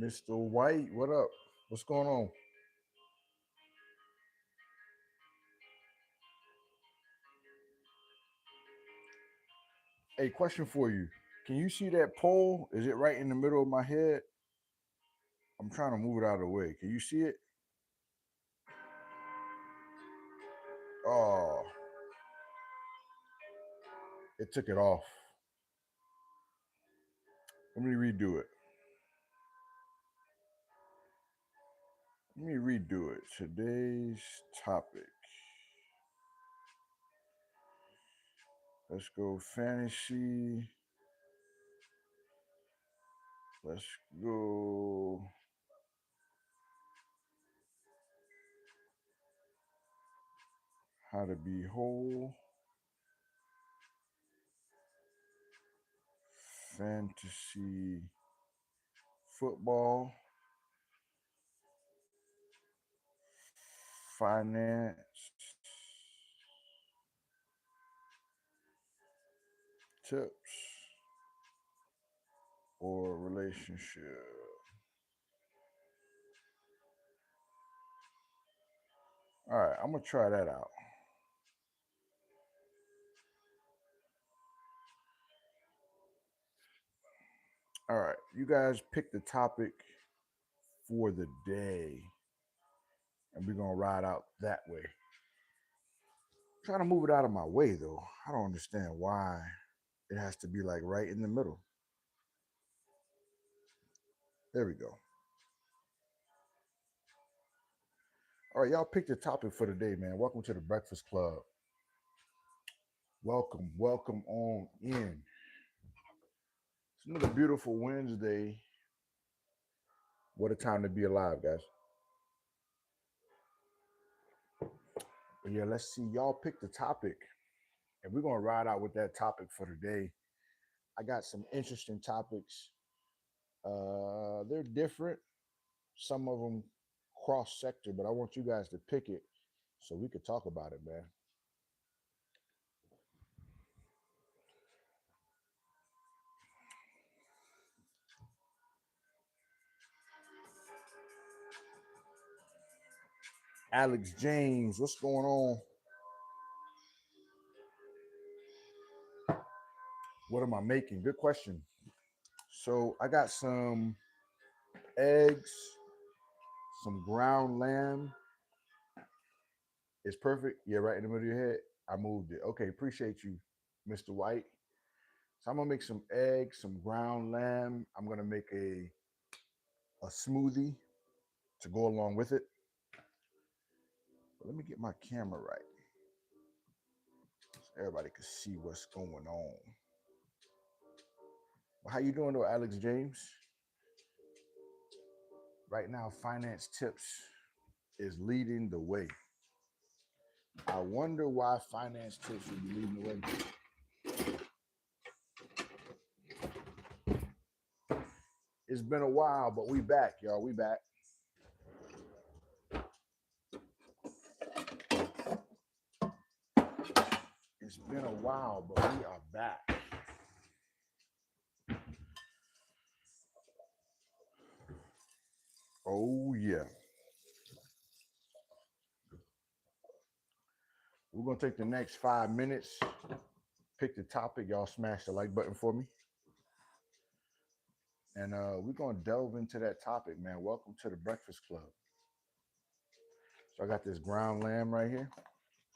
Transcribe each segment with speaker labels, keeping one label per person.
Speaker 1: Mr. White, what up? What's going on? Hey, question for you. Can you see that pole? Is it right in the middle of my head? I'm trying to move it out of the way. Can you see it? Oh, it took it off. Let me redo it. Let me redo it. Today's topic. Let's go fantasy. Let's go how to be whole. Fantasy football. Finance tips or relationship. All right, I'm gonna try that out. All right, you guys pick the topic for the day, and we're gonna ride out that way. Trying to move it out of my way though. I don't understand why it has to be like right in the middle. There we go. All right, y'all pick the topic for the day, man. Welcome to the Breakfast Club. Welcome on in. It's another beautiful Wednesday. What a time to be alive, guys. But yeah, let's see. Y'all pick the topic, and we're gonna ride out with that topic for today. I got some interesting topics. They're different. Some of them cross sector, but I want you guys to pick it so we could talk about it, man. Alex James, what's going on? What am I making? Good question. So I got some eggs, some ground lamb. It's perfect. Yeah, right in the middle of your head. I moved it. Okay, appreciate you, Mr. White. So I'm gonna make some eggs, some ground lamb. I'm gonna make a smoothie to go along with it. But let me get my camera right so everybody can see what's going on. Well, how you doing though, Alex James? Right now, finance tips is leading the way. I wonder why finance tips would be leading the way. It's been a while, but we back, y'all. We back. It's been a while, but we are back. Oh yeah. We're gonna take the next 5 minutes, pick the topic. Y'all smash the like button for me. And we're gonna delve into that topic, man. Welcome to the Breakfast Club. So I got this ground lamb right here.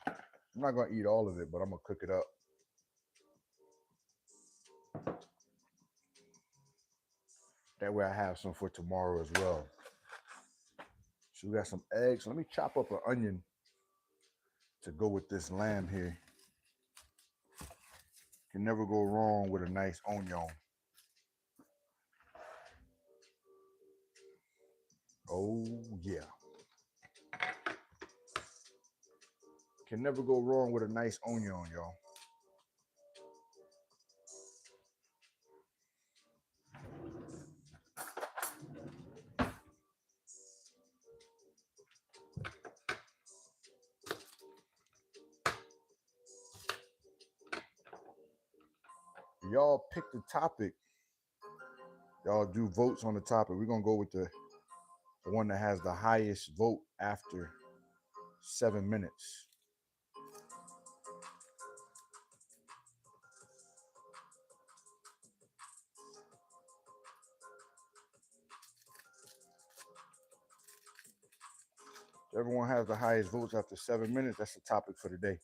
Speaker 1: I'm not gonna eat all of it, but I'm gonna cook it up. That way I have some for tomorrow as well. So we got some eggs. Let me chop up an onion to go with this lamb here. Can never go wrong with a nice onion. Oh yeah. Can never go wrong with a nice onion, y'all. Y'all pick the topic Y'all do votes on the topic. We're gonna go with the one that has the highest vote after 7 minutes. Everyone has the highest votes after 7 minutes. That's the topic for today.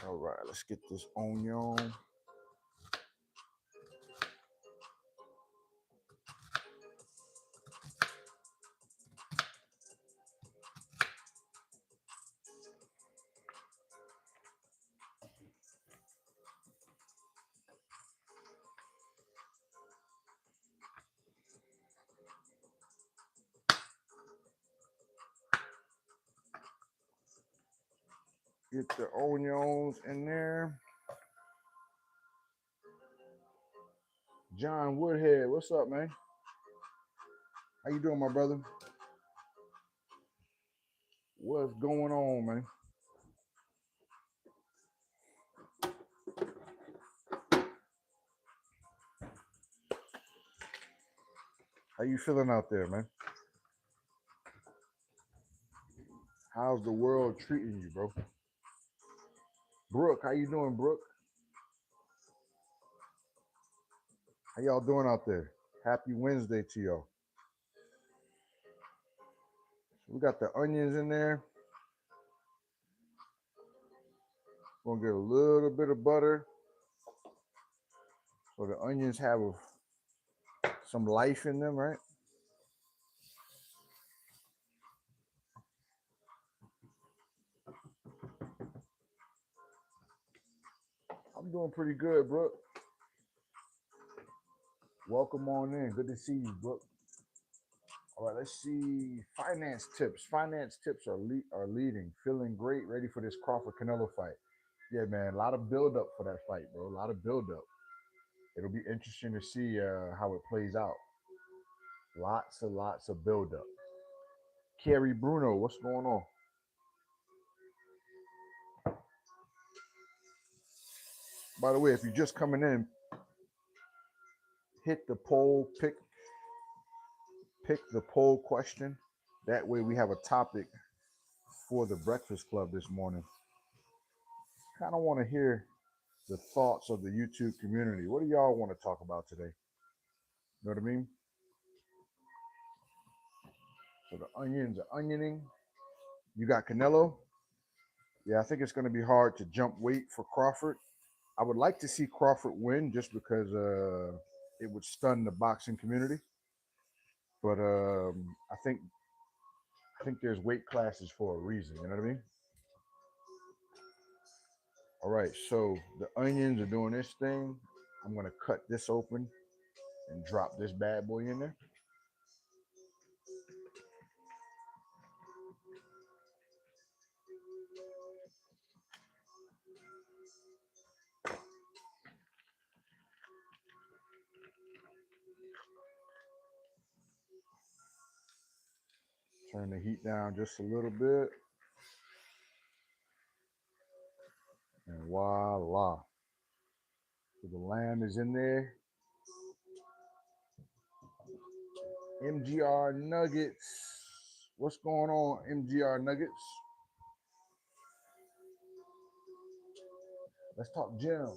Speaker 1: All right, let's get this onion. Get the onions in there. John Woodhead, what's up, man? How you doing, my brother? What's going on, man? How you feeling out there, man? How's the world treating you, bro? Brooke, how you doing, Brooke? How y'all doing out there? Happy Wednesday to y'all. We got the onions in there. Gonna get a little bit of butter so the onions have some life in them, right? I'm doing pretty good, Brooke. Welcome on in. Good to see you, Brooke. All right, let's see. Finance tips. Finance tips are leading. Feeling great. Ready for this Crawford Canelo fight. Yeah, man. A lot of build up for that fight, bro. A lot of build up. It'll be interesting to see how it plays out. Lots of build up. Kerry Bruno, what's going on? By the way, if you're just coming in, hit the poll, pick the poll question. That way we have a topic for the Breakfast Club this morning. Kind of want to hear the thoughts of the YouTube community. What do y'all want to talk about today? You know what I mean? So the onions are onioning. You got Canelo. Yeah, I think it's going to be hard to jump weight for Crawford. I would like to see Crawford win just because it would stun the boxing community. But I think there's weight classes for a reason. You know what I mean? All right, so the onions are doing this thing. I'm gonna cut this open and drop this bad boy in there. Turn the heat down just a little bit. And voila. So the lamb is in there. MGR Nuggets. What's going on, MGR Nuggets? Let's talk gym.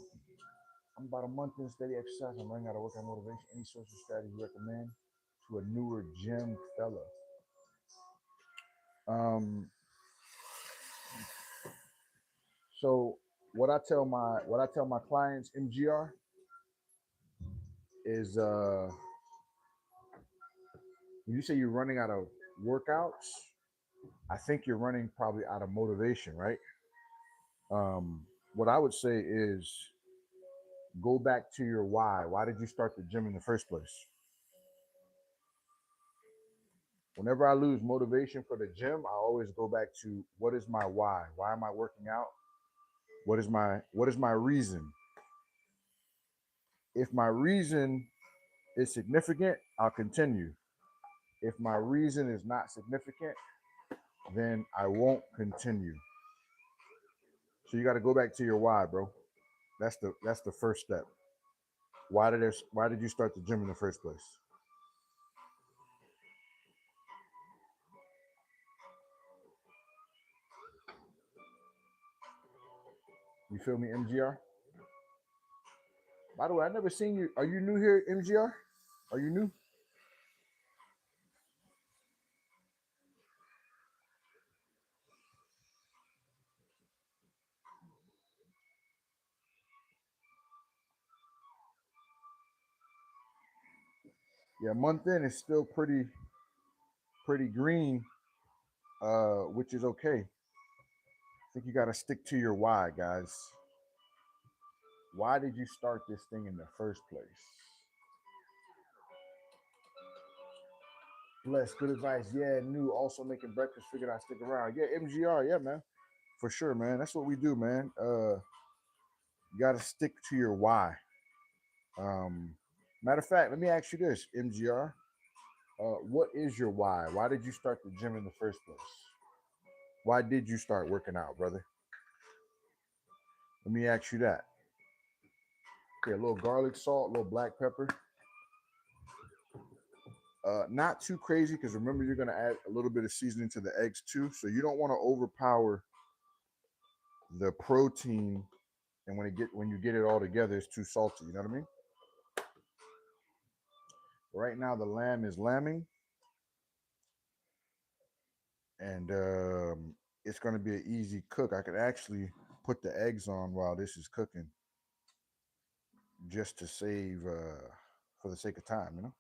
Speaker 1: I'm about a month in steady exercise. I'm learning how to work on motivation. Any social strategy you recommend to a newer gym fella? So what I tell my clients, MGR, is when you say you're running out of workouts, I think you're running probably out of motivation, right? What I would say is go back to your why. Why did you start the gym in the first place? Whenever I lose motivation for the gym, I always go back to what is my why? Why am I working out? What is my reason? If my reason is significant, I'll continue. If my reason is not significant, then I won't continue. So you got to go back to your why, bro. That's the first step. Why did you start the gym in the first place? You feel me, MGR? By the way, I never seen you. Are you new here, MGR? Are you new? Yeah, month in is still pretty green, which is okay. I think you got to stick to your why, guys. Why did you start this thing in the first place? Bless, good advice. Yeah, new. Also making breakfast. Figured I'd stick around. Yeah, MGR. Yeah, man, for sure, man. That's what we do, man. You got to stick to your why. Um, Matter of fact, let me ask you this, MGR. What is your why? Why did you start the gym in the first place? Why did you start working out, brother? Let me ask you that. Okay, a little garlic salt, a little black pepper. Not too crazy because remember you're gonna add a little bit of seasoning to the eggs too, so you don't want to overpower the protein. And when you get it all together, it's too salty. You know what I mean? Right now the lamb is lambing, and it's gonna be an easy cook. I could actually put the eggs on while this is cooking, just to save for the sake of time, you know.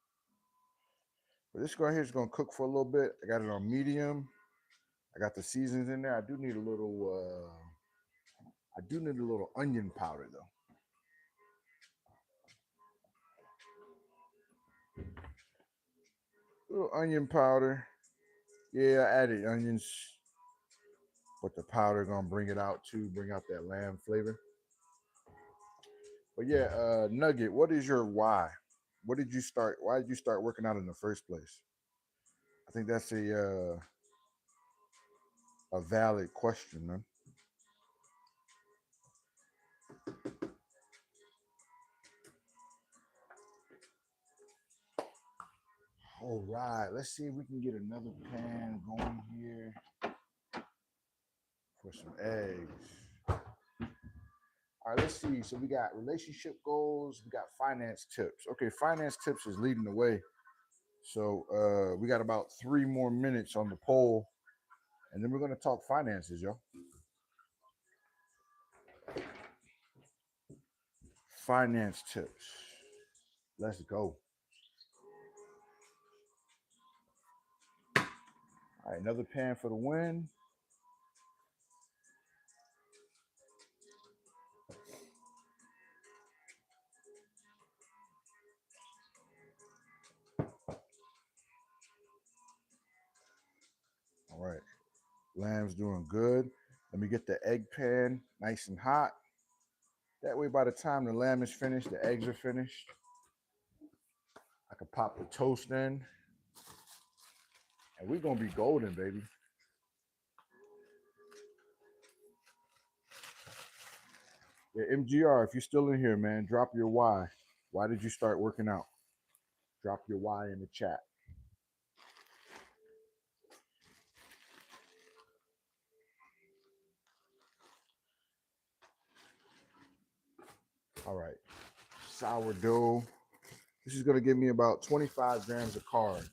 Speaker 1: But this guy here is gonna cook for a little bit. I got it on medium. I got the seasons in there. I do need a little onion powder though. A little onion powder. Yeah, I added onions, but the powder gonna bring it out too, bring out that lamb flavor. But yeah, Nugget, what is your why? What did you start? Why did you start working out in the first place? I think that's a valid question, man. All right, let's see if we can get another pan going here for some eggs. All right, let's see. So we got relationship goals, we got finance tips. Okay, finance tips is leading the way. So we got about 3 more minutes on the poll, and then we're gonna talk finances, y'all. Finance tips. Let's go. All right, another pan for the win. All right, lamb's doing good. Let me get the egg pan nice and hot. That way, by the time the lamb is finished, the eggs are finished. I can pop the toast in, and we're gonna be golden, baby. Yeah, MGR, if you're still in here, man, drop your why. Why did you start working out? Drop your why in the chat. All right, sourdough. This is gonna give me about 25 grams of carbs.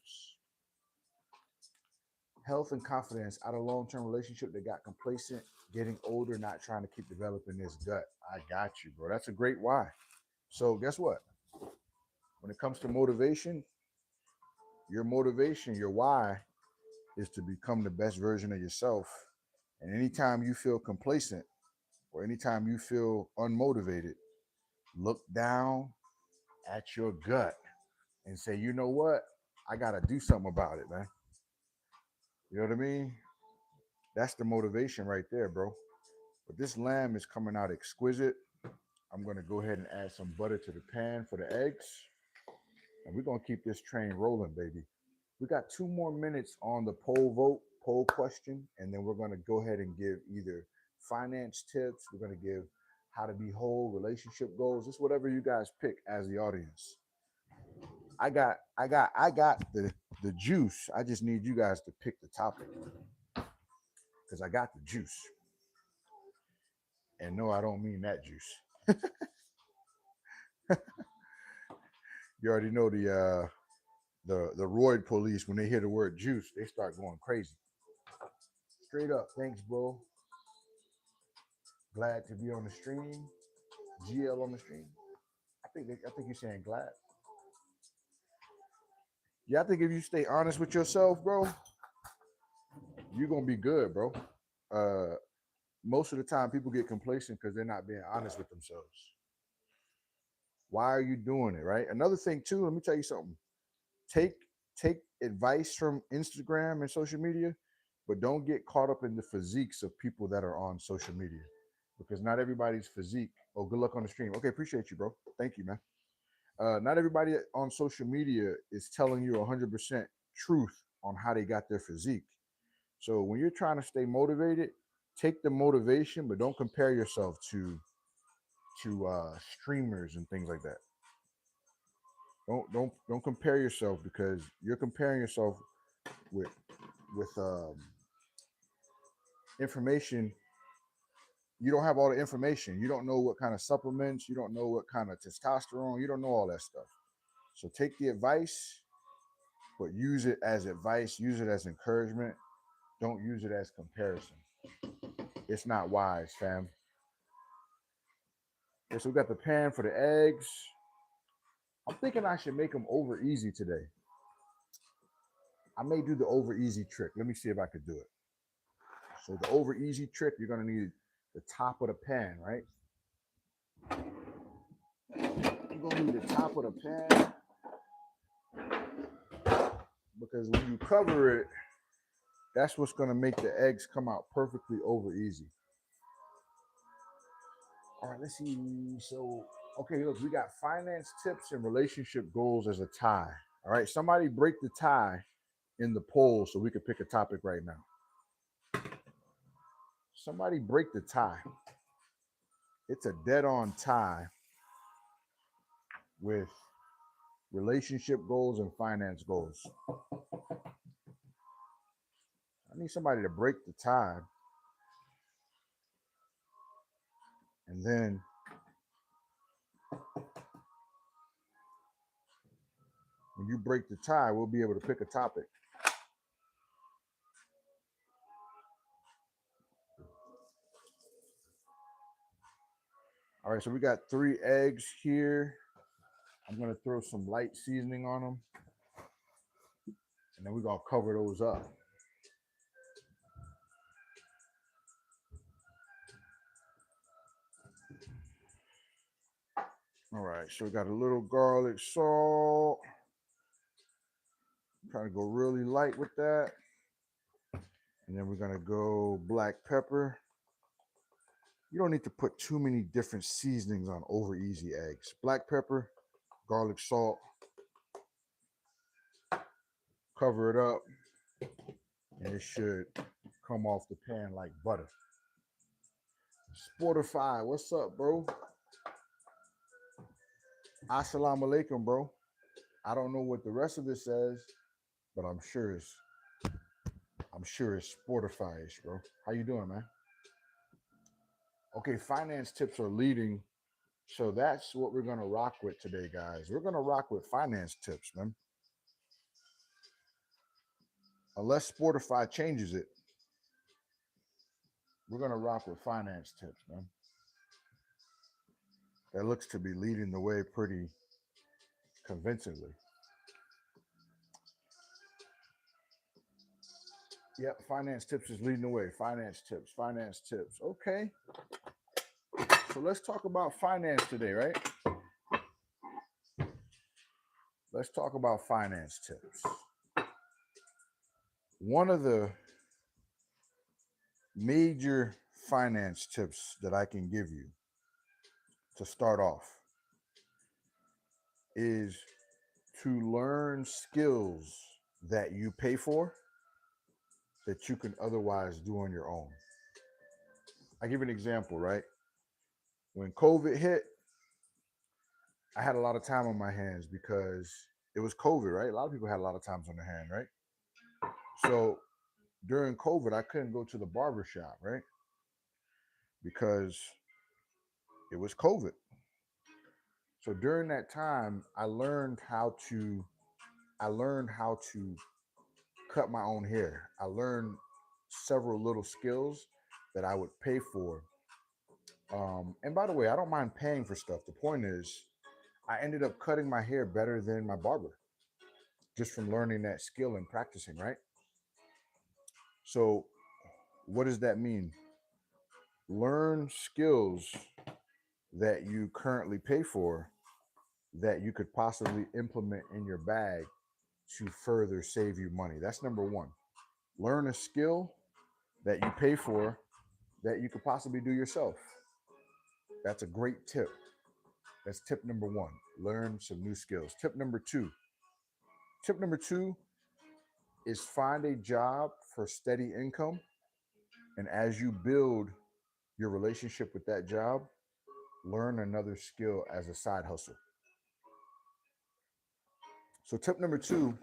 Speaker 1: Health and confidence out of long-term relationship that got complacent, getting older, not trying to keep developing this gut. I got you, bro. That's a great why. So guess what? When it comes to motivation, your why is to become the best version of yourself. And anytime you feel complacent or anytime you feel unmotivated, look down at your gut and say, you know what? I got to do something about it, man. You know what I mean? That's the motivation right there, bro. But this lamb is coming out exquisite. I'm going to go ahead and add some butter to the pan for the eggs. And we're going to keep this train rolling, baby. We got 2 more minutes on the poll question, and then we're going to go ahead and give either finance tips. We're going to give how to be whole, relationship goals, just whatever you guys pick as the audience. I got the juice. I just need you guys to pick the topic because I got the juice. And no, I don't mean that juice. You already know the roid police, when they hear the word juice, they start going crazy. Straight up, thanks, bro. Glad to be on the stream. GL on the stream. I think you're saying glad. Yeah, I think if you stay honest with yourself, bro, you're gonna be good, bro. Uh, most of the time, people get complacent because they're not being honest with themselves. Why are you doing it, right? Another thing too. Let me tell you something. Take take advice from Instagram and social media, but don't get caught up in the physiques of people that are on social media, because not everybody's physique. Oh, good luck on the stream. Okay, appreciate you, bro. Thank you, man. Not everybody on social media is telling you 100% truth on how they got their physique. So when you're trying to stay motivated, take the motivation, but don't compare yourself to streamers and things like that. Don't compare yourself, because you're comparing yourself with with information. You don't have all the information. You don't know what kind of supplements. You don't know what kind of testosterone. You don't know all that stuff. So take the advice, but use it as advice. Use it as encouragement. Don't use it as comparison. It's not wise, fam. Okay, so we got the pan for the eggs. I'm thinking I should make them over easy today. I may do the over easy trick. Let me see if I could do it. So the over easy trick, you're gonna need the top of the pan, right? You're gonna need the top of the pan, because when you cover it, that's what's gonna make the eggs come out perfectly over easy. All right, let's see. So, okay, look, we got finance tips and relationship goals as a tie. All right, somebody break the tie in the poll so we could pick a topic right now. Somebody break the tie. It's a dead on tie with relationship goals and finance goals. I need somebody to break the tie. And then when you break the tie, we'll be able to pick a topic. All right, so we got 3 eggs here. I'm gonna throw some light seasoning on them, and then we're gonna cover those up. All right, so we got a little garlic salt. Trying to go really light with that. And then we're gonna go black pepper. You don't need to put too many different seasonings on over easy eggs. Black pepper, garlic salt, cover it up, and it should come off the pan like butter. Sportify, what's up, bro? Assalamu alaikum, bro. I don't know what the rest of this says, but I'm sure it's Sportify-ish, bro. How you doing, man? Okay, finance tips are leading. So that's what we're gonna rock with today, guys. We're gonna rock with finance tips, man. Unless Sportify changes it, we're gonna rock with finance tips, man. That looks to be leading the way pretty convincingly. Yep, finance tips is leading the way. Finance tips, finance tips. Okay. So let's talk about finance today, right? Let's talk about finance tips. One of the major finance tips that I can give you to start off is to learn skills that you pay for that you can otherwise do on your own. I give you an example, right? When COVID hit, I had a lot of time on my hands because it was COVID, right? A lot of people had a lot of times on their hand, right? So during COVID, I couldn't go to the barber shop, right? Because it was COVID. So during that time, I learned how to cut my own hair. I learned several little skills that I would pay for. And by the way, I don't mind paying for stuff. The point is, I ended up cutting my hair better than my barber just from learning that skill and practicing, right? So, what does that mean? Learn skills that you currently pay for that you could possibly implement in your bag to further save you money. That's number one. Learn a skill that you pay for that you could possibly do yourself. That's a great tip. That's tip number one. Learn some new skills. Tip number two. Tip number two is find a job for steady income. And as you build your relationship with that job, learn another skill as a side hustle. So, tip number two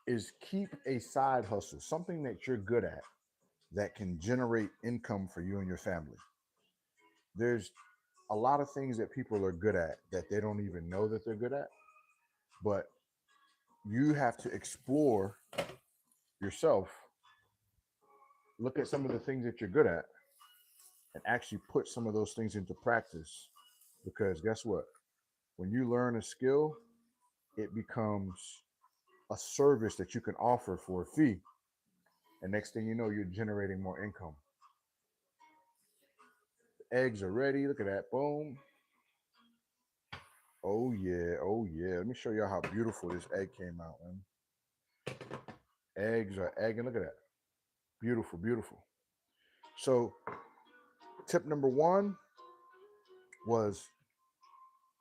Speaker 1: is keep a side hustle, something that you're good at that can generate income for you and your family. There's a lot of things that people are good at that they don't even know that they're good at, but you have to explore yourself, look at some of the things that you're good at, and actually put some of those things into practice. Because guess what? When you learn a skill, it becomes a service that you can offer for a fee. And next thing you know, you're generating more income. Eggs are ready. Look at that. Boom. Oh, yeah. Oh, yeah. Let me show y'all how beautiful this egg came out, man. Eggs are egging. Look at that. Beautiful, beautiful. So, tip number one was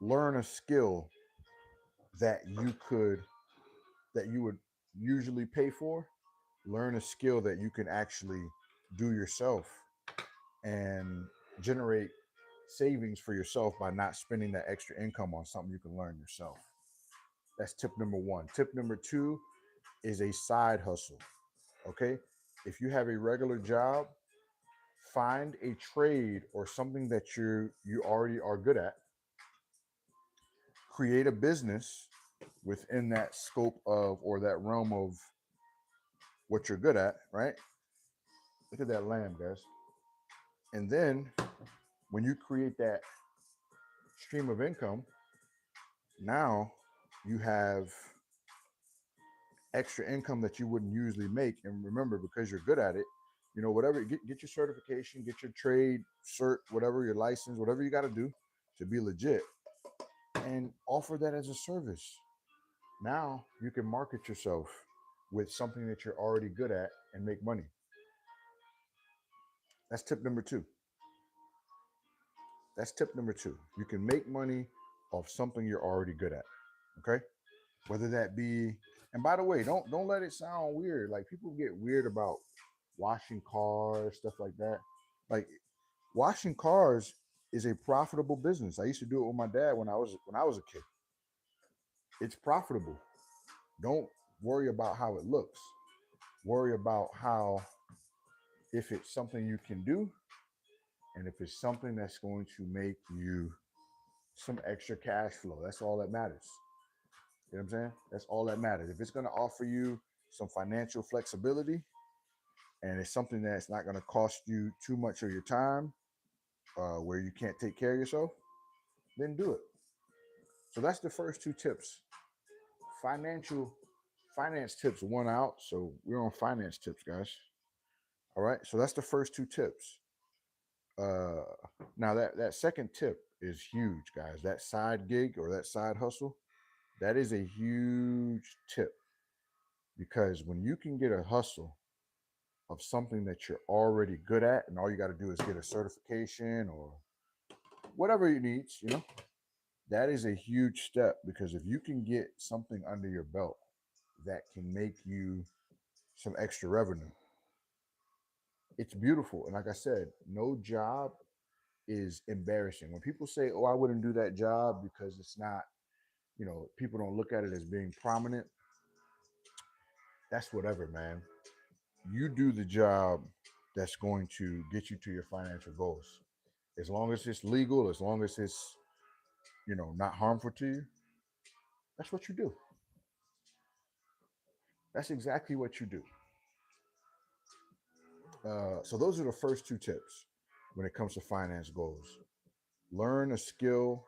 Speaker 1: learn a skill that that you would usually pay for. Learn a skill that you can actually do yourself and generate savings for yourself by not spending that extra income on something you can learn yourself. That's tip number one. Tip number two is a side hustle. Okay. If you have a regular job, find a trade or something that you already are good at. Create a business within that scope of or that realm of what you're good at, right? Look at that lamb, guys. And then when you create that stream of income, now you have extra income that you wouldn't usually make. And remember, because you're good at it, whatever, get your certification, get your trade cert, whatever, your license, whatever you got to do to be legit, and offer that as a service. Now you can market yourself with something that you're already good at and make money. That's tip number two. That's tip number two. You can make money off something you're already good at. Okay. Whether that be, and by the way, don't let it sound weird. Like people get weird about washing cars, stuff like that. Like washing cars is a profitable business. I used to do it with my dad when I was a kid. It's profitable. Don't worry about how it looks. Worry about how if it's something you can do and if it's something that's going to make you some extra cash flow. That's all that matters. You know what I'm saying? That's all that matters. If it's going to offer you some financial flexibility and it's something that's not going to cost you too much of your time, where you can't take care of yourself, then do it. So that's the first two tips. Financial finance tips one out. So we're on finance tips, guys. All right. So that's the first two tips. Uh, Now that second tip is huge, guys. That side gig or that side hustle, that is a huge tip because when you can get a hustle of something that you're already good at, and all you got to do is get a certification or whatever you need, that is a huge step because if you can get something under your belt that can make you some extra revenue. It's beautiful. And like I said, no job is embarrassing. When people say, oh, I wouldn't do that job because it's not, people don't look at it as being prominent, that's whatever, man. You do the job that's going to get you to your financial goals. As long as it's legal, as long as it's, not harmful to you, that's what you do. That's exactly what you do. So those are the first two tips when it comes to finance goals. Learn a skill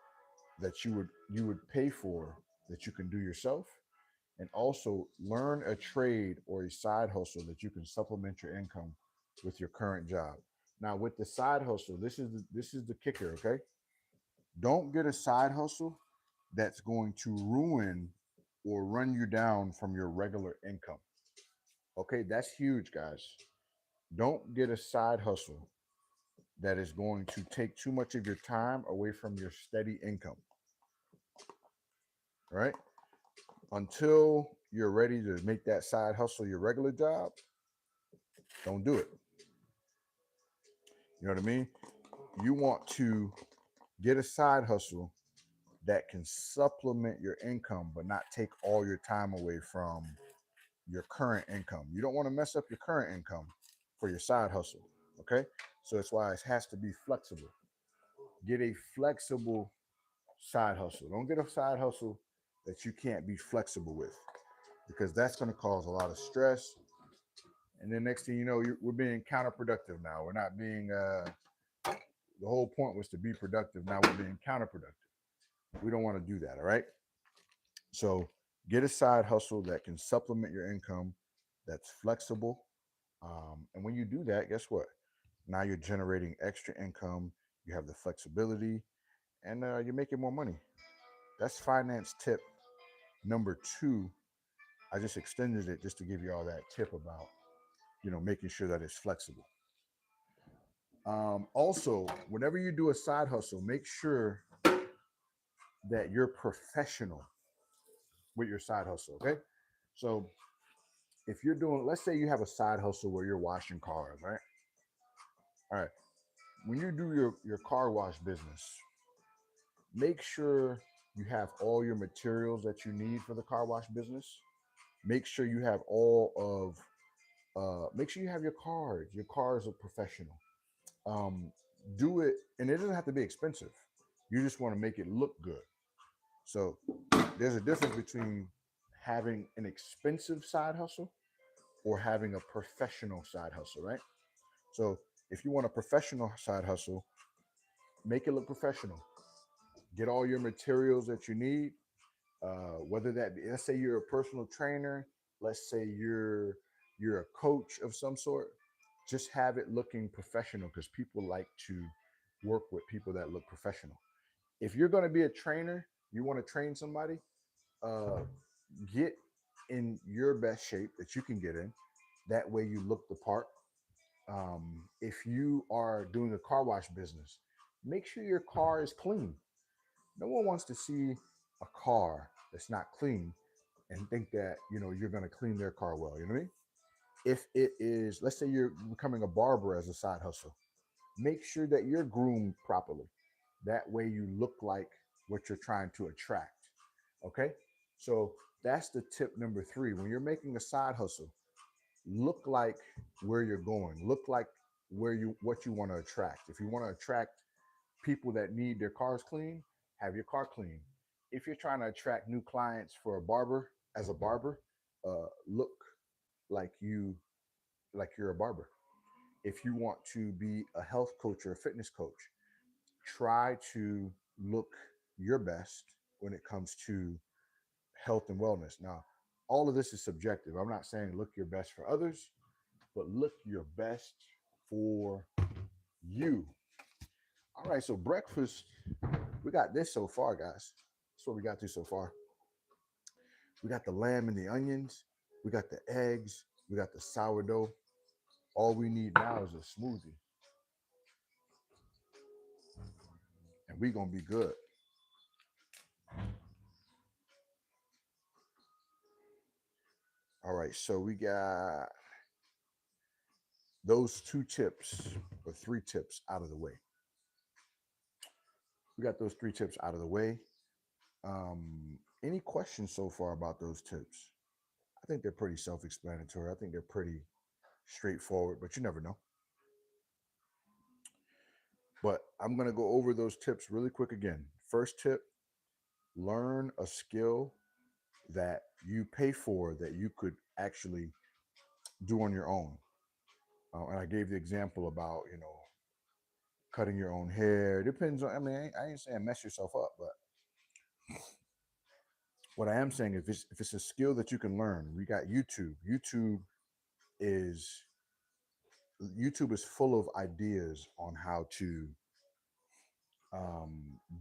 Speaker 1: that you would pay for that you can do yourself, and also learn a trade or a side hustle that you can supplement your income with your current job. Now, with the side hustle, this is the kicker. Okay, don't get a side hustle that's going to ruin or run you down from your regular income. Okay, that's huge, guys. Don't get a side hustle that is going to take too much of your time away from your steady income, right? Until you're ready to make that side hustle your regular job, don't do it. You know what I mean? You want to get a side hustle that can supplement your income, but not take all your time away from your current income. You don't want to mess up your current income for your side hustle. Okay. So that's why it has to be flexible. Get a flexible side hustle. Don't get a side hustle that you can't be flexible with, because that's going to cause a lot of stress. And then next thing you know, we're being counterproductive now. We're not being, the whole point was to be productive. Now we're being counterproductive. We don't want to do that. All right. So get a side hustle that can supplement your income, that's flexible. And when you do that, guess what? Now you're generating extra income. You have the flexibility, and you're making more money. That's finance tip number two. I just extended it just to give you all that tip about, making sure that it's flexible. Also, whenever you do a side hustle, make sure that you're professional with your side hustle. Okay. So if you're doing, let's say you have a side hustle where you're washing cars, right? All right. When you do your car wash business, make sure you have all your materials that you need for the car wash business. Make sure you have make sure you have your cards. Your cars are professional. Do it, and it doesn't have to be expensive. You just want to make it look good. So there's a difference between having an expensive side hustle or having a professional side hustle, right? So if you want a professional side hustle, make it look professional. Get all your materials that you need. Whether that be, let's say you're a personal trainer, let's say you're a coach of some sort, just have it looking professional, because people like to work with people that look professional. If you're going to be a trainer, you want to train somebody, uh, get in your best shape that you can get in. That way you look the part. If you are doing a car wash business, make sure your car is clean. No one wants to see a car that's not clean and think that you're going to clean their car well. You know what I mean? If it is, let's say you're becoming a barber as a side hustle, make sure that you're groomed properly. That way you look like what you're trying to attract. Okay. So that's the tip number three. When you're making a side hustle, look like where you're going. Look like what you want to attract. If you want to attract people that need their cars clean, have your car clean. If you're trying to attract new clients for a barber, as a barber, look like you're a barber. If you want to be a health coach or a fitness coach, try to look your best when it comes to health and wellness. Now, all of this is subjective. I'm not saying look your best for others, but look your best for you. All right, so breakfast, we got this so far, guys. That's what we got through so far. We got the lamb and the onions, we got the eggs, we got the sourdough. All we need now is a smoothie, and we gonna be good. All right, so we got those two tips or three tips out of the way. We got those three tips out of the way. Any questions so far about those tips? I think they're pretty self-explanatory. I think they're pretty straightforward, but you never know. But I'm going to go over those tips really quick again. First tip, learn a skill that you pay for that you could actually do on your own. And I gave the example about, cutting your own hair. It depends on, I mean, I ain't saying mess yourself up, but what I am saying, if it's a skill that you can learn, we got YouTube. Is YouTube is full of ideas on how to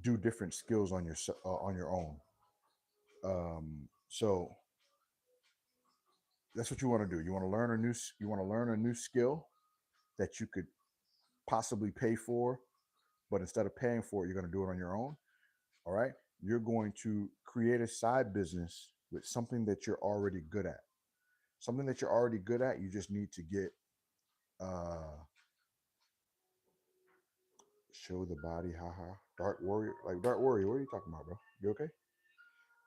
Speaker 1: do different skills on your own. So that's what you want to do. You want to learn a new skill that you could possibly pay for, but instead of paying for it, you're going to do it on your own. All right. You're going to create a side business with something that you're already good at. Something that you're already good at. You just need to get show the body, haha. Dark Warrior, like Dark Warrior. What are you talking about, bro? You okay?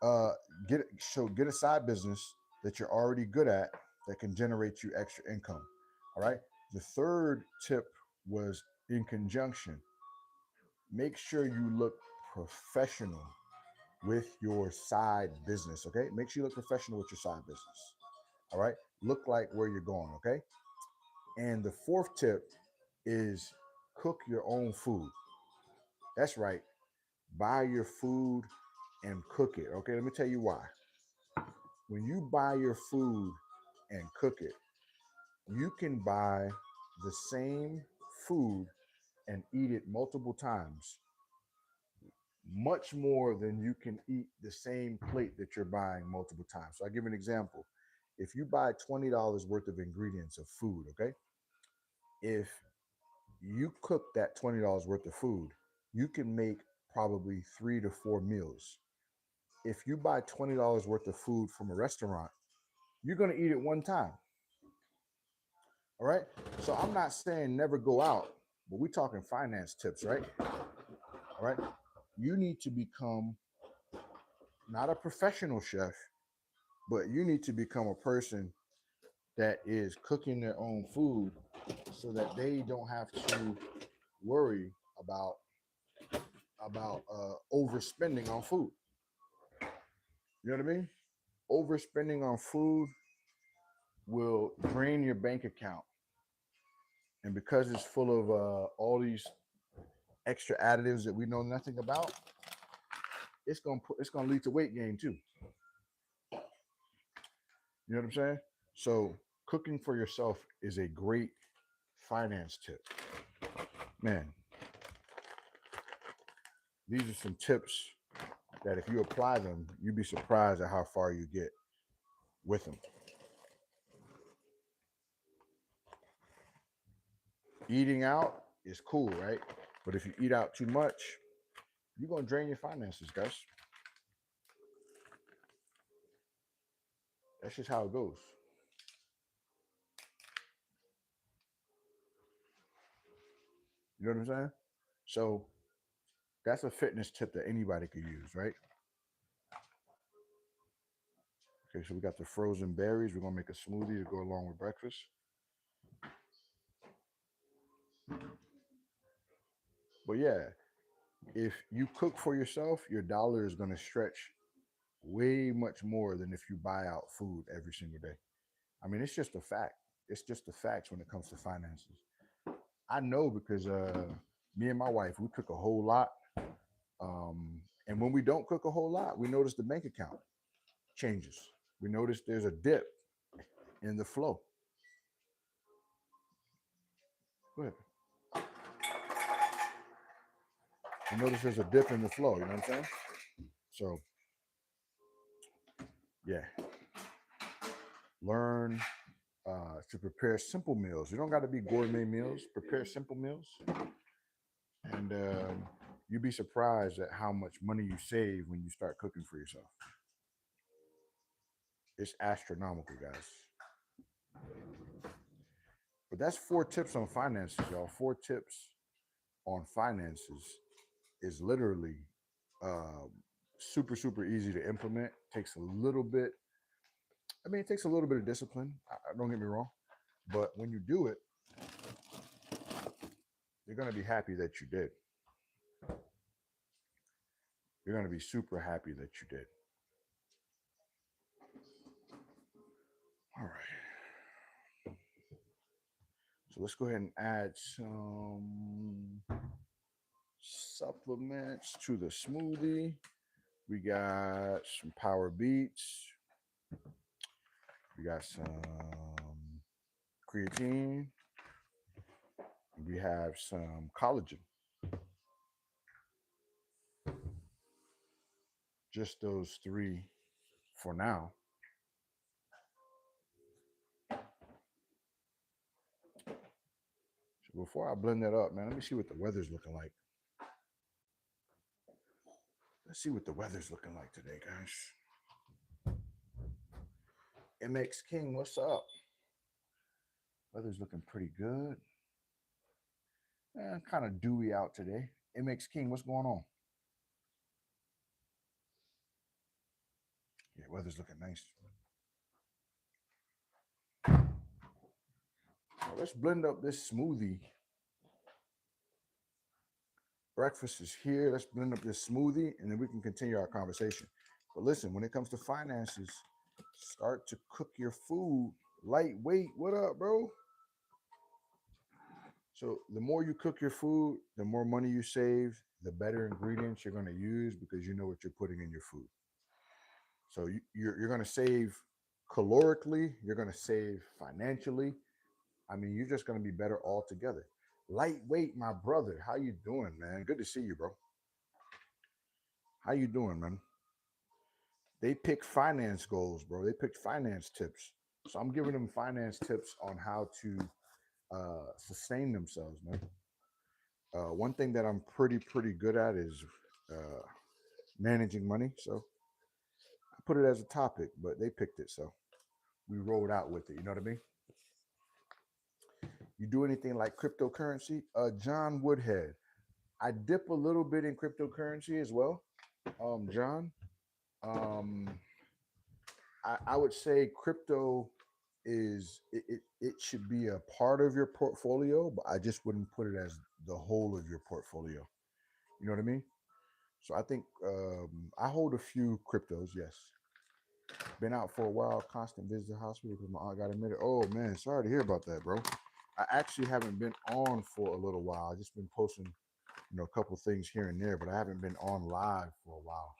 Speaker 1: Uh, get a side business that you're already good at that can generate you extra income. All right. The third tip was in conjunction. Make sure you look professional with your side business. Okay. Make sure you look professional with your side business. All right. Look like where you're going. Okay. And the fourth tip is cook your own food. That's right. Buy your food and cook it. Okay. Let me tell you why. When you buy your food and cook it, you can buy the same food and eat it multiple times, much more than you can eat the same plate that you're buying multiple times. So I give an example. If you buy $20 worth of ingredients of food, okay, if you cook that $20 worth of food, you can make probably 3 to 4 meals. If you buy $20 worth of food from a restaurant, you're going to eat it one time. All right. So I'm not saying never go out, but we're talking finance tips, right? All right. You need to become not a professional chef, but you need to become a person that is cooking their own food so that they don't have to worry about overspending on food. You know what I mean? Overspending on food will drain your bank account, and because it's full of all these extra additives that we know nothing about, it's gonna lead to weight gain too. You know what I'm saying? So cooking for yourself is a great finance tip. Man, these are some tips that if you apply them, you'd be surprised at how far you get with them. Eating out is cool, right? But if you eat out too much, you're gonna drain your finances, guys. That's just how it goes. You know what I'm saying? So that's a fitness tip that anybody could use, right? Okay, so we got the frozen berries. We're gonna make a smoothie to go along with breakfast. But yeah, if you cook for yourself, your dollar is gonna stretch way much more than if you buy out food every single day. I mean, it's just a fact. It's just the facts when it comes to finances. I know because me and my wife, we cook a whole lot. And when we don't cook a whole lot, we notice the bank account changes. We notice there's a dip in the flow. Go ahead. You notice there's a dip in the flow. You know what I'm saying? So, yeah, learn to prepare simple meals. You don't got to be gourmet meals. Prepare simple meals, and you'd be surprised at how much money you save when you start cooking for yourself. It's astronomical, guys. But that's 4 tips on finances, y'all. 4 tips on finances is literally uh, super, super easy to implement. Takes a little bit. I mean, it takes a little bit of discipline. Don't get me wrong, but when you do it, you're gonna be happy that you did. You're gonna be super happy that you did. All right. So let's go ahead and add some supplements to the smoothie. We got some Power Beats. We got some creatine. We have some collagen. Just those 3 for now. So before I blend that up, man, let me see what the weather's looking like. Let's see what the weather's looking like today, guys. MX King, what's up? Weather's looking pretty good. Kind of dewy out today. MX King, what's going on? Yeah, weather's looking nice. Now let's blend up this smoothie. Breakfast is here. Let's blend up this smoothie and then we can continue our conversation. But listen, when it comes to finances, start to cook your food lightweight. What up, bro? So the more you cook your food, the more money you save, the better ingredients you're going to use because you know what you're putting in your food. So you're going to save calorically, you're going to save financially. I mean, you're just going to be better altogether. Lightweight, my brother. How you doing, man? Good to see you, bro. How you doing, man? They pick finance goals, bro. They picked finance tips. So I'm giving them finance tips on how to sustain themselves, man. One thing that I'm pretty good at is managing money. So I put it as a topic, but they picked it, so we rolled out with it. You know what I mean? You do anything like cryptocurrency? John Woodhead. I dip a little bit in cryptocurrency as well. John. Um, I would say crypto it should be a part of your portfolio, but I just wouldn't put it as the whole of your portfolio. You know what I mean? So I think I hold a few cryptos. Yes, been out for a while. Constant visit the hospital because my aunt got admitted. Oh man, sorry to hear about that, bro. I actually haven't been on for a little while. I just been posting, a couple things here and there, but I haven't been on live for a while.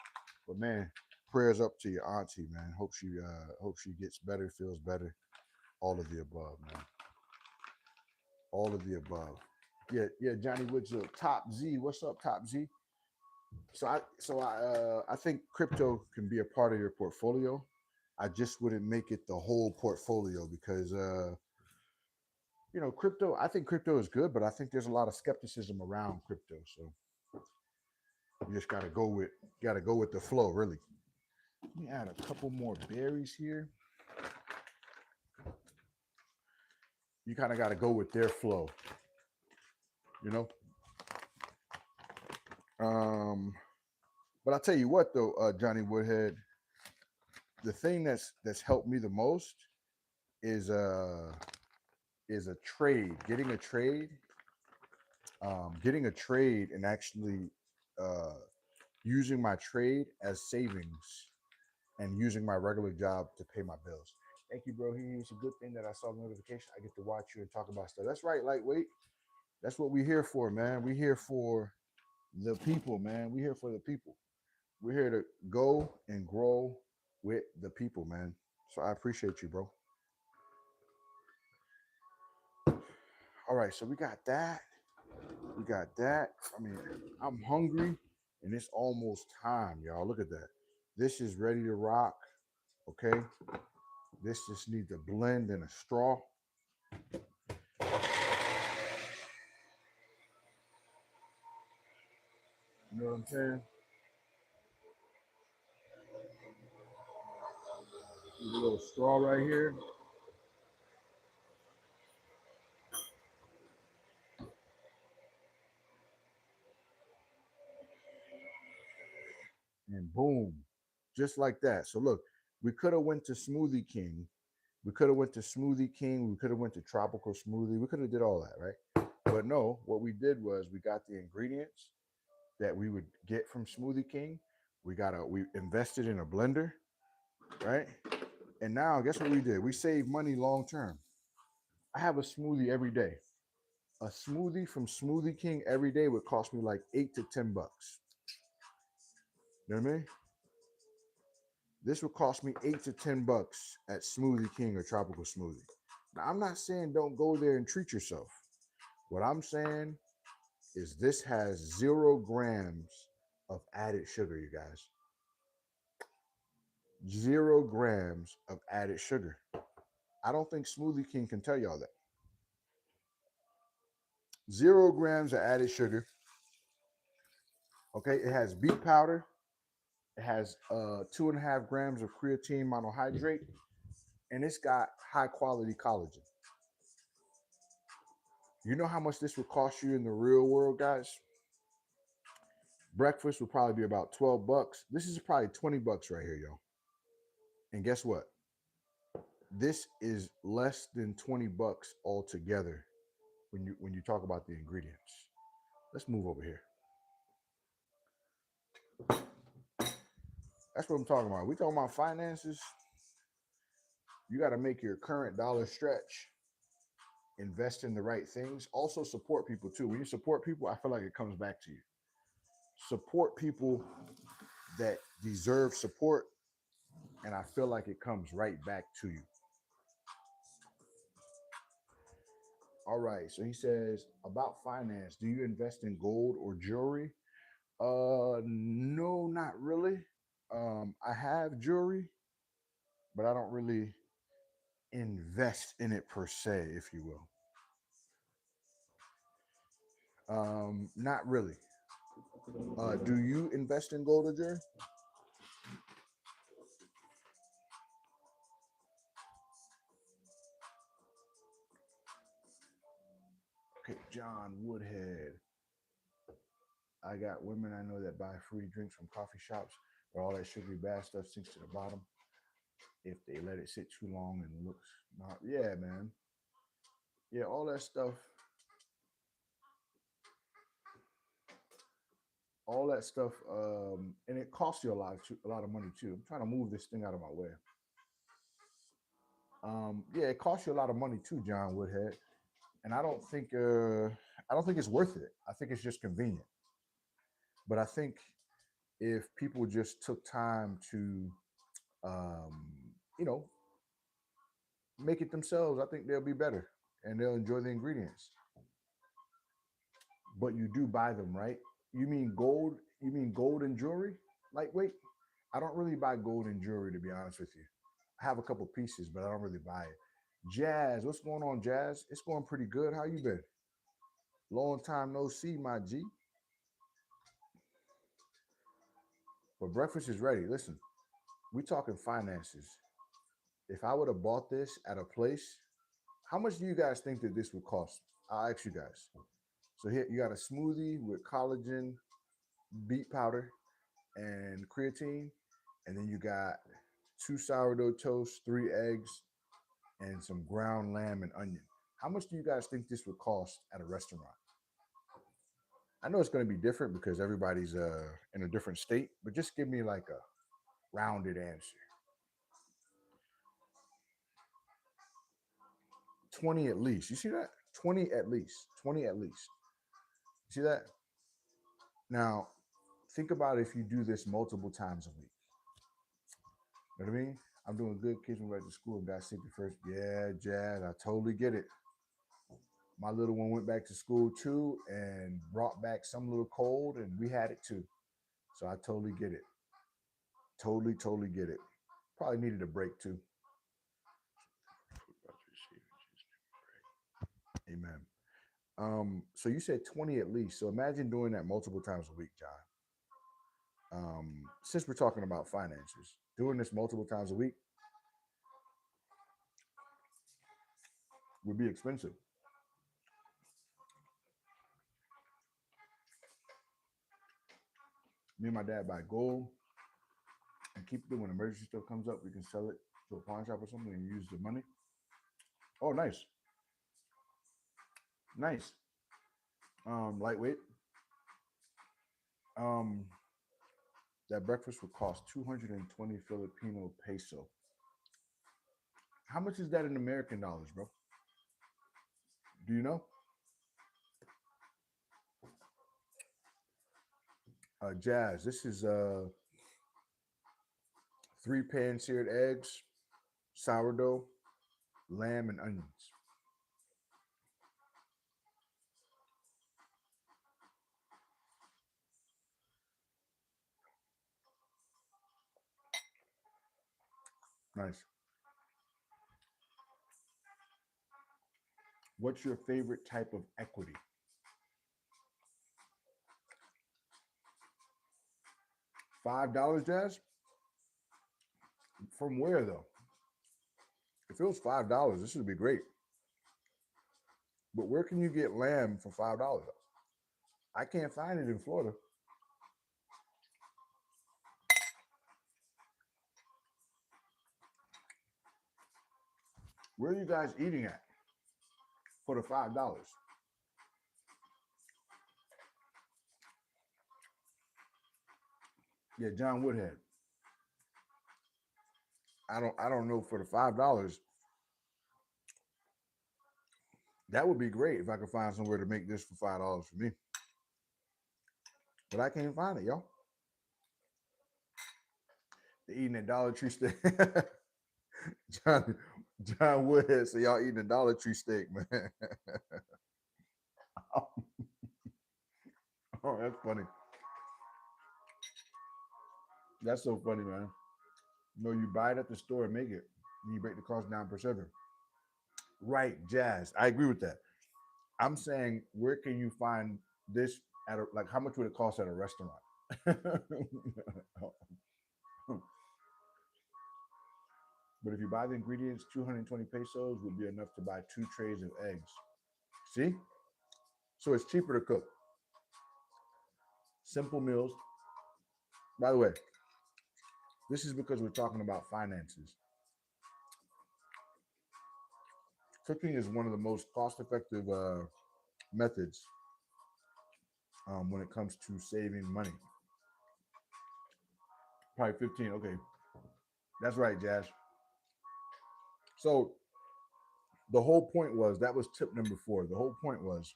Speaker 1: But man, prayers up to your auntie, man. Hope she gets better, feels better. All of the above, man. All of the above. Yeah, Johnny Woods, Top Z. What's up, Top Z? I think crypto can be a part of your portfolio. I just wouldn't make it the whole portfolio because crypto. I think crypto is good, but I think there's a lot of skepticism around crypto. So you just gotta go with the flow, really. Let me add a couple more berries here. You kind of got to go with their flow, you know. But I'll tell you what, though, Johnny Woodhead, the thing that's helped me the most is a trade, getting a trade, and actually uh, using my trade as savings and using my regular job to pay my bills. Thank you, bro. It's a good thing that I saw the notification. I get to watch you and talk about stuff. That's right, lightweight. That's what we're here for, man. We're here for the people, man. We're here for the people. We're here to go and grow with the people, man. So I appreciate you, bro. All right, so we got that. We got that. I mean, I'm hungry and it's almost time, y'all. Look at that. This is ready to rock. Okay. This just needs to blend in a straw. You know what I'm saying? Use a little straw right here. And boom, just like that. So look, we could have went to Smoothie King. We could have went to Smoothie King. We could have went to Tropical Smoothie. We could have did all that, right? But no, what we did was we got the ingredients that we would get from Smoothie King. We invested in a blender, right? And now guess what we did? We saved money long term. I have a smoothie every day. A smoothie from Smoothie King every day would cost me like $8 to $10. You know what I mean? This would cost me $8 to $10 at Smoothie King or Tropical Smoothie. Now, I'm not saying don't go there and treat yourself. What I'm saying is this has 0 grams of added sugar, you guys. 0 grams of added sugar. I don't think Smoothie King can tell y'all that. 0 grams of added sugar. Okay, it has beet powder. It has 2.5 grams of creatine monohydrate, and it's got high quality collagen. You know how much this would cost you in the real world, guys? Breakfast would probably be about $12. This is probably $20 right here, yo. And guess what? This is less than $20 altogether when you talk about the ingredients. Let's move over here. That's what I'm talking about. We talking about finances. You got to make your current dollar stretch. Invest in the right things. Also support people too. When you support people, I feel like it comes back to you. Support people that deserve support, and I feel like it comes right back to you. All right. So he says about finance. Do you invest in gold or jewelry? No, not really. I have jewelry, but I don't really invest in it per se, if you will. Not really. Do you invest in gold or jewelry? Okay, John Woodhead. I got women I know that buy free drinks from coffee shops where all that sugary bad stuff sinks to the bottom if they let it sit too long and looks not. Yeah, man. Yeah, all that stuff, and it costs you a lot of money too. I'm trying to move this thing out of my way. Yeah, it costs you a lot of money too, John Woodhead, and I don't think it's worth it. I think it's just convenient. But I think if people just took time to, um, you know, make it themselves, I think they'll be better and they'll enjoy the ingredients. But you do buy them, right? You mean gold? You mean gold and jewelry? Lightweight? I don't really buy gold and jewelry, to be honest with you. I have a couple pieces, but I don't really buy it. Jazz, what's going on, Jazz? It's going pretty good. How you been? Long time no see, my G. But breakfast is ready. Listen, we talking finances. If I would have bought this at a place, how much do you guys think that this would cost? I'll ask you guys. So here you got a smoothie with collagen, beet powder, and creatine, and then you got 2 sourdough toasts, 3 eggs, and some ground lamb and onion. How much do you guys think this would cost at a restaurant? I know it's going to be different because everybody's in a different state, but just give me like a rounded answer. 20 at least. You see that? 20 at least. 20 at least. See that? Now, think about if you do this multiple times a week. You know what I mean? I'm doing good. Kids went back to school and got sick at first. Yeah, Jazz, I totally get it. My little one went back to school too and brought back some little cold, and we had it too. So I totally get it. Totally, totally get it. Probably needed a break too. Amen. So you said 20 at least. So imagine doing that multiple times a week, John. Since we're talking about finances, doing this multiple times a week, would be expensive. Me and my dad buy gold and keep it when emergency stuff comes up. We can sell it to a pawn shop or something and use the money. Oh, nice, nice. Lightweight. Um, that breakfast would cost 220 Filipino peso. How much is that in American dollars, bro? Do you know? Jazz. This is three pan seared eggs, sourdough, lamb, and onions. Nice. What's your favorite type of equity? $5, Jazz? From where though? If it was $5, this would be great. But where can you get lamb for $5? I can't find it in Florida. Where are you guys eating at for the $5? Yeah, John Woodhead. I don't know for the $5. That would be great if I could find somewhere to make this for $5 for me. But I can't find it, y'all. They're eating at Dollar Tree steak. John John Woodhead said y'all eating a Dollar Tree steak, man. Oh, that's funny. That's so funny, man. No, you buy it at the store and make it. And you break the cost down per serving. Right, Jazz. I agree with that. I'm saying, where can you find this at a, like how much would it cost at a restaurant? But if you buy the ingredients, 220 pesos would be enough to buy two trays of eggs. See? So it's cheaper to cook. Simple meals. By the way, this is because we're talking about finances. Cooking is one of the most cost effective methods when it comes to saving money. Probably 15. Okay. That's right, Jazz. So the whole point was that was tip number four. The whole point was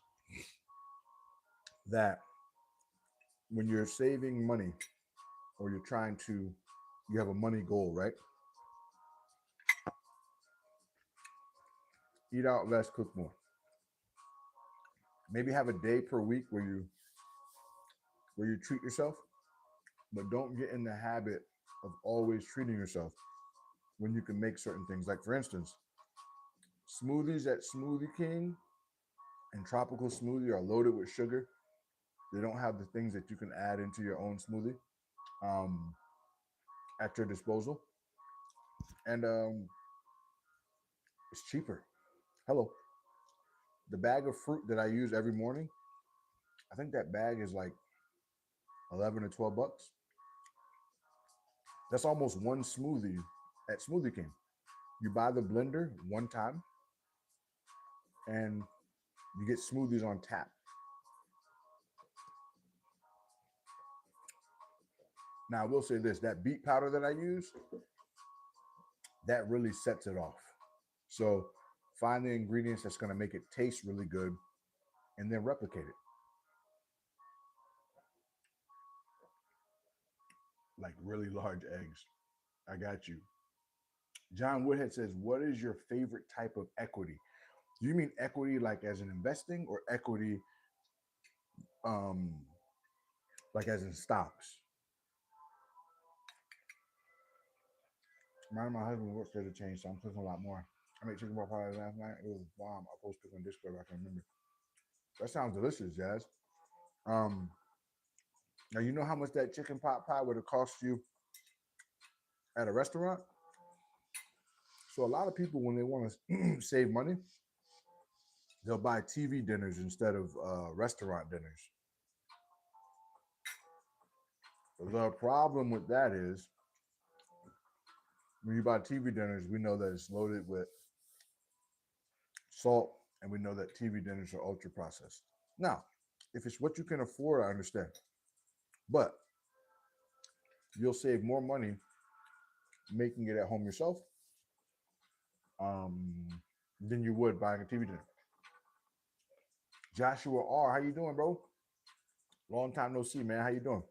Speaker 1: that when you're saving money or you're trying to, you have a money goal, right? Eat out less, cook more. Maybe have a day per week where you treat yourself, but don't get in the habit of always treating yourself when you can make certain things. Like for instance, smoothies at Smoothie King and tropical smoothie are loaded with sugar. They don't have the things that you can add into your own smoothie um, at your disposal, and it's cheaper. Hello, the bag of fruit that I use every morning, I think that bag is like 11 or 12 bucks. That's almost one smoothie at Smoothie King. You buy the blender one time, and you get smoothies on tap. Now, I will say this: that beet powder that I use, that really sets it off. So, find the ingredients that's going to make it taste really good, and then replicate it. Like really large eggs. I got you. John Woodhead says, "What is your favorite type of equity? Do you mean equity like as in investing, or equity um like as in stocks?" My husband works there to change, so I'm cooking a lot more. I made chicken broth pie last night. It was bomb. I'll post it on Discord if I can remember. That sounds delicious, Jazz. Um, Now you know how much that chicken pot pie would have cost you at a restaurant. So a lot of people, when they want to save money, they'll buy TV dinners instead of restaurant dinners. The problem with that is when you buy TV dinners, we know that it's loaded with salt, and we know that TV dinners are ultra processed. Now, if it's what you can afford, I understand, but you'll save more money making it at home yourself um, than you would buying a TV dinner. Joshua R, how you doing, bro? Long time no see, man. How you doing?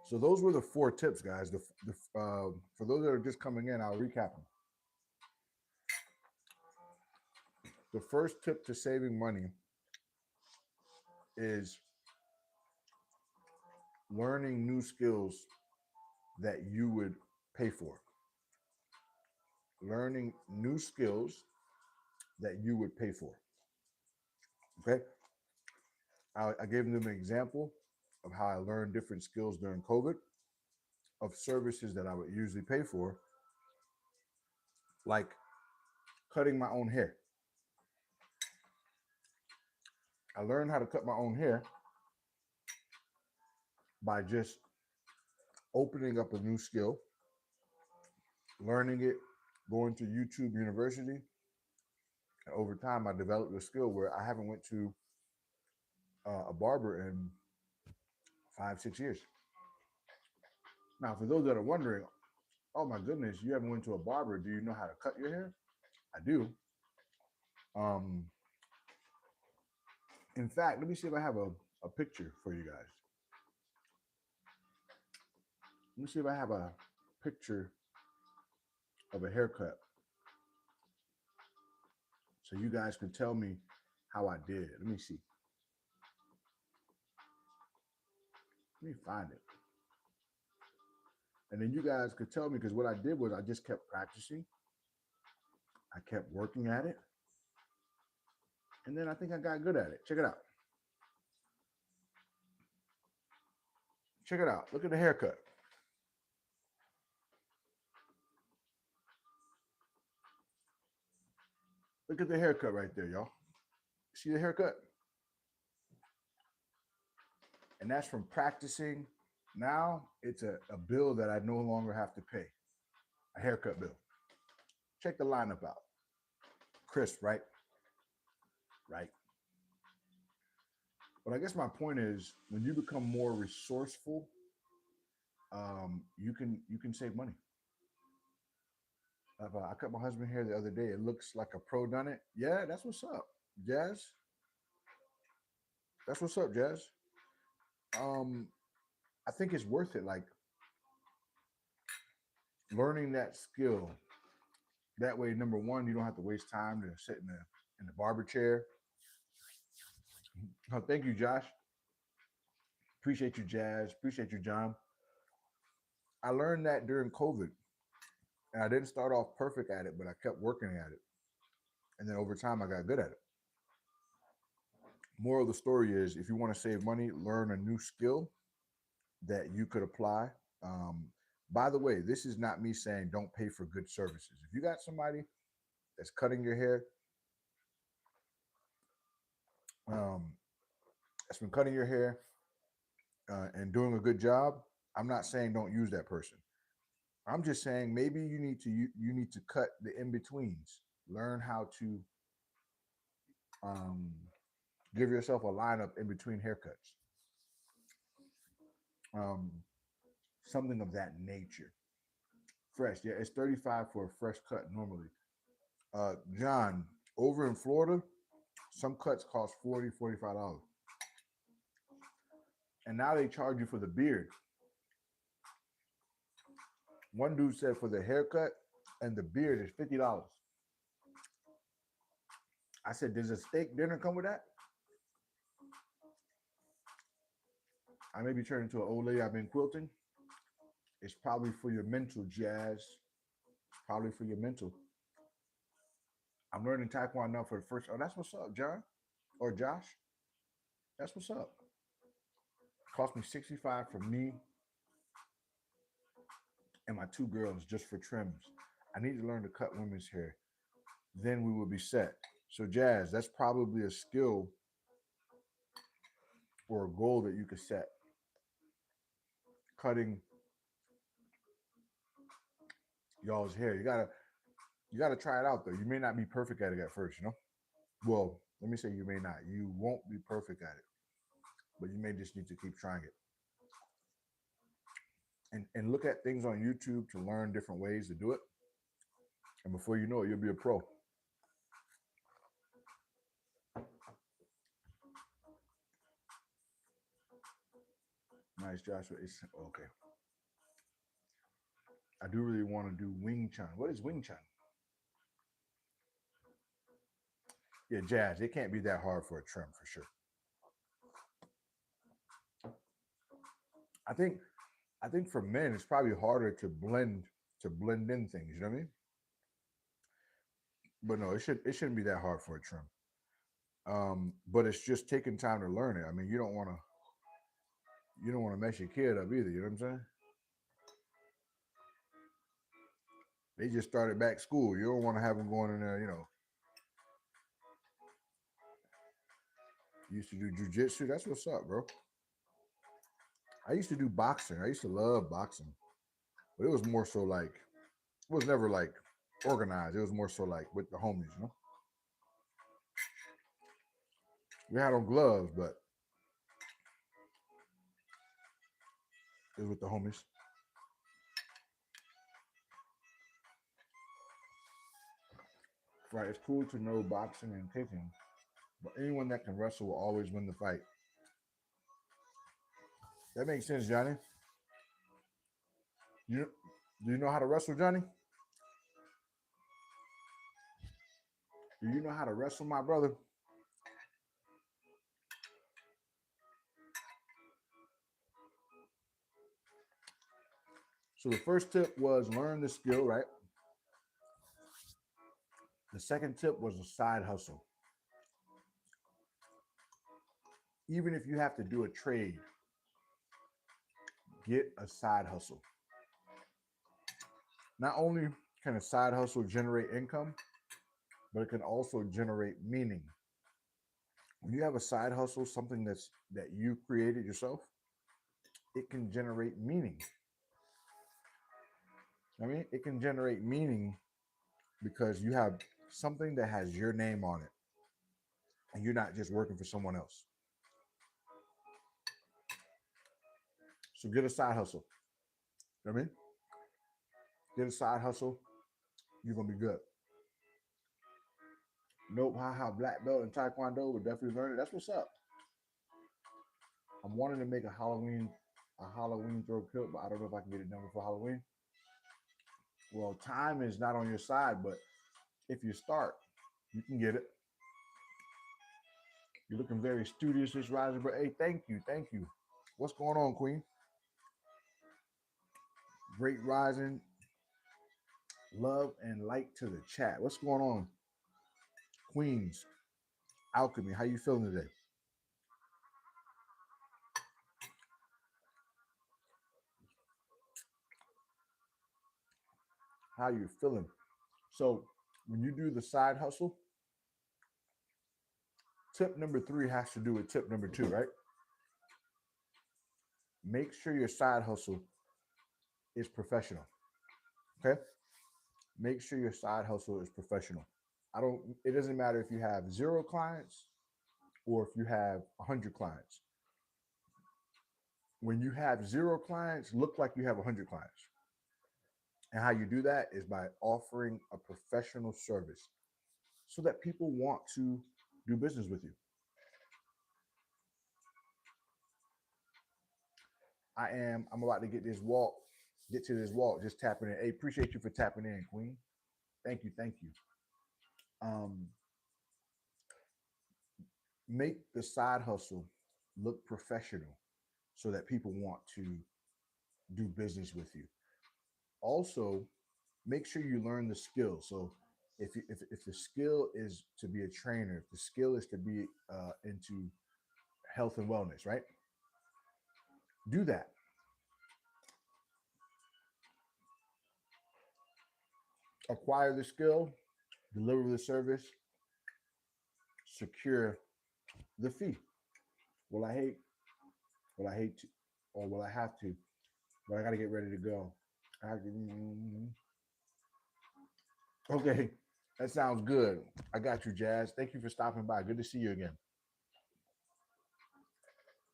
Speaker 1: So those were the 4 tips, guys. For those that are just coming in, I'll recap them. The first tip to saving money is learning new skills that you would pay for. Learning new skills that you would pay for. Okay. I gave them an example of how I learned different skills during COVID of services that I would usually pay for, like cutting my own hair. I learned how to cut my own hair by just opening up a new skill, learning it, going to YouTube University. And over time, I developed a skill where I haven't went to a barber in 5, 6 years. Now, for those that are wondering, oh my goodness, you haven't went to a barber. Do you know how to cut your hair? I do. Um, in fact, let me see if I have a picture for you guys. Let me see if I have a picture of a haircut so you guys can tell me how I did. Let me see. Let me find it. And then you guys could tell me, because what I did was I just kept practicing. I kept working at it. And then I think I got good at it. Check it out. Check it out. Look at the haircut. Look at the haircut right there, y'all. See the haircut? And that's from practicing. Now it's a bill that I no longer have to pay, a haircut bill. Check the lineup out. Chris, right? Right. But I guess my point is, when you become more resourceful, you can save money. I cut my husband hair the other day. It looks like a pro done it. Yeah, that's what's up, Jazz. That's what's up, Jazz. Um, I think it's worth it. Like learning that skill. That way, number one, you don't have to waste time to sit in the barber chair. Oh, thank you, Josh. Appreciate you, Jazz. Appreciate you, John. I learned that during COVID, and I didn't start off perfect at it, but I kept working at it, and then over time, I got good at it. Moral of the story is, if you want to save money, learn a new skill that you could apply. Um, by the way, this is not me saying don't pay for good services. If you got somebody that's cutting your hair, um, that's been cutting your hair and doing a good job, I'm not saying don't use that person. I'm just saying maybe you need to cut the in betweens. Learn how to um, give yourself a lineup in between haircuts. Um, Something of that nature. Fresh, yeah, it's 35 for a fresh cut normally. John, over in Florida, some cuts cost 40, $45. And now they charge you for the beard. One dude said for the haircut and the beard is $50. I said, does a steak dinner come with that? I may be turning into an old lady. I've been quilting. It's probably for your mental, Jazz. Probably for your mental. I'm learning Taekwondo for the first. Oh, that's what's up, John or Josh. That's what's up. Cost me 65 for me and my 2 girls just for trims. I need to learn to cut women's hair. Then we will be set. So, Jazz, that's probably a skill or a goal that you could set. Cutting y'all's hair. You gotta try it out though. You may not be perfect at it at first, you know? Well, let me say you may not. You won't be perfect at it, but you may just need to keep trying it. And look at things on YouTube to learn different ways to do it. And before you know it, you'll be a pro. Nice, Joshua. It's okay. I do really want to do Wing Chun. What is Wing Chun? Yeah, Jazz. It can't be that hard for a trim for sure. I think I think for men it's probably harder to blend in things. You know what I mean? But no, it shouldn't be that hard for a trim. But it's just taking time to learn it. I mean, you don't want to mess your kid up either. You know what I'm saying? They just started back school. You don't want to have them going in there. You used to do jujitsu. That's what's up, bro. I used to do boxing. I used to love boxing, but it was more so like it was never like organized. It was more so like with the homies. We had on gloves, but it was with the homies. Right? It's cool to know boxing and kicking, but anyone that can wrestle will always win the fight. That makes sense, Johnny. You do you know how to wrestle, Johnny? Do you know how to wrestle, my brother? So the first tip was learn the skill, right? The second tip was a side hustle. Even if you have to do a trade, get a side hustle. Not only can a side hustle generate income, but it can also generate meaning. When you have a side hustle, something that you created yourself, it can generate meaning. I mean, it can generate meaning because you have something that has your name on it, and you're not just working for someone else. So get a side hustle. You know what I mean? Get a side hustle. You're gonna be good. Nope, haha, black belt in Taekwondo would definitely learn it. That's what's up. I'm wanting to make a Halloween throw kilt, but I don't know if I can get it done before Halloween. Well, time is not on your side, but if you start, you can get it. You're looking very studious this rising, but hey, thank you, thank you. What's going on, Queen? Great rising, love and light to the chat. What's going on, Queens? Alchemy, how you feeling today? How you feeling? So when you do the side hustle, tip number three has to do with tip number two, right? Make sure your side hustle is professional. Okay. Make sure your side hustle is professional. It doesn't matter if you have 0 clients or if you have 100 clients. When you have 0 clients, look like you have 100 clients. And how you do that is by offering a professional service so that people want to do business with you. I'm about to get to this walk, just tapping in. Hey, appreciate you for tapping in, Queen. Thank you, thank you. Um, make the side hustle look professional so that people want to do business with you. Also, make sure you learn the skill. So if the skill is to be a trainer, if the skill is to be into health and wellness, right? Do that. acquire the skill, deliver the service, secure the fee. Will I hate? Will I hate to, or will I have to? But I got to get ready to go. Okay, that sounds good. I got you, Jazz. Thank you for stopping by. Good to see you again.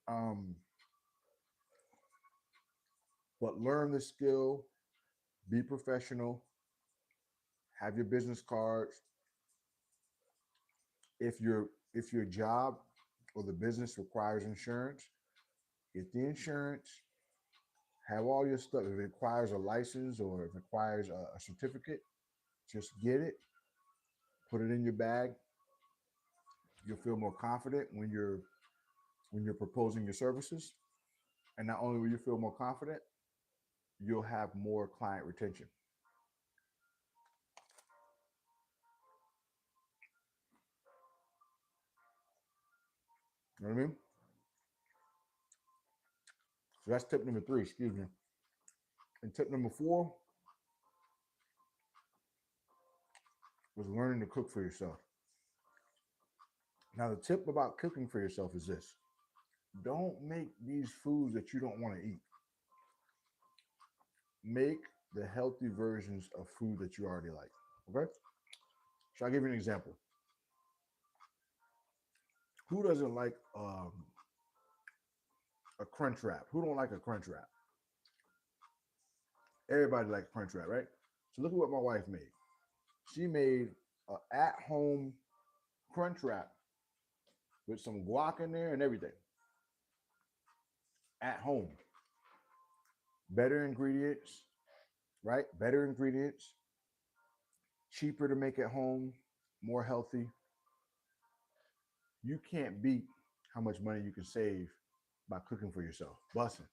Speaker 1: Um, but learn the skill, be professional, have your business cards. If your job or the business requires insurance, get the insurance. Have all your stuff. If it requires a license or if it requires a certificate, just get it. Put it in your bag. You'll feel more confident when you're proposing your services. And not only will you feel more confident, you'll have more client retention. You know what I mean? So that's tip number three, excuse me. And tip number four was learning to cook for yourself. Now, the tip about cooking for yourself is this: don't make these foods that you don't want to eat. Make the healthy versions of food that you already like. Okay? So I'll give you an example. Who doesn't like a crunch wrap? Who don't like a crunch wrap? Everybody likes crunch wrap, right? So look at what my wife made. She made a at-home crunch wrap with some guac in there and everything. At home. Better ingredients, right? Better ingredients, cheaper to make at home, more healthy. You can't beat how much money you can save by cooking for yourself. Bussin'.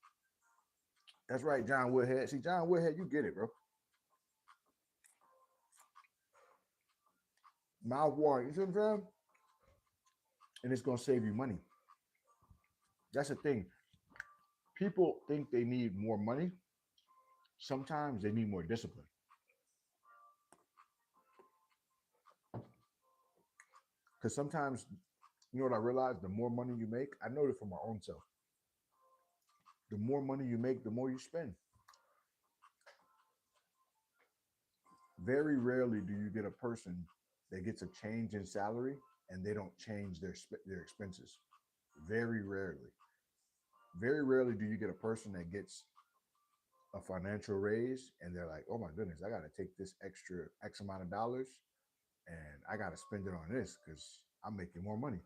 Speaker 1: That's right, John Woodhead. See, John Woodhead, you get it, bro. Mouth watering. You see what I'm saying? And it's gonna save you money. That's the thing. People think they need more money. Sometimes they need more discipline. Because sometimes, you know what I realize? The more money you make, I know it for my own self. The more money you make, the more you spend. Very rarely do you get a person that gets a change in salary and they don't change their expenses. Very rarely. Very rarely do you get a person that gets a financial raise and they're like, "Oh my goodness, I got to take this extra X amount of dollars and I got to spend it on this because I'm making more money."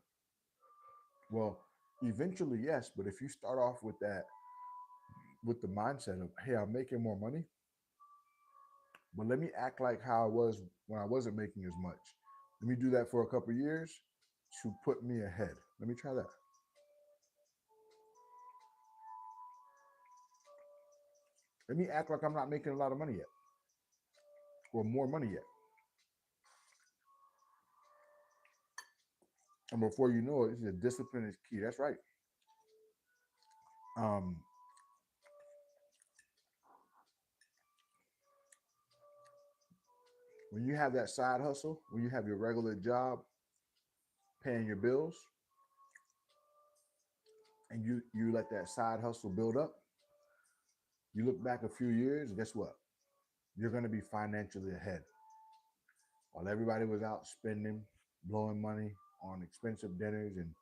Speaker 1: Well, eventually, yes, but if you start off with that, with the mindset of, "Hey, I'm making more money, but let me act like how I was when I wasn't making as much. Let me do that for a couple of years to put me ahead. Let me try that. Let me act like I'm not making a lot of money yet or more money yet." And before you know it, it's a discipline is key. That's right. Um, when you have that side hustle, when you have your regular job paying your bills, and you let that side hustle build up, you look back a few years, guess what? You're going to be financially ahead. While everybody was out spending, blowing money on expensive dinners and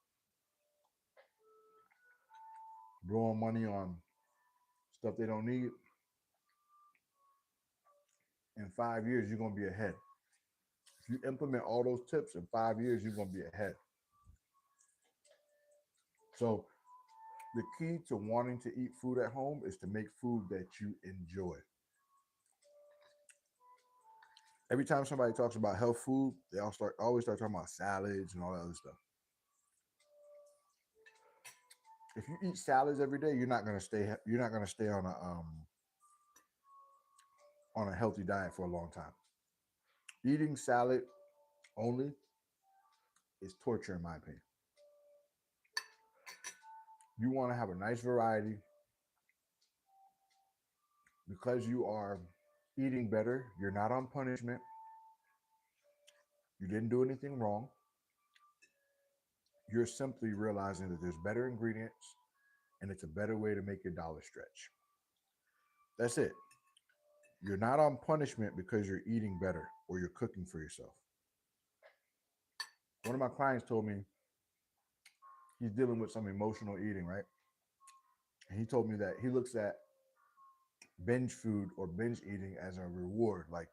Speaker 1: blowing money on stuff they don't need, in 5 years, you're going to be ahead. If you implement all those tips in 5 years, you're going to be ahead. So, the key to wanting to eat food at home is to make food that you enjoy. Every time somebody talks about health food, they always start talking about salads and all that other stuff. If you eat salads every day, you're not gonna stay on a healthy diet for a long time. Eating salad only is torture, in my opinion. You want to have a nice variety because you are eating better. You're not on punishment. You didn't do anything wrong. You're simply realizing that there's better ingredients and it's a better way to make your dollar stretch. That's it. You're not on punishment because you're eating better or you're cooking for yourself. One of my clients told me he's dealing with some emotional eating, right? And he told me that he looks at binge food or binge eating as a reward. Like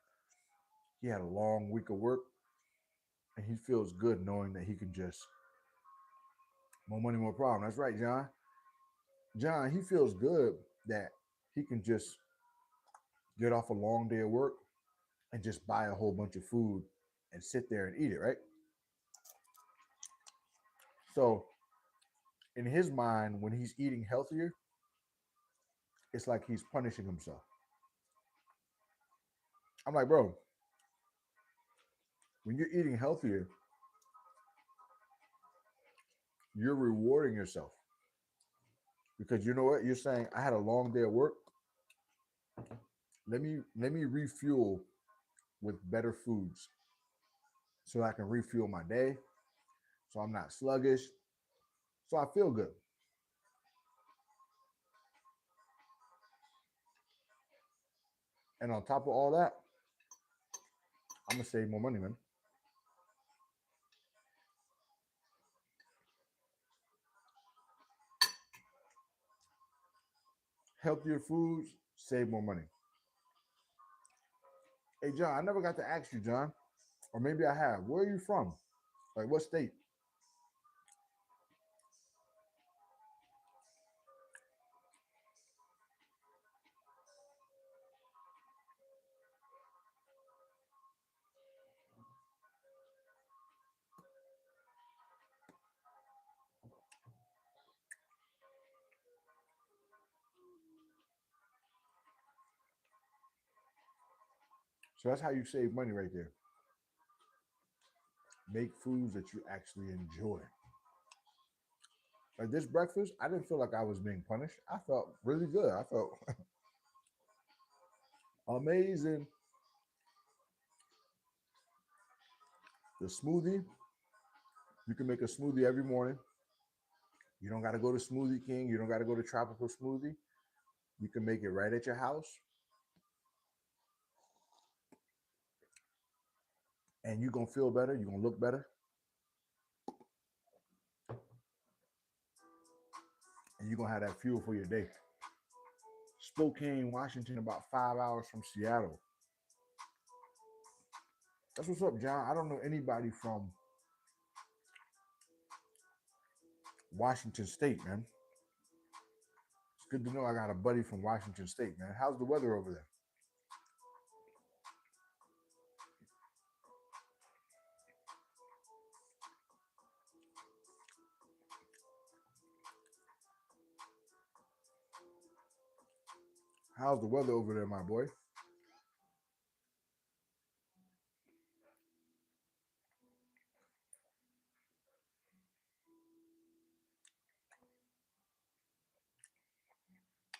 Speaker 1: he had a long week of work and he feels good knowing that he can just more money, more problem. That's right, John. John, he feels good that he can just get off a long day of work and just buy a whole bunch of food and sit there and eat it, right? So in his mind, when he's eating healthier, it's like he's punishing himself. I'm like, bro, when you're eating healthier, you're rewarding yourself because you know what? You're saying, I had a long day of work. Let me refuel with better foods so I can refuel my day, so I'm not sluggish, so I feel good. And on top of all that, I'm gonna save more money, man. Healthier foods, save more money. Hey, John, I never got to ask you, John, or maybe I have. Where are you from? Like, what state? So that's how you save money right there. Make foods that you actually enjoy. Like this breakfast, I didn't feel like I was being punished. I felt really good. I felt amazing. The smoothie, you can make a smoothie every morning. You don't got to go to Smoothie King. You don't got to go to Tropical Smoothie. You can make it right at your house, and you're gonna feel better. You're gonna look better, and you're gonna have that fuel for your day. Spokane, Washington, about 5 hours from Seattle. That's what's up, John. I don't know anybody from Washington State, man. It's good to know I got a buddy from Washington State, man. How's the weather over there? How's the weather over there, my boy?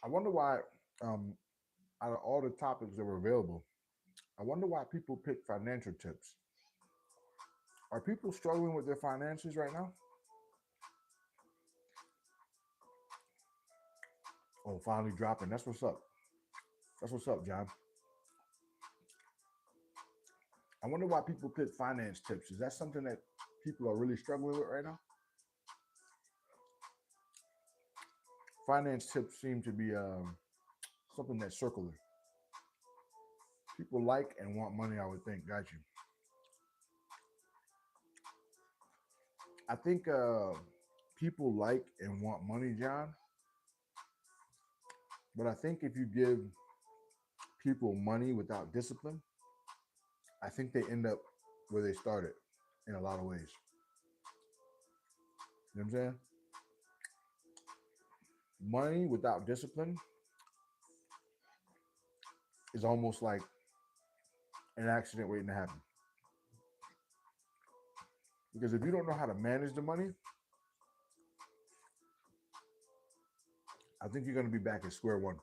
Speaker 1: I wonder why, um, out of all the topics that were available, I wonder why people pick financial tips. Are people struggling with their finances right now? Oh, finally dropping. That's what's up. That's what's up, John. I wonder why people pick finance tips. Is that something that people are really struggling with right now? Finance tips seem to be something that's circular. People like and want money, I would think. Got you. I think people like and want money, John. But I think if you give people money without discipline, I think they end up where they started in a lot of ways. You know what I'm saying? Money without discipline is almost like an accident waiting to happen. Because if you don't know how to manage the money, I think you're going to be back at square one.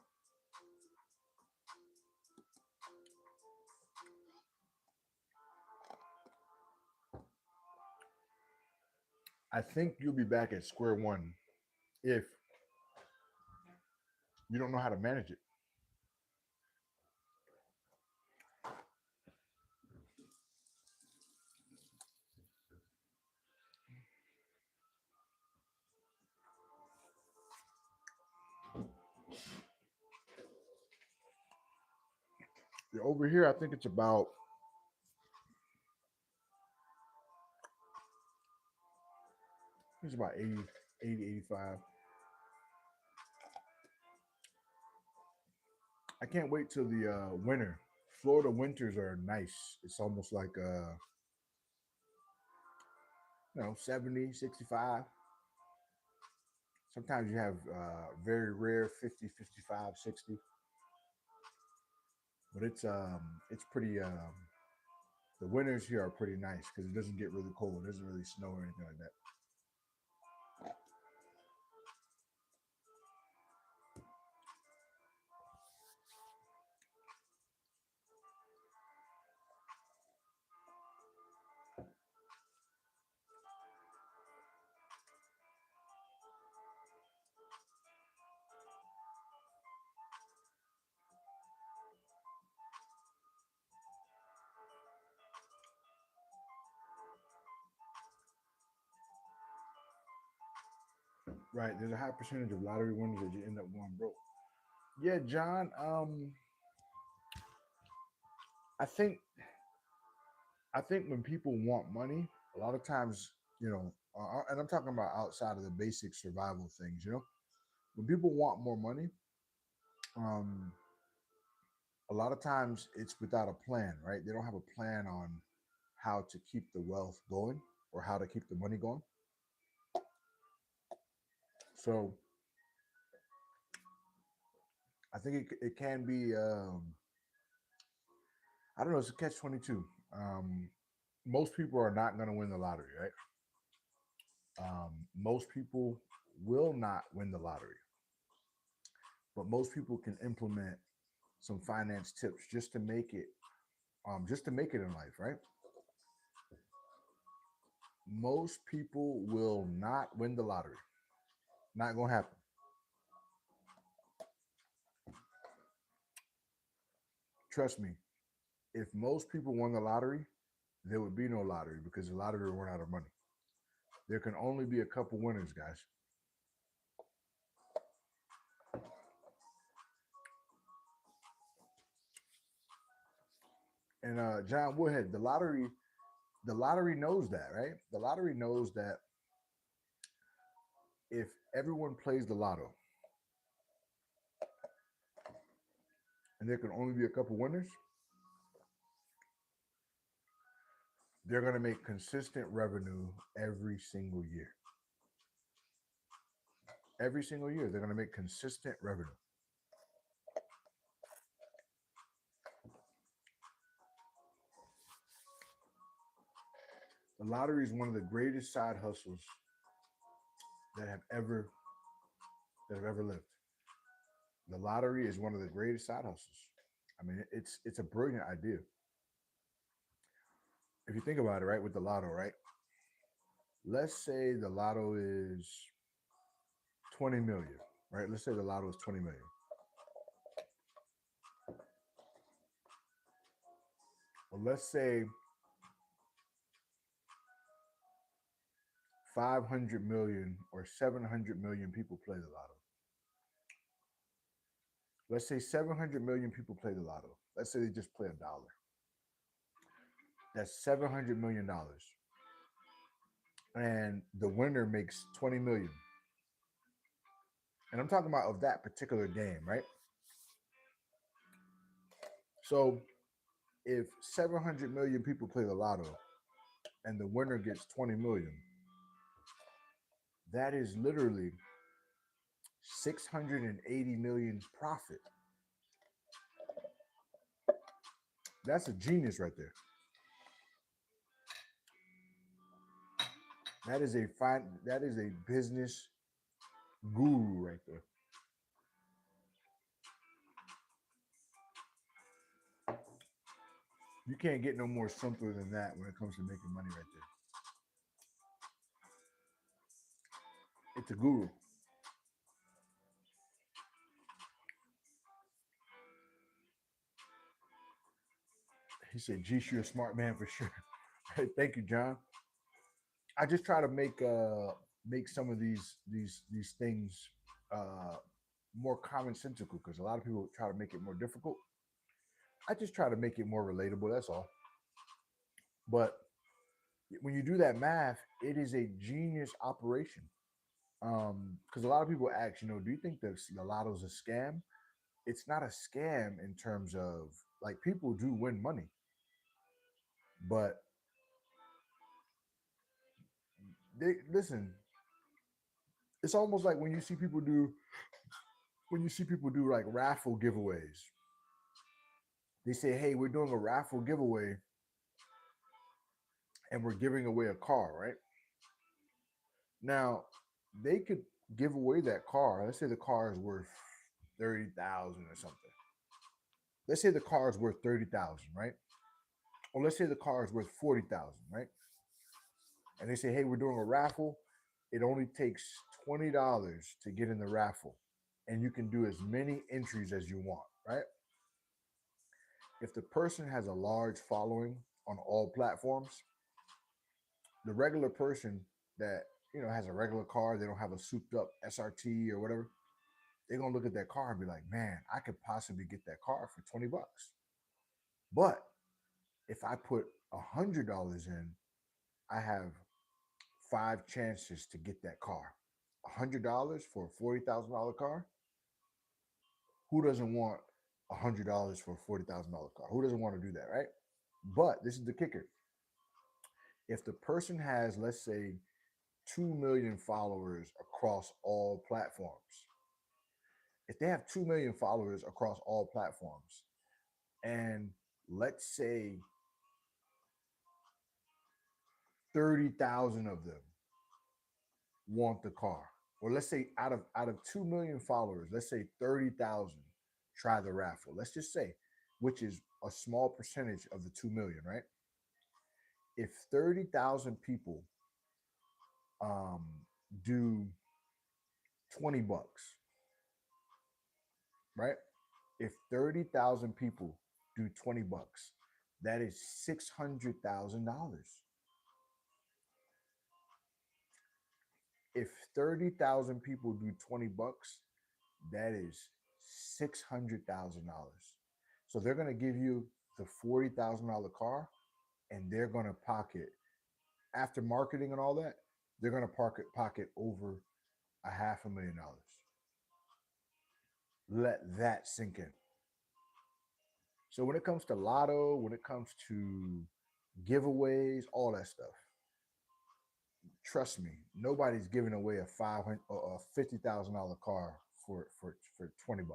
Speaker 1: I think you'll be back at square one if you don't know how to manage it. Yeah, over here, I think it's about 80, 85. I can't wait till the winter. Florida winters are nice. It's almost like 70, 65. Sometimes you have very rare 50, 55, 60. But it's pretty the winters here are pretty nice because it doesn't get really cold. It doesn't really snow or anything like that. Right. There's a high percentage of lottery winners that you end up going broke. Yeah, John. I think I think when people want money, a lot of times, and I'm talking about outside of the basic survival things. When people want more money, um, a lot of times it's without a plan, right? They don't have a plan on how to keep the wealth going or how to keep the money going. So I think it can be, I don't know, it's a catch 22. Most people are not going to win the lottery, right? Most people will not win the lottery, but most people can implement some finance tips just to make it in life, right? Most people will not win the lottery. Not gonna happen. Trust me. If most people won the lottery, there would be no lottery because the lottery would run out of money. There can only be a couple winners, guys. And John Woodhead, the lottery knows that, right? The lottery knows that if everyone plays the lotto and there can only be a couple winners, they're going to make consistent revenue every single year. Every single year, they're going to make consistent revenue. The lottery is one of the greatest side hustles that have ever that have ever lived. The lottery is one of the greatest side hustles. I mean, it's a brilliant idea. If you think about it, right, with the lotto, right? Let's say the lotto is 20 million, right? Let's say the lotto is 20 million. Well, let's say 500 million or 700 million people play the lotto. Let's say 700 million people play the lotto. Let's say they just play $1. That's $700 million. And the winner makes 20 million. And I'm talking about of that particular game, right? So if 700 million people play the lotto and the winner gets 20 million, that is literally 680 million profit. That's a genius right there. That is a business guru right there. You can't get no more simpler than that when it comes to making money right there. It's a guru. He said, "Geez, you're a smart man for sure." Thank you, John. I just try to make some of these things uh, more commonsensical because a lot of people try to make it more difficult. I just try to make it more relatable. That's all. But when you do that math, it is a genius operation. Because a lot of people ask, do you think the lotto's a scam? It's not a scam in terms of like people do win money, but they listen. It's almost like when you see people do like raffle giveaways. They say, "Hey, we're doing a raffle giveaway, and we're giving away a car." Right now, they could give away that car. Let's say the car is worth 30,000 or something. Let's say the car is worth 30,000, right? Or let's say the car is worth 40,000, right? And they say, "Hey, we're doing a raffle. It only takes $20 to get in the raffle, and you can do as many entries as you want." Right? If the person has a large following on all platforms, the regular person that has a regular car, they don't have a souped up SRT or whatever, they're gonna look at that car and be like, "Man, I could possibly get that car for $20." But if I put $100 in, I have five chances to get that car. $100 for a $40,000 car. Who doesn't want $100 for a $40,000 car? Who doesn't want to do that, right? But this is the kicker: if the person has, let's say, 2 million followers across all platforms, if they have 2 million followers across all platforms, and let's say 30,000 of them want the car, or let's say out of 2 million followers, let's say 30,000 try the raffle. Let's just say, which is a small percentage of the 2 million, right? If 30,000 people um, do $20, right? If 30,000 people do $20, that is $600,000. If 30,000 people do $20, that is $600,000. So they're going to give you the $40,000 car, and they're going to pocket, after marketing and all that, they're going to pocket over $500,000. Let that sink in. So when it comes to lotto, when it comes to giveaways, all that stuff, trust me, nobody's giving away a 500 or a $50,000 car for $20.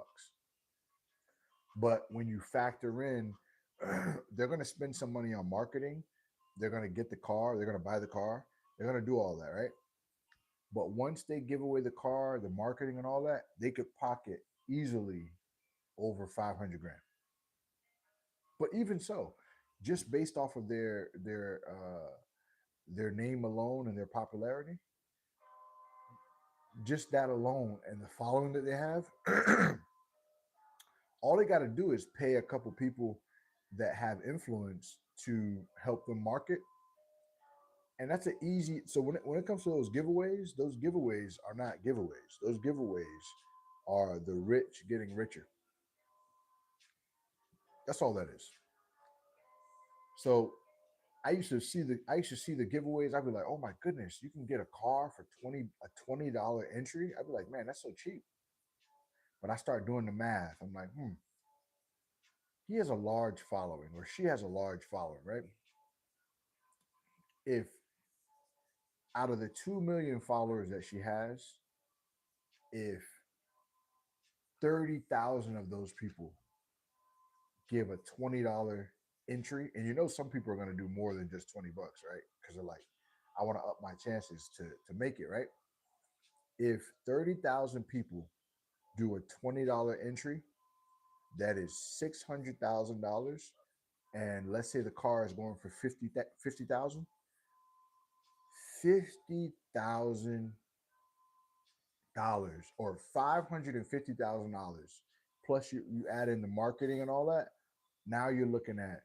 Speaker 1: But when you factor in, they're going to spend some money on marketing. They're going to get the car. They're going to buy the car. They're going to do all that, right? But once they give away the car, the marketing and all that, they could pocket easily over 500 grand. But even so, just based off of their name alone and their popularity, just that alone and the following that they have, all they got to do is pay a couple people that have influence to help them market. And that's an easy. So when it comes to those giveaways are not giveaways. Those giveaways are the rich getting richer. That's all that is. So I used to see the giveaways. I'd be like, oh my goodness, you can get a car for $20 entry. I'd be like, man, that's so cheap. But I start doing the math. I'm like, he has a large following, or she has a large following, right? If out of the 2 million followers that she has, if 30,000 of those people give a $20 entry, and some people are going to do more than just $20, right? Because they're like, I want to up my chances to make it, right? If 30,000 people do a $20 entry, that is $600,000. And let's say the car is going for 50,000. 50,000 dollars or $550,000 plus you add in the marketing and all that. Now you're looking at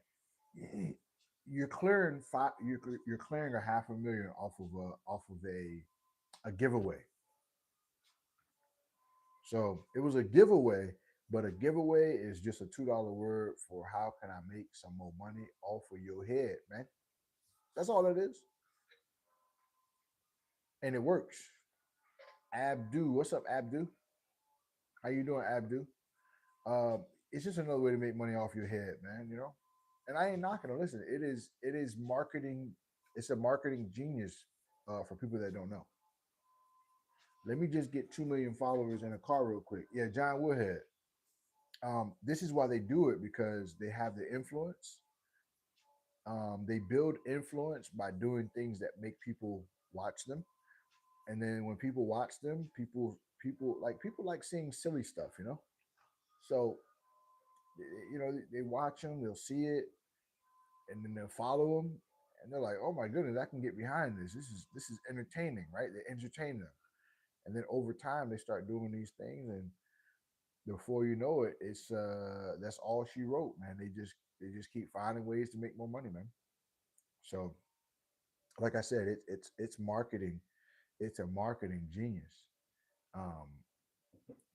Speaker 1: you're clearing you're clearing a half a million off of a giveaway. So it was a giveaway, but a giveaway is just a $2 word for how can I make some more money off of your head, man. That's all it is, and it works. Abdu, what's up, Abdu? How you doing, Abdu? It's just another way to make money off your head, man. You know, and I ain't knocking it. Listen, it is marketing. It's a marketing genius for people that don't know. Let me just get 2 million followers in a car real quick. Yeah, John Woodhead. This is why they do it because they have the influence. They build influence by doing things that make people watch them, and then when people watch them, people like seeing silly stuff, you know. So they watch them, they'll see it, and then they'll follow them, and they're like, "Oh my goodness, I can get behind this. This is entertaining, right?" They entertain them, and then over time they start doing these things, and before you know it, it's that's all she wrote, man. They just keep finding ways to make more money, man. So, like I said, it's marketing. It's a marketing genius. Um,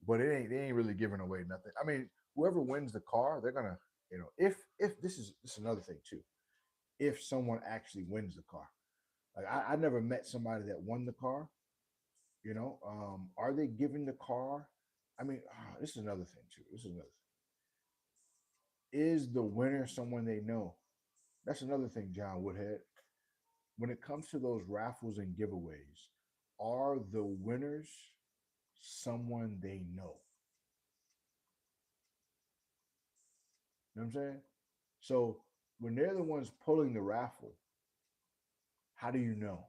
Speaker 1: but they ain't really giving away nothing. I mean, whoever wins the car, they're gonna, if this is another thing too. If someone actually wins the car, like I never met somebody that won the car. Are they giving the car? I mean, this is another thing too. This is another thing. Is the winner someone they know? That's another thing, John Woodhead. When it comes to those raffles and giveaways, are the winners someone they know? You know what I'm saying? So when they're the ones pulling the raffle, how do you know?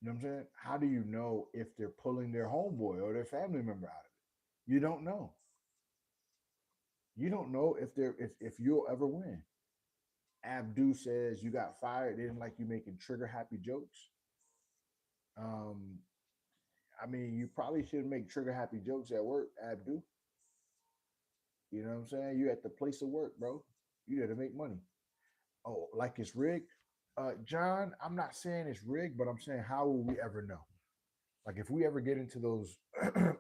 Speaker 1: You know what I'm saying? How do you know if they're pulling their homeboy or their family member out of it? You don't know. You don't know if you'll ever win. Abdu says you got fired. They didn't like you making trigger happy jokes. Um, I mean, you probably should make trigger happy jokes at work, Abdu. You know what I'm saying? You at the place of work, bro. You there to make money. Oh, like it's rigged. John, I'm not saying it's rigged, but I'm saying how will we ever know? Like if we ever get into those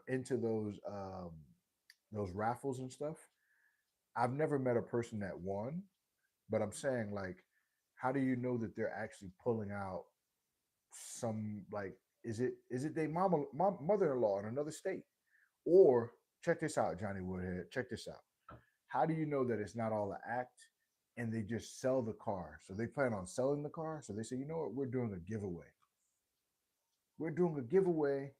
Speaker 1: into those raffles and stuff, I've never met a person that won, but I'm saying like, how do you know that they're actually pulling out some like is it their mother-in-law in another state? Or check this out, Johnny Woodhead. Check this out. How do you know that it's not all an act and they just sell the car? So they plan on selling the car. So they say, you know what, we're doing a giveaway. We're doing a giveaway.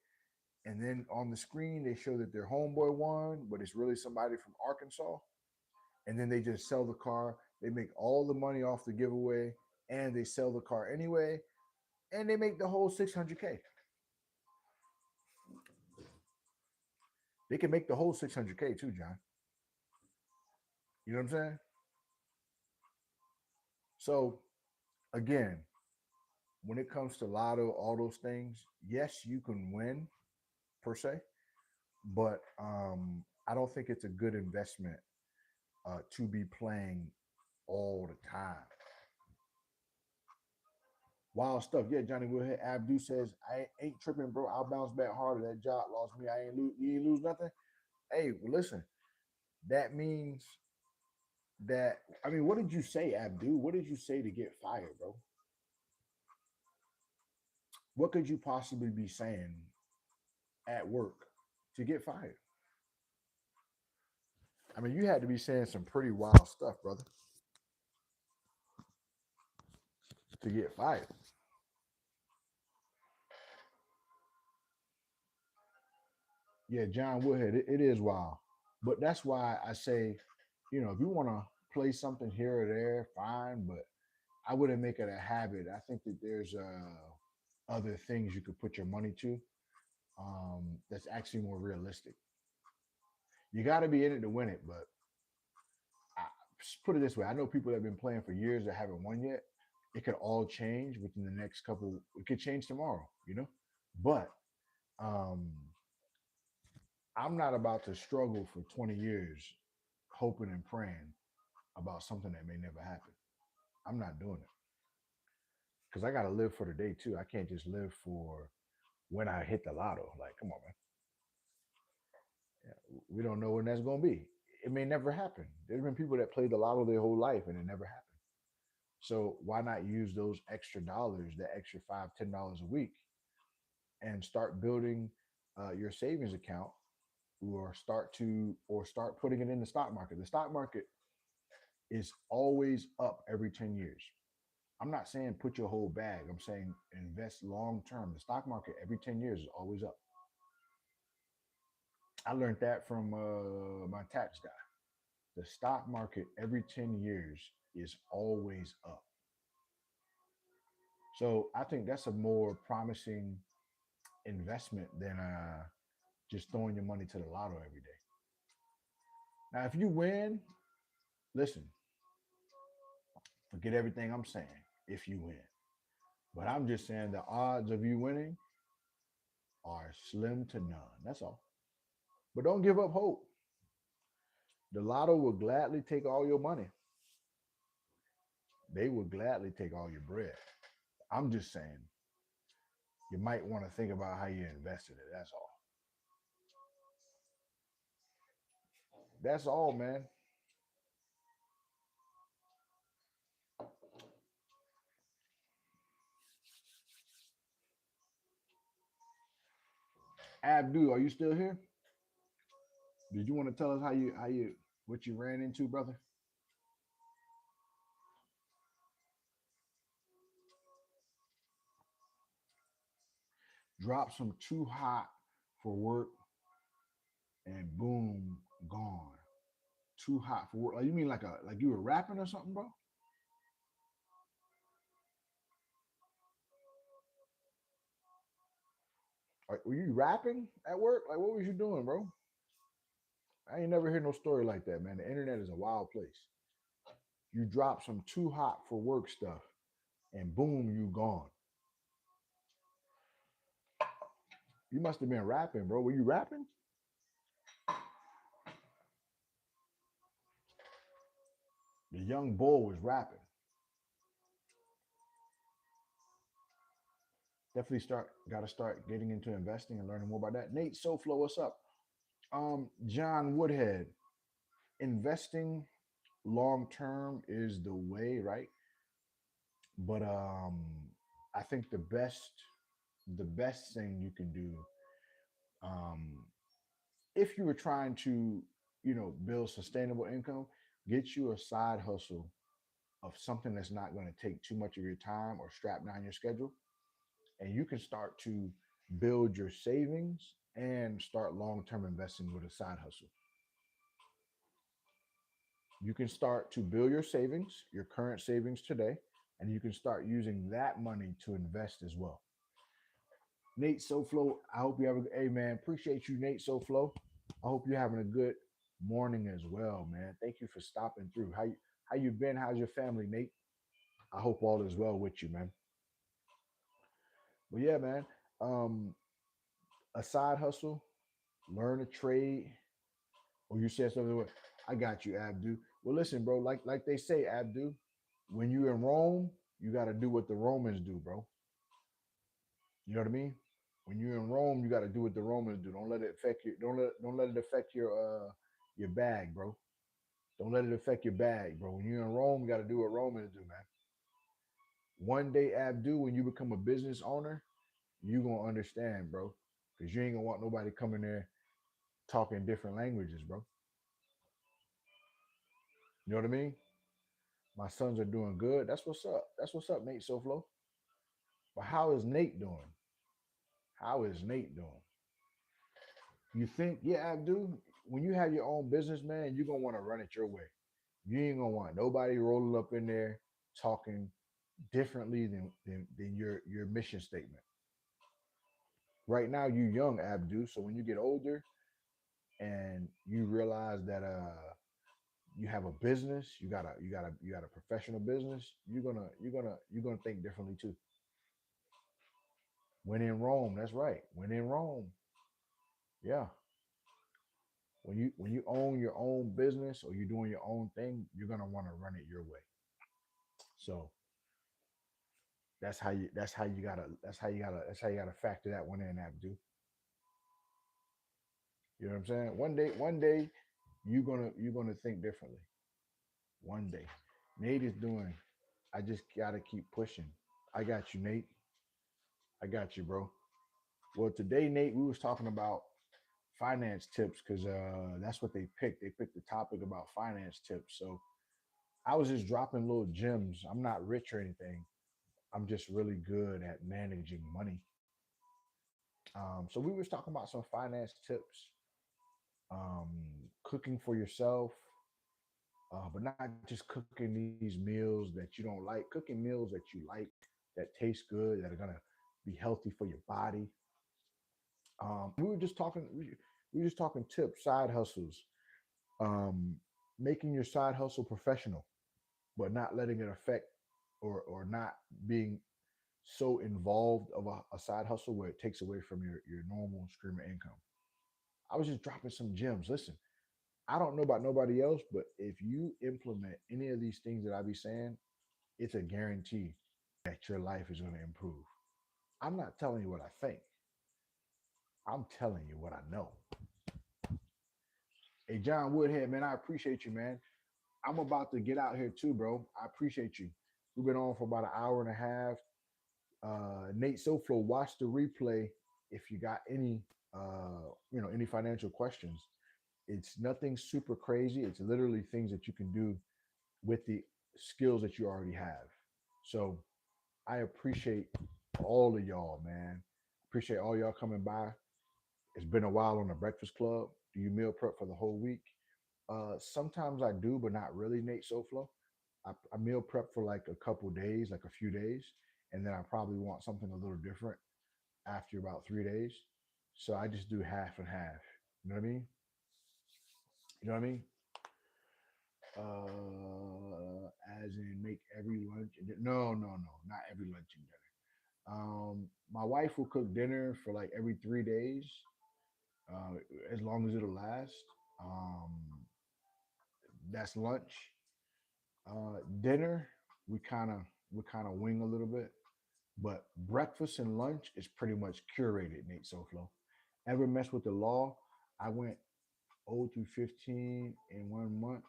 Speaker 1: And then on the screen, they show that their homeboy won, but it's really somebody from Arkansas. And then they just sell the car. They make all the money off the giveaway and they sell the car anyway. And they make the whole 600K. They can make the whole 600K too, John. You know what I'm saying? So again, when it comes to lotto, all those things, yes, you can win per se, but I don't think it's a good investment to be playing all the time. Wild stuff. Yeah, Johnny Woodhead. Abdu says, I ain't tripping, bro. I'll bounce back harder. That job lost me. I ain't lose. You ain't lose nothing. Hey, well, listen. That means that. I mean, what did you say, Abdu? What did you say to get fired, bro? What could you possibly be saying at work to get fired? I mean, you had to be saying some pretty wild stuff, brother, to get fired. Yeah, John Woodhead, it is wild. But that's why I say, if you want to play something here or there, fine. But I wouldn't make it a habit. I think that there's other things you could put your money to that's actually more realistic. You got to be in it to win it. But I, just put it this way: I know people that have been playing for years that haven't won yet. It could all change within the next couple. It could change tomorrow. But um, I'm not about to struggle for 20 years hoping and praying about something that may never happen. I'm not doing it because I got to live for the day too. I can't just live for when I hit the lotto. Like, come on, man. Yeah, we don't know when that's going to be. It may never happen. There's been people that played the lotto their whole life and it never happened. So why not use those extra dollars, that extra $5, $10 a week, and start building your savings account, or start putting it in the stock market. The stock market is always up every 10 years. I'm not saying put your whole bag. I'm saying invest long term. The stock market every 10 years is always up. I learned that from my tax guy. The stock market every 10 years is always up. So I think that's a more promising investment than just throwing your money to the lotto every day. Now, if you win, listen, forget everything I'm saying if you win. But I'm just saying the odds of you winning are slim to none. That's all. But don't give up hope. The lotto will gladly take all your money. They will gladly take all your bread. I'm just saying you might want to think about how you invested it. That's all. That's all, man. Abdu, are you still here? Did you want to tell us how you what you ran into, brother? Drop some too hot for work and boom, gone. Too hot for work. Like you mean like you were rapping or something, bro? Were you rapping at work? Like what was you doing, bro? I ain't never heard no story like that, man. The internet is a wild place. You drop some too hot for work stuff and boom, you gone. You must have been rapping, bro. Were you rapping? The young bull was rapping. Definitely gotta start getting into investing and learning more about that. Nate SoFlo, what's up? John Woodhead, investing long term is the way, right? But I think the best thing you can do, um, if you were trying to, build sustainable income, get you a side hustle of something that's not going to take too much of your time or strap down your schedule, and you can start to build your savings and start long-term investing with a side hustle. You can start to build your savings, your current savings today, and you can start using that money to invest as well. Nate SoFlo, I hope you have a hey man, appreciate you, Nate SoFlo. I hope you're having a good morning as well, man. Thank you for stopping through. How you been? How's your family, Nate? I hope all is well with you, man. But yeah, man. Um, a side hustle, learn a trade, or you said something. I got you, Abdu. Well, listen, bro. Like they say, Abdu, when you in Rome, you got to do what the Romans do, bro. You know what I mean? When you're in Rome, you got to do what the Romans do. Don't let it affect your. Don't let it affect your bag, bro. Don't let it affect your bag, bro. When you're in Rome, you got to do what Romans do, man. One day, Abdu, when you become a business owner, you gonna understand, bro. Because you ain't gonna want nobody coming there talking different languages, bro. You know what I mean? My sons are doing good. That's what's up. That's what's up, Nate SoFlo. But how is Nate doing? How is Nate doing? You think, yeah, Abdu, when you have your own business, man, you're gonna want to run it your way. You ain't gonna want nobody rolling up in there talking differently than your mission statement. Right now, you young, Abdu. So when you get older and you realize that you have a business, you got a professional business, you're gonna think differently too. When in Rome, that's right. When in Rome, yeah. When you own your own business or you're doing your own thing, you're gonna want to run it your way. So that's how you gotta factor that one in, Abdu. You know what I'm saying? One day you're gonna think differently. One day. Nate is doing. I just gotta keep pushing. I got you, Nate. I got you, bro. Well, today, Nate, we was talking about finance tips because that's what they picked. They picked the topic about finance tips. So I was just dropping little gems. I'm not rich or anything. I'm just really good at managing money. So we was talking about some finance tips, um, cooking for yourself, but not just cooking these meals that you don't like. Cooking meals that you like, that taste good, that are gonna be healthy for your body. We were just talking. We were just talking tips, side hustles, um, making your side hustle professional, but not letting it affect or not being so involved of a side hustle where it takes away from your normal stream of income. I was just dropping some gems. Listen, I don't know about nobody else, but if you implement any of these things that I be saying, it's a guarantee that your life is going to improve. I'm not telling you what I think. I'm telling you what I know. Hey, John Woodhead, man, I appreciate you, man. I'm about to get out here too, bro. I appreciate you. We've been on for about an hour and a half. Nate Soflo, watch the replay if you got any, any financial questions. It's nothing super crazy. It's literally things that you can do with the skills that you already have. So I appreciate all of y'all, man. Appreciate all y'all coming by. It's been a while on the Breakfast Club. Do you meal prep for the whole week? Sometimes I do, but not really, Nate Soflo. I meal prep for like a couple days, like a few days, and then I probably want something a little different after about 3 days. So I just do half and half. You know what I mean? You know what I mean? As in make every lunch. No, no, no, not every lunch and dinner. My wife will cook dinner for like every 3 days, uh, as long as it'll last. Um, that's lunch. Dinner, we kind of wing a little bit, but breakfast and lunch is pretty much curated. Nate Soflo, ever mess with the law? I went 0 through 15 in 1 month.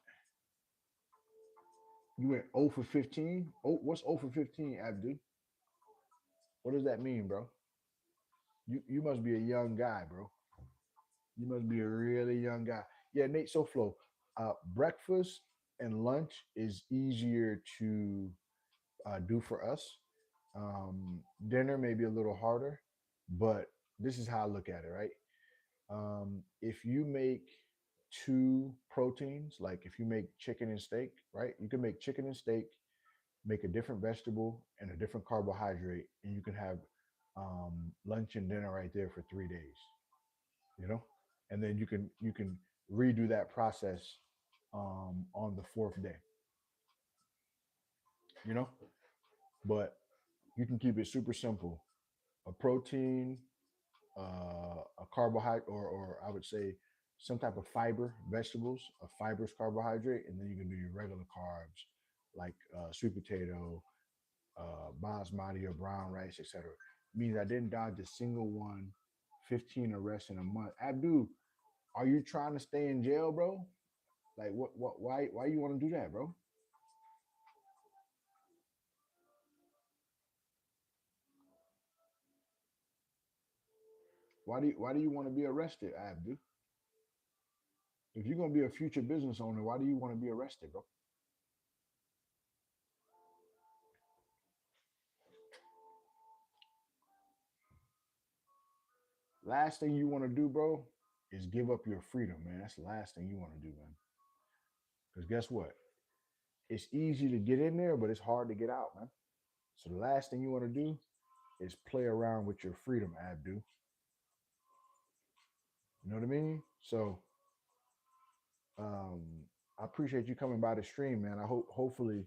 Speaker 1: You went 0 for 15. Oh, what's 0 for 15, Abdu? What does that mean, bro? You must be a young guy, bro. You must be a really young guy. Yeah, Nate Soflo. Breakfast and lunch is easier to do for us. Dinner may be a little harder, but this is how I look at it, right? If you make two proteins, like if you make chicken and steak, right? You can make chicken and steak, make a different vegetable and a different carbohydrate, and you can have lunch and dinner right there for 3 days. You know, and then you can redo that process on the fourth day. You know, but you can keep it super simple: a protein, a carbohydrate, or I would say some type of fiber, vegetables, a fibrous carbohydrate, and then you can do your regular carbs like sweet potato, basmati or brown rice, etc. Means I didn't dodge a single one. 15 arrests in a month. Abdu, are you trying to stay in jail, bro? Like why you want to do that, bro? Why do you want to be arrested, Abdu? If you're gonna be a future business owner, why do you want to be arrested, bro? Last thing you want to do, bro, is give up your freedom, man. That's the last thing you want to do, man. Because guess what? It's easy to get in there, but it's hard to get out, man. So the last thing you want to do is play around with your freedom, Abdu. You know what I mean? So um, I appreciate you coming by the stream, man. I hopefully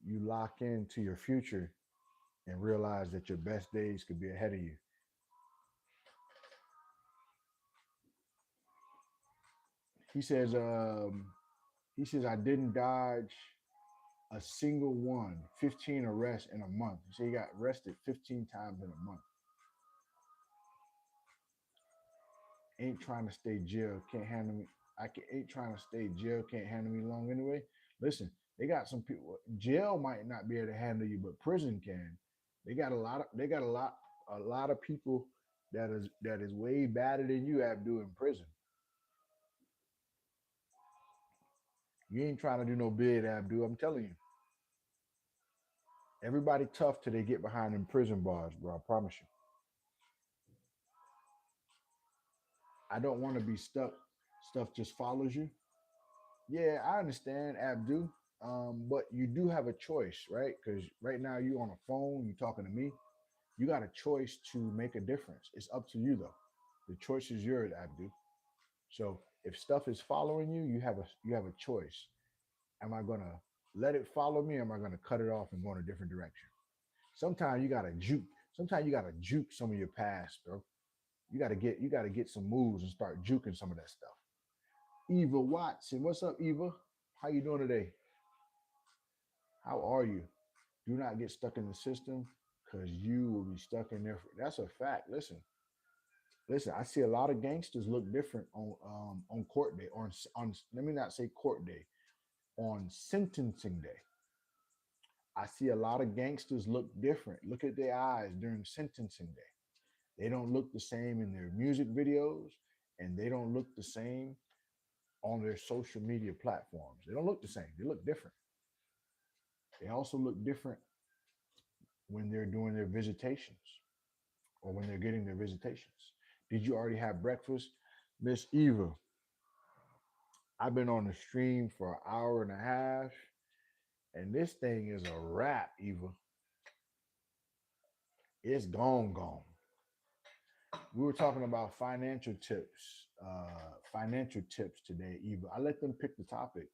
Speaker 1: you lock into your future and realize that your best days could be ahead of you. He says, he says, I didn't dodge a single one, 15 arrests in a month. So he got arrested 15 times in a month. Ain't trying to stay jail, can't handle me. Ain't trying to stay jail, can't handle me long anyway. Listen, they got some people. Jail might not be able to handle you, but prison can. They got a lot of people that is way badder than you have do in prison. You ain't trying to do no bid, Abdul. I'm telling you, everybody tough till they get behind them prison bars, bro. I promise you. I don't want to be stuck. Stuff just follows you. Yeah, I understand, Abdul. But you do have a choice, right? Because right now you on a phone, you talking to me. You got a choice to make a difference. It's up to you though. The choice is yours, Abdul. So if stuff is following you, you have a choice. Am I gonna let it follow me? Or am I gonna cut it off and go in a different direction? Sometimes you gotta juke. Sometimes you gotta juke some of your past, bro. You gotta get some moves and start juking some of that stuff. Eva Watson, what's up, Eva? How you doing today? How are you? Do not get stuck in the system because you will be stuck in there. That's a fact. Listen. I see a lot of gangsters look different on court day, or on let me not say court day, on sentencing day. I see a lot of gangsters look different. Look at their eyes during sentencing day. They don't look the same in their music videos, and they don't look the same on their social media platforms. They don't look the same. They look different. They also look different when they're doing their visitations or when they're getting their visitations. Did you already have breakfast? Miss Eva, I've been on the stream for an hour and a half, and this thing is a wrap, Eva. It's gone. We were talking about financial tips today, Eva. I let them pick the topic.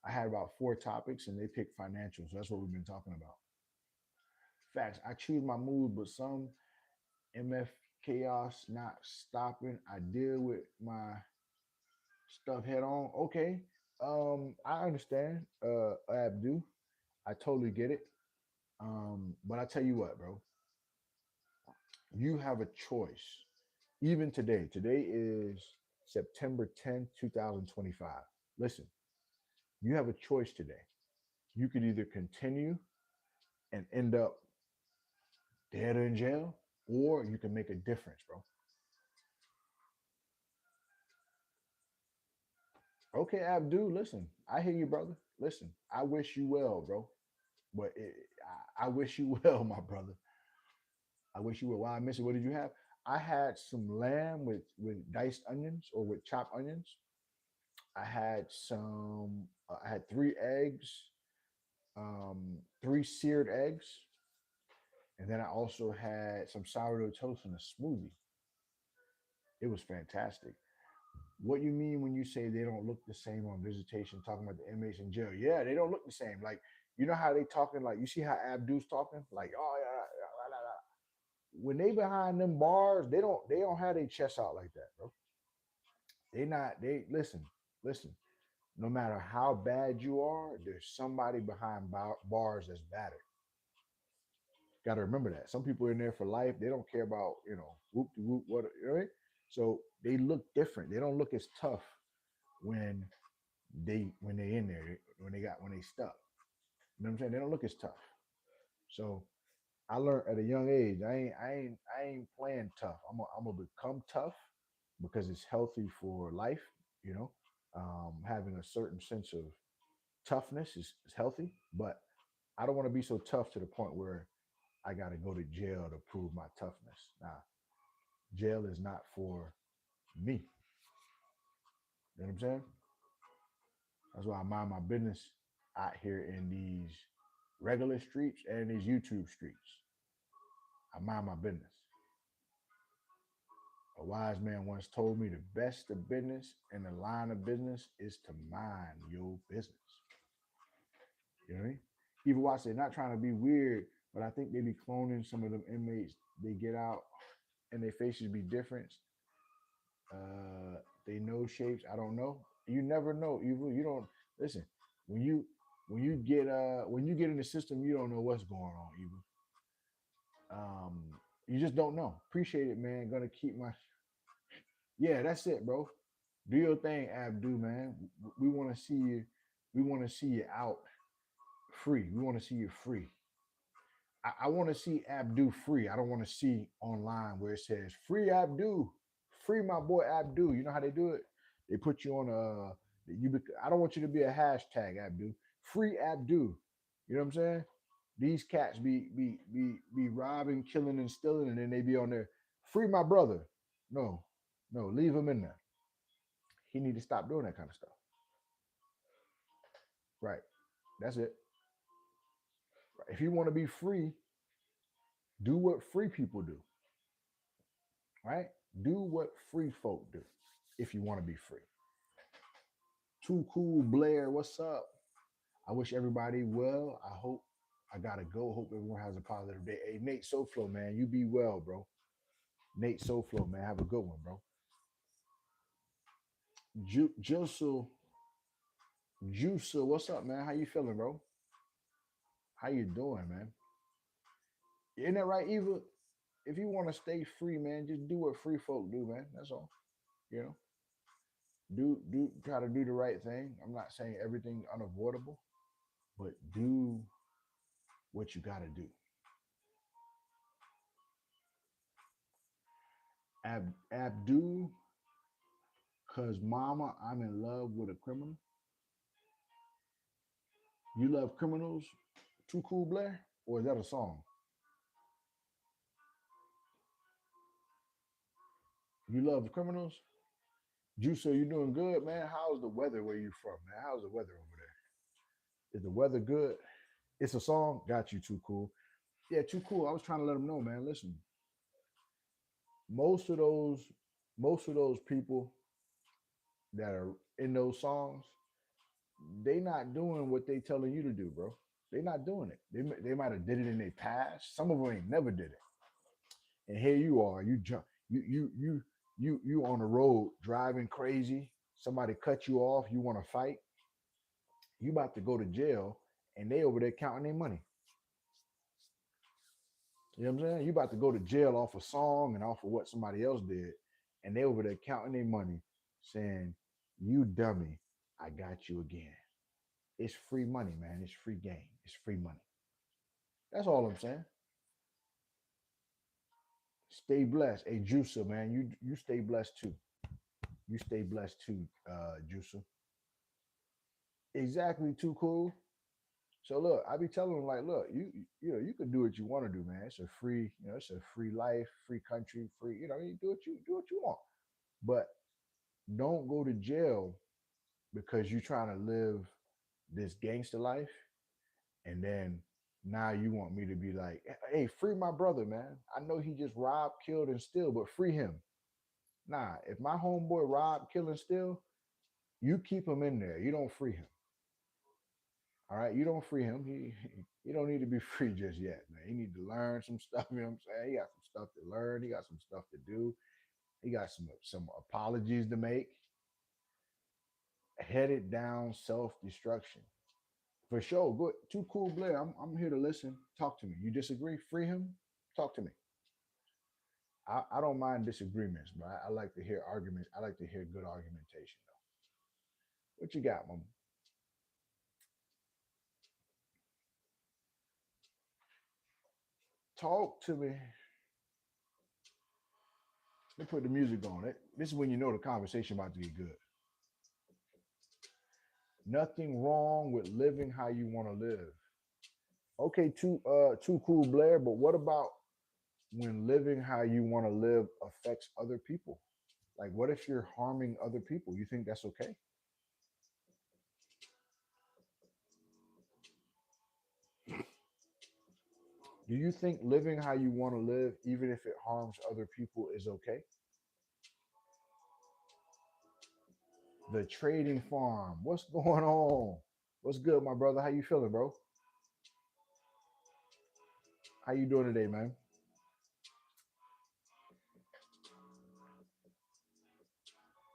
Speaker 1: I had about four topics, and they picked financial. So that's what we've been talking about. Facts. I choose my mood, but some MF chaos not stopping. I deal with my stuff head on. Okay. I understand, Abdu. I totally get it. But I tell you what, bro, you have a choice. Even today. Today is September 10th, 2025. Listen, you have a choice today. You could either continue and end up dead or in jail, or you can make a difference, bro. Okay, Abdu, listen, I hear you, brother. Listen, I wish you well, bro. But I wish you well, my brother. I wish you well. Why I miss it? What did you have? I had some lamb with diced onions or with chopped onions. I had some. I had three eggs, three seared eggs, and then I also had some sourdough toast and a smoothie. It was fantastic. What you mean when you say they don't look the same on visitation? Talking about the inmates in jail? Yeah, they don't look the same. Like you know how they talking? Like you see how Abdu's talking? Like oh yeah, yeah, yeah, when they behind them bars, they don't have their chest out like that, bro. They not they listen. No matter how bad you are, there's somebody behind bars that's better. Got to remember that. Some people are in there for life. They don't care about whoop de whoop what right. So they look different. They don't look as tough when they in there when they stuck. You know what I'm saying? They don't look as tough. So I learned at a young age. I ain't playing tough. I'm gonna become tough because it's healthy for life. You know, having a certain sense of toughness is healthy, but I don't want to be so tough to the point where I got to go to jail to prove my toughness. Nah, jail is not for me. You know what I'm saying? That's why I mind my business out here in these regular streets and these YouTube streets. I mind my business. A wise man once told me the best of business in the line of business is to mind your business. You know what I mean? Even watch it, not trying to be weird, but I think they be cloning some of them inmates. They get out and their faces be different. They nose shapes. I don't know. You never know. You don't listen when when you get in the system. You don't know what's going on. Evil. You just don't know. Appreciate it, man. Gonna keep my yeah. That's it, bro. Do your thing, Abdu, man. We want to see you. We want to see you out free. We want to see you free. I want to see Abdu free. I don't want to see online where it says free Abdu, free my boy Abdu. You know how they do it? They put you on a I don't want you to be a hashtag Abdu. Free Abdu. You know what I'm saying? These cats be robbing, killing, and stealing, and then they be on there. Free my brother. No, no, leave him in there. He need to stop doing that kind of stuff. Right. That's it. Right. If you want to be free, do what free people do. Right? Do what free folk do if you want to be free. Too cool, Blair. What's up? I wish everybody well. I hope I gotta go. Hope everyone has a positive day. Hey, Nate SoFlo, man, you be well, bro. Nate SoFlo, man, have a good one, bro. Juicer, Juicer, what's up, man? How you feeling, bro? How you doing, man? Isn't that right, Eva? If you want to stay free, man, just do what free folk do, man. That's all. You know, do try to do the right thing. I'm not saying everything unavoidable, but do what you got to do. Abdul, cause mama, I'm in love with a criminal. You love criminals? Too cool, Blair? Or is that a song? You love criminals? Juice, you doing good, man? How's the weather where you from, man? How's the weather over there? Is the weather good? It's a song. Got you, too cool. Yeah, too cool. I was trying to let them know, man. Listen, most of those, most of those people that are in those songs, they not doing what they telling you to do, bro. They not doing it. They might have did it in their past. Some of them ain't never did it. And here you are, you jump, you on the road driving crazy. Somebody cut you off. You want to fight. You about to go to jail, and they over there counting their money. You know what I'm saying? You about to go to jail off a song and off of what somebody else did, and they over there counting their money, saying, "You dummy, I got you again." It's free money, man. It's free game. It's free money. That's all I'm saying. Stay blessed. Hey, Juicer, man, you stay blessed too. You stay blessed too, Juicer. Exactly, too cool. So look, I be telling them like, look, you know, you can do what you want to do, man. It's a free, you know, it's a free life, free country, free, you know, you do what you want. But don't go to jail because you're trying to live this gangster life and then now you want me to be like, hey, free my brother, man. I know he just robbed, killed, and steal, but free him. Nah, if my homeboy robbed, kill, and steal, you keep him in there. You don't free him. All right, you don't free him. He don't need to be free just yet, man. He need to learn some stuff. You know what I'm saying? He got some stuff to learn. He got some stuff to do. He got some apologies to make. Headed down self destruction for sure. Good, too cool, Blair. I'm here to listen. Talk to me. You disagree? Free him. Talk to me. I don't mind disagreements, but I like to hear arguments. I like to hear good argumentation, though. What you got, mom? Talk to me. Let me put the music on it. This is when you know the conversation about to get good. Nothing wrong with living how you want to live. Okay, too cool, Blair. But what about when living how you want to live affects other people? Like, what if you're harming other people? You think that's okay? Do you think living how you want to live, even if it harms other people, is okay? The trading farm. What's going on? What's good, my brother? How you feeling, bro? How you doing today, man?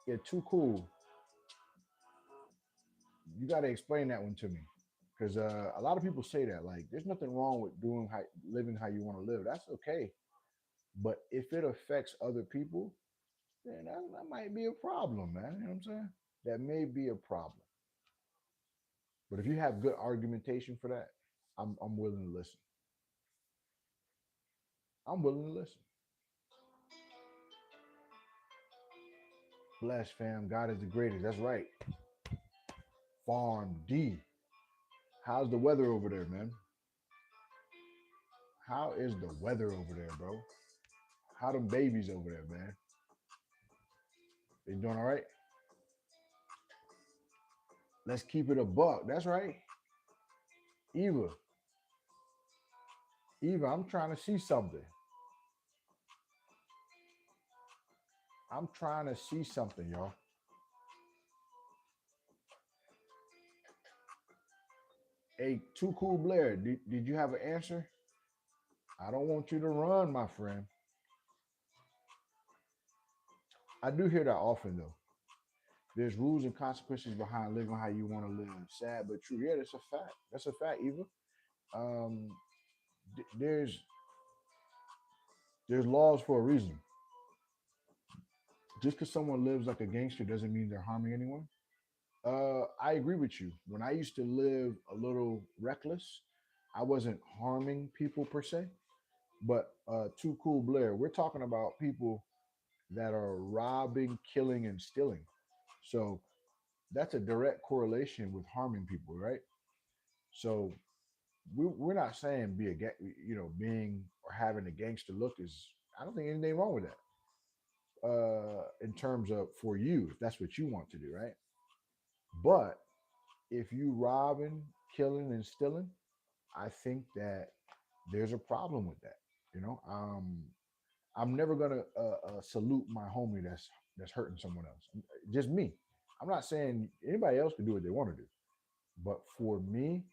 Speaker 1: Yeah, too cool. You got to explain that one to me, because a lot of people say that like there's nothing wrong with doing how living how you want to live. That's okay. But if it affects other people, then that might be a problem, man. You know what I'm saying? That may be a problem. But if you have good argumentation for that, I'm willing to listen. I'm willing to listen. Bless fam. God is the greatest. That's right. Farm D. How's the weather over there, man? How is the weather over there, bro? How them babies over there, man? They doing all right? Let's keep it a buck. That's right. Eva, Eva, I'm trying to see something. I'm trying to see something, y'all. Hey, Too Cool Blair, did you have an answer? I don't want you to run, my friend. I do hear that often, though. There's rules and consequences behind living how you want to live. Sad but true. Yeah, that's a fact. That's a fact, Eva. Um, th- there's there's laws for a reason. Just because someone lives like a gangster doesn't mean they're harming anyone. I agree with you. When I used to live a little reckless, I wasn't harming people per se. But Too Cool Blair, we're talking about people that are robbing, killing, and stealing. So that's a direct correlation with harming people, right? So we're not saying be a being or having a gangster look is. I don't think anything wrong with that. In terms of for you, if that's what you want to do, right? But if you robbing, killing, and stealing, I think that there's a problem with that. You know, I'm never gonna salute my homie that's hurting someone else. Just me. I'm not saying anybody else can do what they want to do, but for me,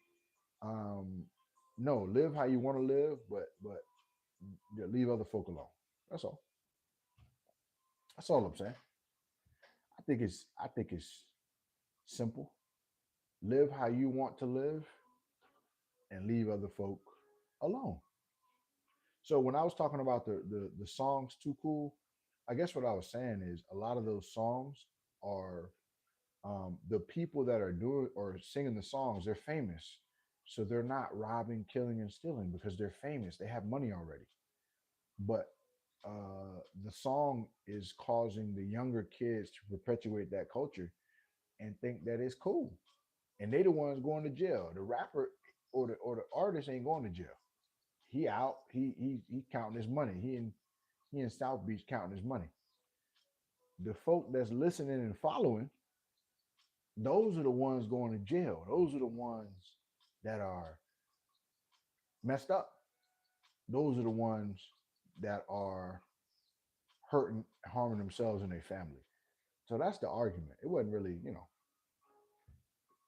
Speaker 1: um, no, live how you want to live, but yeah, leave other folk alone. That's all. That's all I'm saying. I think it's simple. Live how you want to live, and leave other folk alone. So when I was talking about the songs too cool, I guess what I was saying is a lot of those songs are the people that are doing or singing the songs, they're famous. So they're not robbing, killing, and stealing because they're famous. They have money already. But the song is causing the younger kids to perpetuate that culture and think that it's cool. And they the ones going to jail. The rapper or the artist ain't going to jail. He out. He counting his money. He in South Beach counting his money. The folk that's listening and following, those are the ones going to jail. Those are the ones that are messed up. Those are the ones that are hurting, harming themselves and their family. So that's the argument. It wasn't really,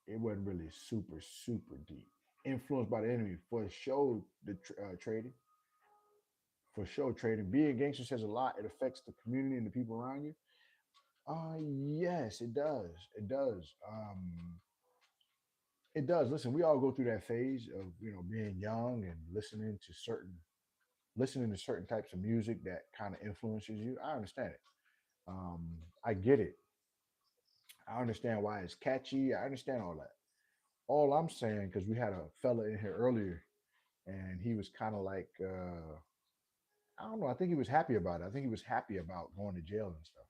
Speaker 1: it wasn't really super deep. Influenced by the enemy for show the trading, for show trading. Being gangster says a lot. It affects the community and the people around you. Yes, it does. It does. It does. Listen, we all go through that phase of being young and listening to certain types of music that kind of influences you. I understand it. I get it. I understand why it's catchy. I understand all that. All I'm saying, because we had a fella in here earlier, and he was kind of like, I don't know. I think he was happy about it. I think he was happy about going to jail and stuff.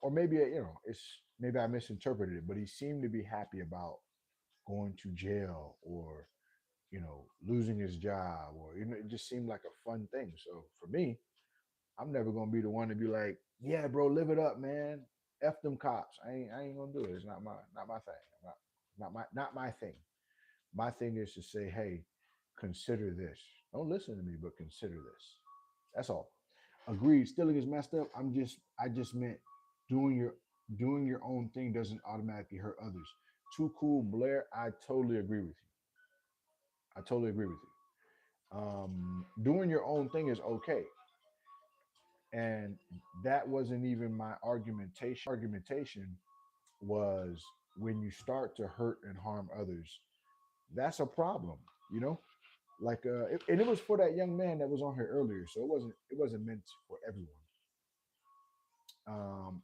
Speaker 1: Or maybe it's maybe I misinterpreted it, but he seemed to be happy about going to jail or losing his job, or it just seemed like a fun thing. So for me, I'm never gonna be the one to be like, yeah, bro, live it up, man. F them cops. I ain't gonna do it. It's not my thing. Not my thing. My thing is to say, hey, consider this. Don't listen to me, but consider this. That's all. Agreed. Stealing is messed up. I just meant doing your own thing doesn't automatically hurt others. Too cool, Blair. I totally agree with you. I totally agree with you. Doing your own thing is okay. And that wasn't even my argumentation. Argumentation was when you start to hurt and harm others, that's a problem, you know? Like and it was for that young man that was on here earlier, so it wasn't meant for everyone. Um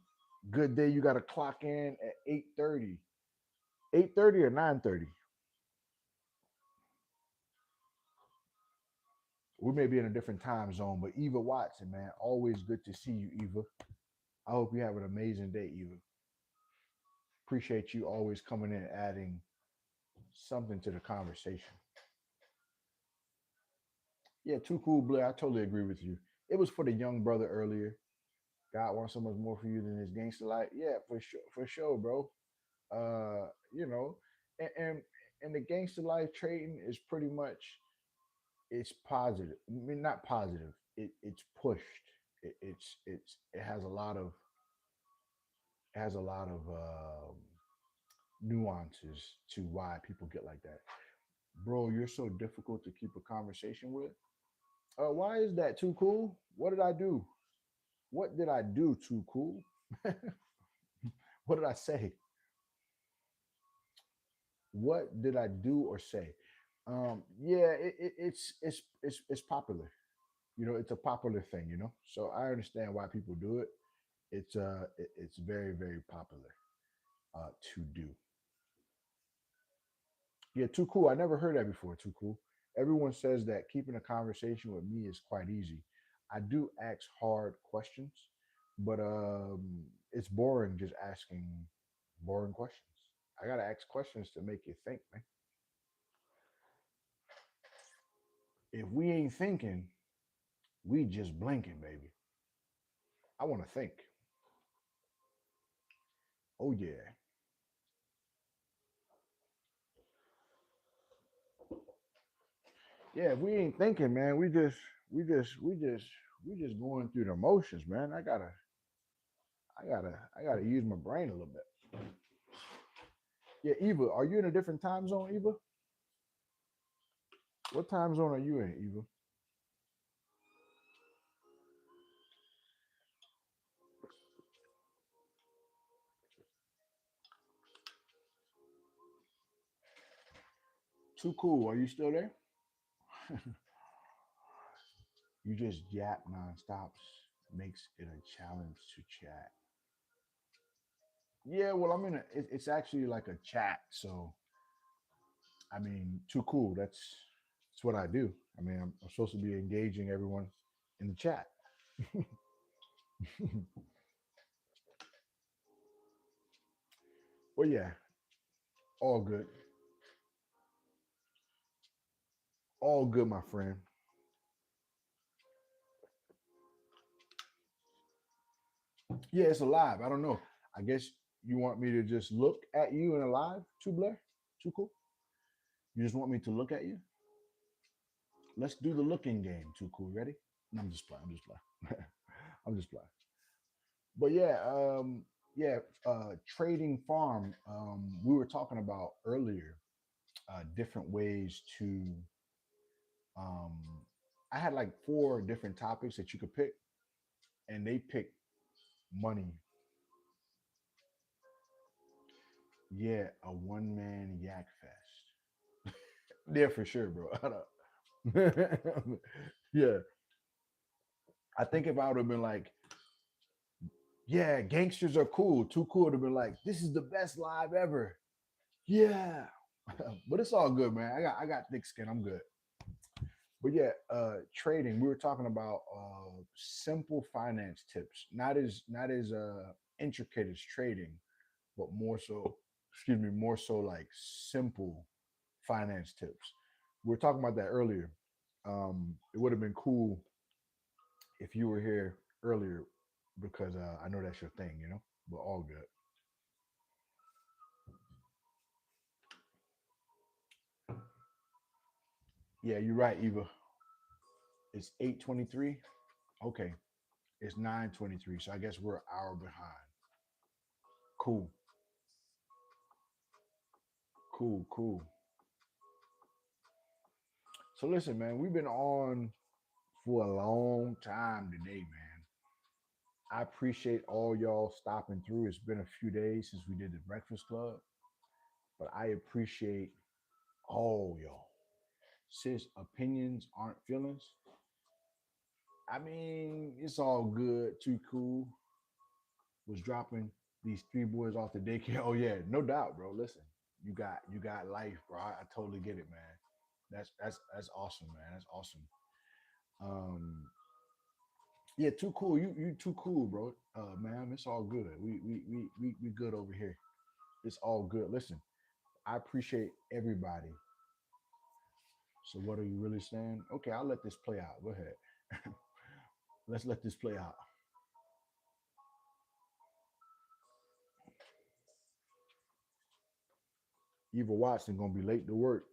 Speaker 1: Good day, you got to clock in at 8:30. 8:30 or 9:30. We may be in a different time zone, but Eva Watson, man, always good to see you, Eva. I hope you have an amazing day, Eva. Appreciate you always coming in and adding something to the conversation. Yeah, too cool, Blair. I totally agree with you. It was for the young brother earlier. God wants so much more for you than his gangster life. Yeah, for sure, bro. You know, and the gangster life trading is pretty much, it's positive. I mean, not positive. It's pushed. It has a lot of nuances to why people get like that. Bro, you're so difficult to keep a conversation with. Why is that too cool? What did I do? What did I do too cool? What did I say? What did I do or say? Yeah, it's popular. You know, it's a popular thing. You know, so I understand why people do it. It's very very popular to do. Yeah, too cool. I never heard that before. Too cool. Everyone says that keeping a conversation with me is quite easy. I do ask hard questions, but it's boring just asking boring questions. I gotta ask questions to make you think, man. If we ain't thinking, we just blinking, baby. I want to think. Oh yeah, yeah. If we ain't thinking, man, we just, we just, we just going through the motions, man. I gotta use my brain a little bit. Yeah, Eva, are you in a different time zone, Eva? What time zone are you in, Eva? Too cool. Are you still there? You just yap nonstop. Makes it a challenge to chat. Yeah, well, I'm in a. It's actually like a chat, so I mean, too cool. That's what I do. I mean, I'm supposed to be engaging everyone in the chat. Well, yeah, all good, all good, my friend. Yeah, it's alive. I don't know. I guess you want me to just look at you in alive, too Blair, too cool. You just want me to look at you. Let's do the looking game. Too cool. Ready? No, I'm just playing. I'm just playing. I'm just playing. But yeah, trading farm. We were talking about earlier different ways to. Um, I had like four different topics that you could pick, and they picked money. Yeah, a one man yak fest. Yeah, for sure, bro. Yeah, I think if I would have been like, yeah, gangsters are cool, too cool to be like, this is the best live ever. Yeah, but it's all good, man. I got thick skin. I'm good. But yeah, trading. We were talking about simple finance tips, not as intricate as trading, but more so. Excuse me, more so like simple finance tips. We were talking about that earlier. It would have been cool if you were here earlier because I know that's your thing, you know. But all good. Yeah, you're right, Eva. It's 8:23. Okay, it's 9:23. So I guess we're an hour behind. Cool, cool, cool. So listen, man, we've been on for a long time today, man. I appreciate all y'all stopping through. It's been a few days since we did the Breakfast Club, but I appreciate all y'all. Since opinions aren't feelings, I mean, it's all good. Too cool was dropping these three boys off the daycare. Oh yeah, no doubt, bro. Listen, you got life, bro. I totally get it, man. That's awesome, man. That's awesome. Um, yeah, too cool. You too cool, bro. Man, it's all good. We good over here. It's all good. Listen, I appreciate everybody. So what are you really saying? Okay, I'll let this play out. Go ahead. Let's let this play out. Eva Watson gonna be late to work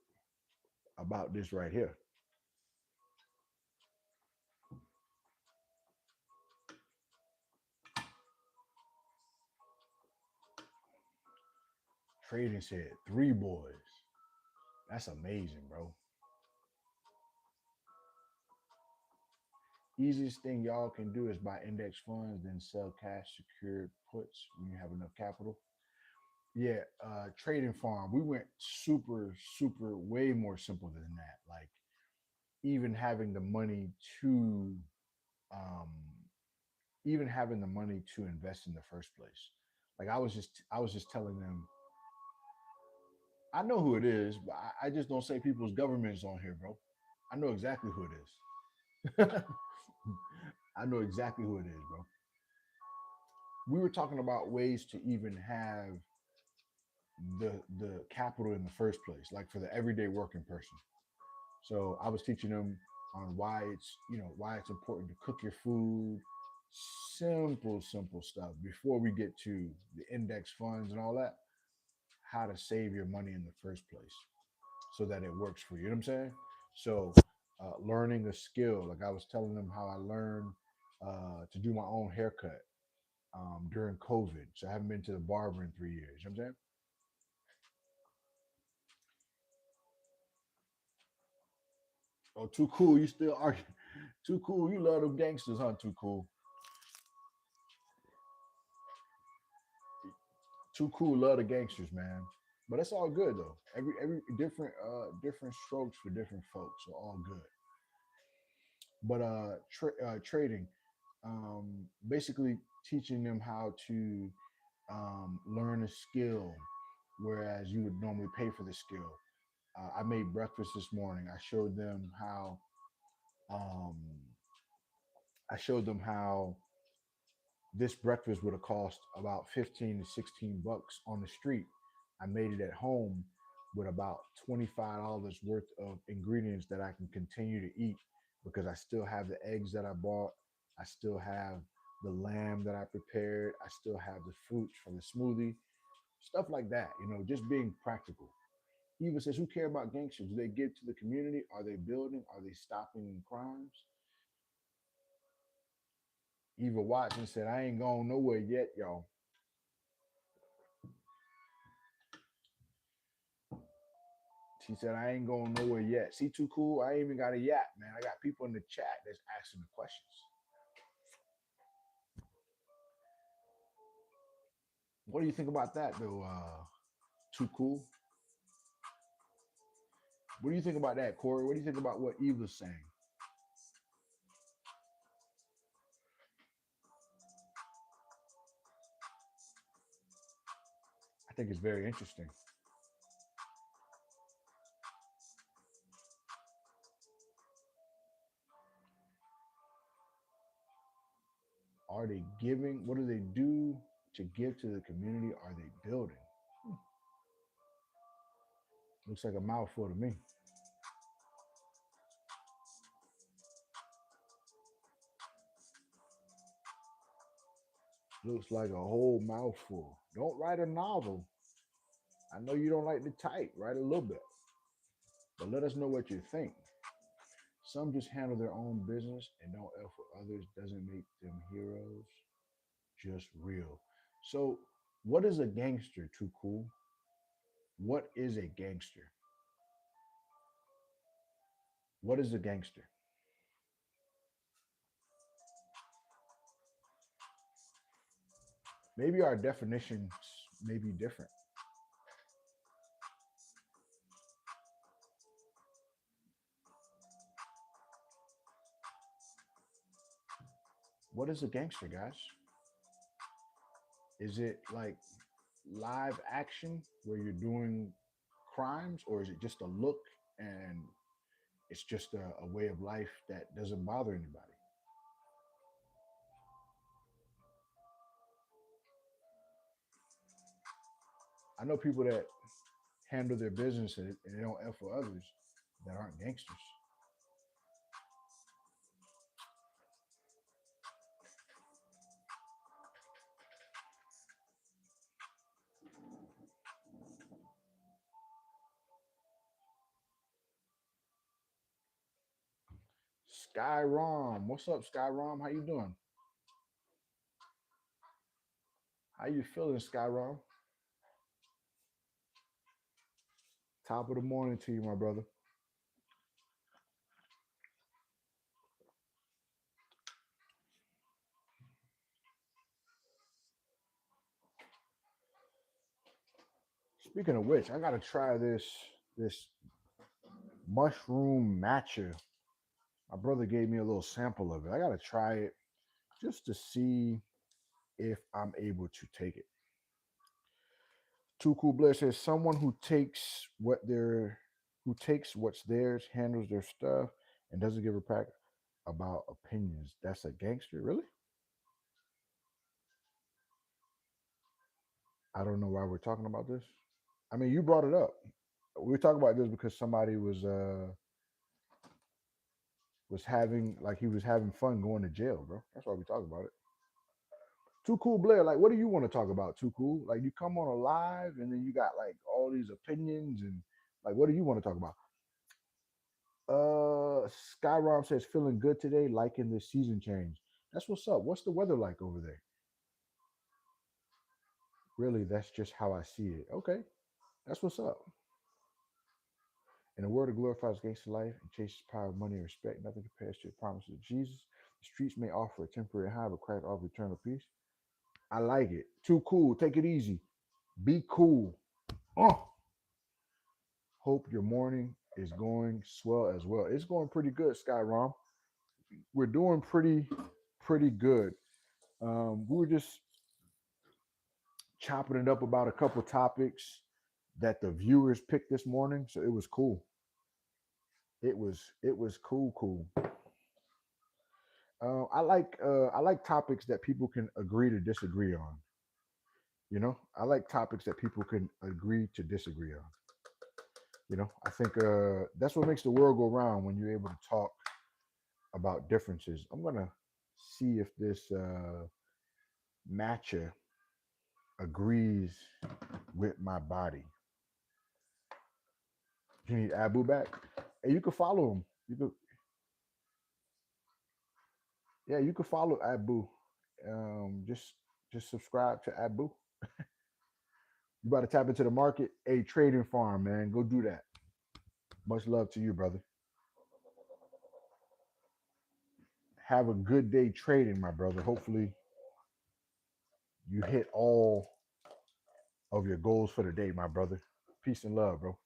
Speaker 1: about this right here. Trading said three boys. That's amazing, bro. Easiest thing y'all can do is buy index funds, then sell cash secured puts when you have enough capital. Yeah, trading farm. We went super, super, way more simple than that. Like even having the money to, um, even having the money to invest in the first place. Like I was just telling them, I know who it is, but I just don't say people's governments on here, bro. I know exactly who it is. I know exactly who it is, bro. We were talking about ways to even have the capital in the first place, like for the everyday working person. So I was teaching them on why it's important to cook your food, simple stuff before we get to the index funds and all that. How to save your money in the first place so that it works for you. You know what I'm saying? So learning a skill, like I was telling them how I learned to do my own haircut during COVID. So I haven't been to the barber in 3 years. You know what I'm saying? Oh, too cool. You still argue. Too cool. You love them gangsters, huh? Too cool. Too cool. Love the gangsters, man. But that's all good though. Every different strokes for different folks. So all good. But trading, basically teaching them how to learn a skill, whereas you would normally pay for the skill. I made breakfast this morning. Um, I showed them how this breakfast would have cost about 15 to 16 bucks on the street. I made it at home with about $25 worth of ingredients that I can continue to eat because I still have the eggs that I bought. I still have the lamb that I prepared. I still have the fruits from the smoothie, stuff like that, just being practical. Eva says, who care about gangsters? Do they give to the community? Are they building? Are they stopping crimes? Eva Watson said, I ain't going nowhere yet, y'all. She said, I ain't going nowhere yet. See, too cool. I ain't even got a yap, man. I got people in the chat that's asking the questions. What do you think about that, though? Too cool. What do you think about that, Corey? What do you think about what Eva's saying? I think it's very interesting. Are they giving? What do they do to give to the community? Are they building? Hmm. Looks like a mouthful to me. Looks like a whole mouthful. Don't write a novel. I know you don't like to type. Write a little bit, but let us know what you think. Some just handle their own business and don't F with others. Doesn't make them heroes. Just real. So, what is a gangster? Too cool. What is a gangster? What is a gangster? Maybe our definitions may be different. What is a gangster, guys? Is it like live action where you're doing crimes, or is it just a look and it's just a way of life that doesn't bother anybody? I know people that handle their business and they don't F for others that aren't gangsters. Sky Rom, what's up, Sky Rom? How you doing? How you feeling, Sky Rom? Top of the morning to you, my brother. Speaking of which, I gotta try this mushroom matcha. My brother gave me a little sample of it. I gotta try it just to see if I'm able to take it. Too Cool Blair says someone who takes what's theirs, handles their stuff, and doesn't give a pack about opinions. That's a gangster, really? I don't know why we're talking about this. I mean, you brought it up. We were talking about this because somebody was having like he was having fun going to jail, bro. That's why we talk about it. Too Cool Blair, like what do you want to talk about? Too Cool? Like you come on a live and then you got like all these opinions and like what do you want to talk about? Skyrom says feeling good today, liking this season change. That's what's up. What's the weather like over there? Really, that's just how I see it. Okay, that's what's up. In a world that glorifies gangster life and chases power, money, and respect, nothing compares to the promises of Jesus. The streets may offer a temporary high, but Christ offers eternal peace. I like it. Too cool. Take it easy. Be cool. Oh, hope your morning is going swell as well. It's going pretty good, Sky Rom. We're doing pretty good. We were just chopping it up about a couple topics that the viewers picked this morning, so it was cool. It was cool. I like topics that people can agree to disagree on. You know, I like topics that people can agree to disagree on. You know, I think that's what makes the world go round when you're able to talk about differences. I'm gonna see if this matcha agrees with my body. You need Abu back, and you can follow him. You could, yeah, you can follow Abu. Just subscribe to Abu. You got to tap into the market. A trading farm, man. Go do that. Much love to you, brother. Have a good day trading, my brother. Hopefully, you hit all of your goals for the day, my brother. Peace and love, bro.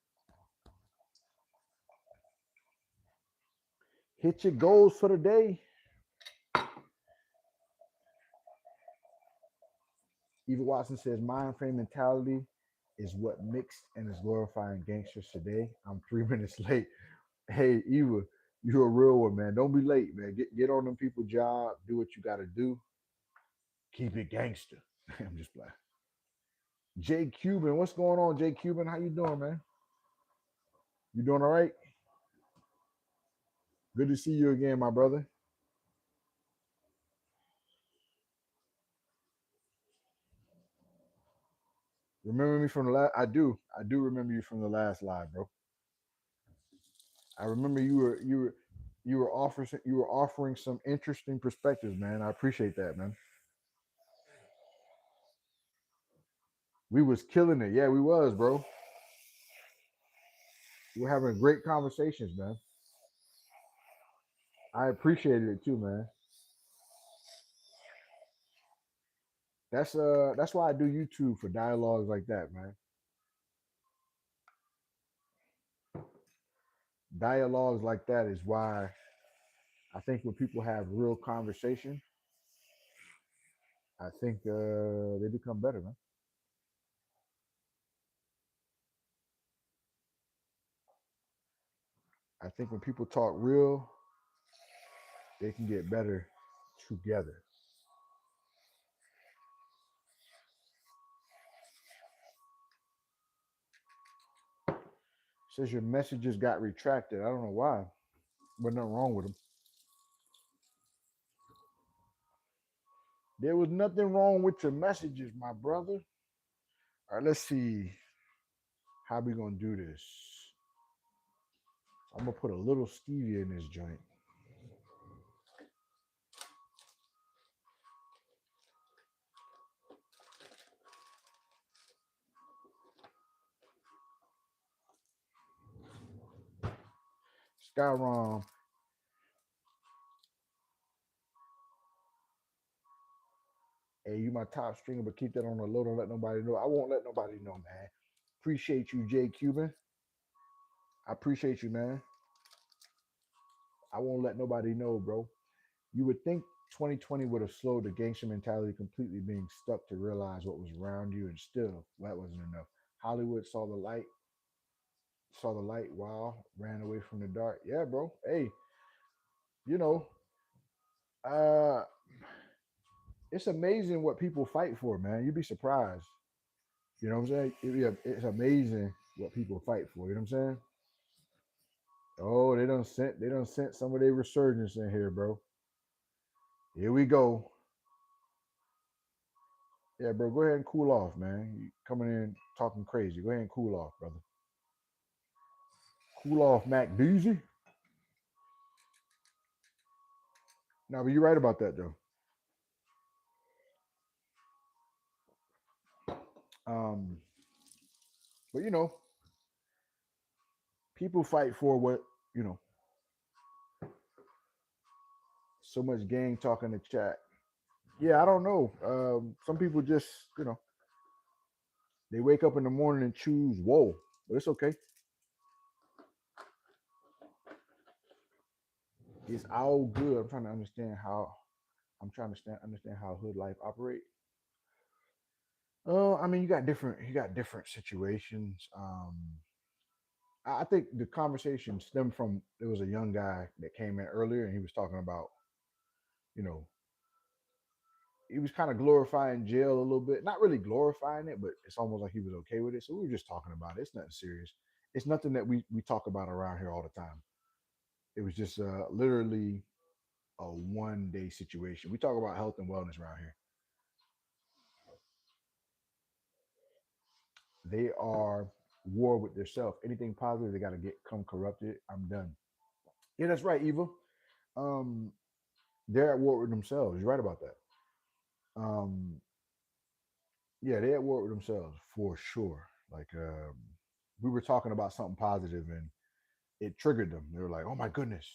Speaker 1: Hit your goals for the day. Eva Watson says, mind frame mentality is what mixed and is glorifying gangsters today. I'm 3 minutes late. Hey, Eva, you're a real one, man. Don't be late, man. Get on them people job. Do what you got to do. Keep it gangster. I'm just playing. Jay Cuban, what's going on, Jay Cuban? How you doing, man? You doing all right? Good to see you again, my brother. Remember me from the last? I do remember you from the last live, bro. I remember you were offering some interesting perspectives, man. I appreciate that, man. We was killing it. Yeah, we was, bro. We were having great conversations, man. I appreciated it too, man. That's why I do YouTube for dialogues like that, man. Dialogues like that is why I think when people have real conversation, I think they become better, man. I think when people talk real, they can get better together. Says your messages got retracted. I don't know why, but nothing wrong with them. There was nothing wrong with your messages, my brother. All right, let's see how we gonna do this. I'm gonna put a little stevia in this joint. Skyrom, hey, you my top stringer, but keep that on the low. Don't let nobody know. I won't let nobody know, man. Appreciate you, Jay Cuban. I appreciate you, man. I won't let nobody know, bro. You would think 2020 would have slowed the gangster mentality completely being stuck to realize what was around you, and still, that wasn't enough. Hollywood saw the light, wow, ran away from the dark. Yeah, bro. Hey, you know, uh, it's amazing what people fight for, man. You'd be surprised. You know what I'm saying? It's amazing what people fight for. You know what I'm saying? Oh, they done sent some of their resurgence in here, bro. Here we go. Yeah, bro, go ahead and cool off, man. You coming in talking crazy. Go ahead and cool off, brother. Cool off, Mac Beasy. No, but you're right about that though. Um, but people fight for what you know. So much gang talk in the chat. Yeah, I don't know. Some people just they wake up in the morning and choose whoa, but it's okay. It's all good. I'm trying to understand how. I'm trying to understand how hood life operate. I mean, you got different situations. I think the conversation stemmed from there was a young guy that came in earlier and he was talking about, you know, he was kind of glorifying jail a little bit. Not really glorifying it, but it's almost like he was okay with it. So we were just talking about it. It's nothing serious. It's nothing that we talk about around here all the time. It was just literally a 1 day situation. We talk about health and wellness around here. They are war with themselves. Anything positive, they got to get come corrupted. I'm done. Yeah, that's right, Eva. Um, they're at war with themselves. You're right about that. Um, yeah, they're at war with themselves for sure. Like we were talking about something positive and it triggered them. They were like, "Oh my goodness,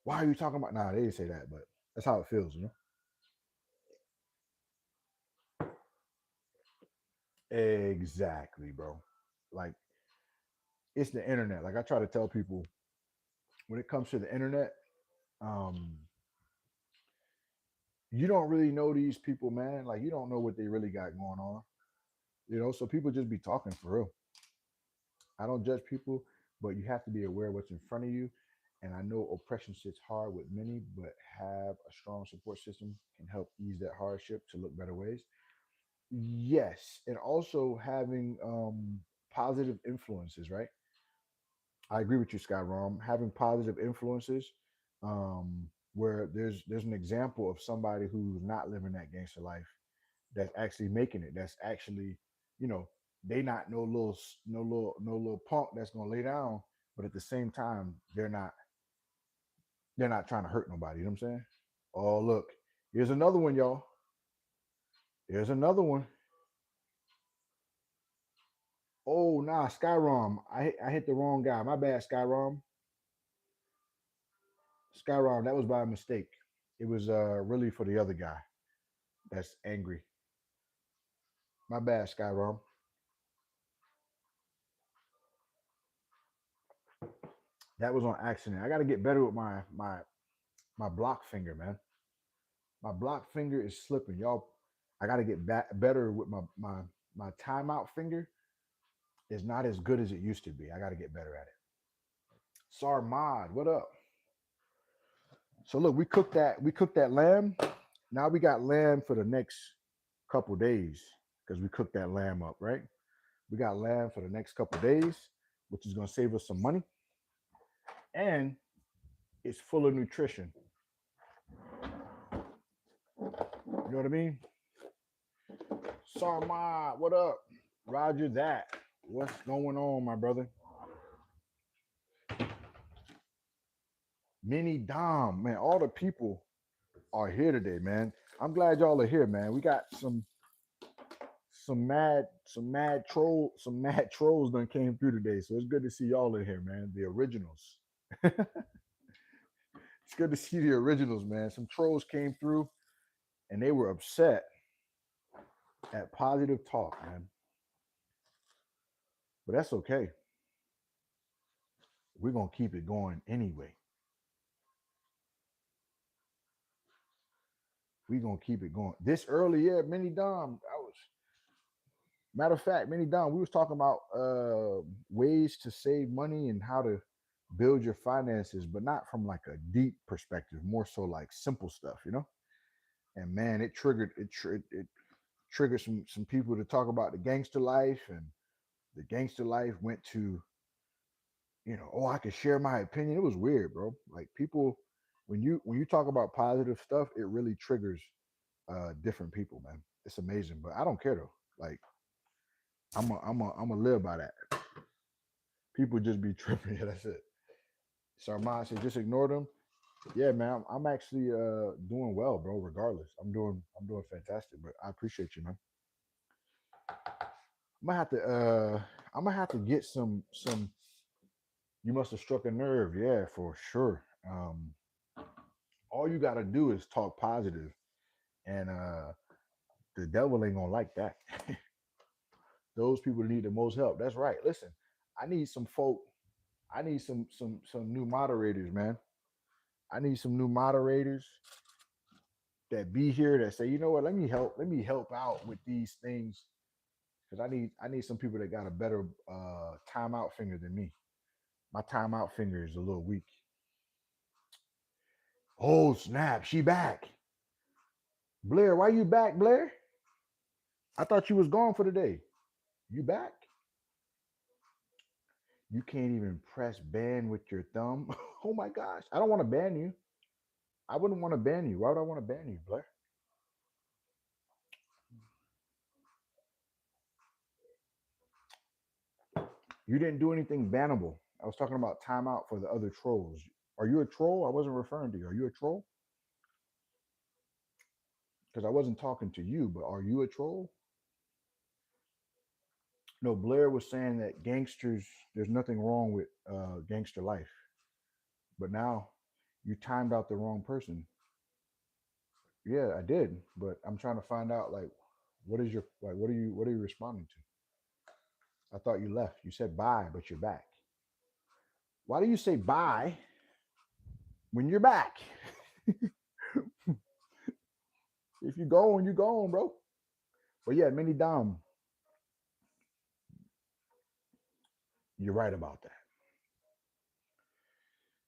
Speaker 1: why are you talking about?" Nah, they didn't say that, but that's how it feels. Exactly, bro. Like it's the internet. Like I try to tell people when it comes to the internet, um, you don't really know these people, man. Like you don't know what they really got going on. So people just be talking for real. I don't judge people, but you have to be aware of what's in front of you. And I know oppression sits hard with many, but have a strong support system can help ease that hardship to look better ways. Yes, and also having positive influences, right? I agree with you, Sky Rom. Having positive influences, where there's an example of somebody who's not living that gangster life, that's actually making it. That's actually, you know, they not no little punk that's gonna lay down, but at the same time, they're not trying to hurt nobody. You know what I'm saying? Oh look, here's another one, y'all. Here's another one. Oh nah, Skyrom. I hit the wrong guy. My bad, Skyrom. Skyron, that was by mistake. It was really for the other guy that's angry. My bad, Skyron. That was on accident. I got to get better with my block finger, man. My block finger is slipping, y'all. I got to get better with my timeout finger. Is not as good as it used to be. I got to get better at it. Sarmad, what up? So look, we cooked that lamb. Now we got lamb for the next couple days because we cooked that lamb up, right? We got lamb for the next couple days, which is gonna save us some money, and it's full of nutrition. You know what I mean? Sarmad, what up? Roger that. What's going on, my brother? Mini Dom, man. All the people are here today, man. I'm glad y'all are here, man. We got some mad trolls done came through today. So it's good to see y'all in here, man. The originals. It's good to see the originals, man. Some trolls came through and they were upset at positive talk, man. But that's okay. We're gonna keep it going anyway. We're gonna keep it going. This early, yeah, Mini Dom. I was matter of fact, Mini Dom, we was talking about ways to save money and how to build your finances, but not from like a deep perspective, more so like simple stuff, you know? And man, it triggered some people to talk about the gangster life, and the gangster life went to, oh, I could share my opinion. It was weird, bro. Like people, when you talk about positive stuff, it really triggers different people, man. It's amazing, but I don't care though. Like I'm a live by that. People just be tripping. Yeah, that's it. So Armand said, just ignore them. Yeah, man, I'm actually doing well, bro. Regardless, I'm doing fantastic. But I appreciate you, man. I'm gonna have to I'm gonna have to get some. You must have struck a nerve, yeah, for sure. All you gotta do is talk positive, and the devil ain't gonna like that. Those people need the most help. That's right. Listen, I need some folk. I need some new moderators, man. I need some new moderators that be here that say, you know what, let me help out with these things because I need some people that got a better timeout finger than me. My timeout finger is a little weak. Oh snap, she back. Blair, why you back, Blair? I thought you was gone for the day. You back? You can't even press ban with your thumb. Oh my gosh. I don't want to ban you. I wouldn't want to ban you. Why would I want to ban you, Blair? You didn't do anything bannable. I was talking about timeout for the other trolls. Are you a troll? I wasn't referring to you. Are you a troll? Because I wasn't talking to you, but are you a troll? No, Blair was saying that gangsters, there's nothing wrong with gangster life. But now you timed out the wrong person. Yeah, I did. But I'm trying to find out like what are you responding to? I thought you left. You said bye, but you're back. Why do you say bye when you're back? If you go on, you go on, bro. But yeah, Mini Dom, you're right about that.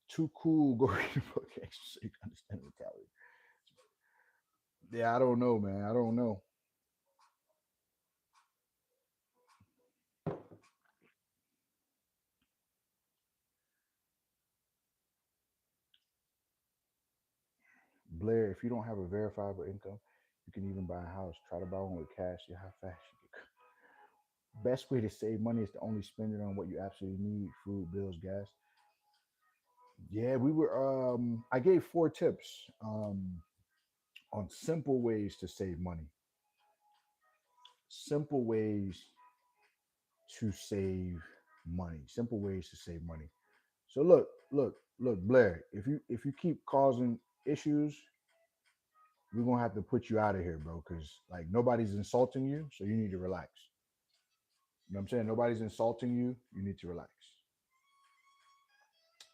Speaker 1: Too cool. Go read the book extra so you can understand mentality. Yeah, I don't know, man. I don't know. Blair, if you don't have a verifiable income, you can even buy a house. Try to buy one with cash. See how fast you get. Best way to save money is to only spend it on what you absolutely need: food, bills, gas. Yeah, we were. I gave 4 tips on simple ways to save money. Simple ways to save money. Simple ways to save money. So look. Look, Blair, if you keep causing issues, we're gonna have to put you out of here, bro. Because like nobody's insulting you, so you need to relax. You know what I'm saying? Nobody's insulting you. You need to relax.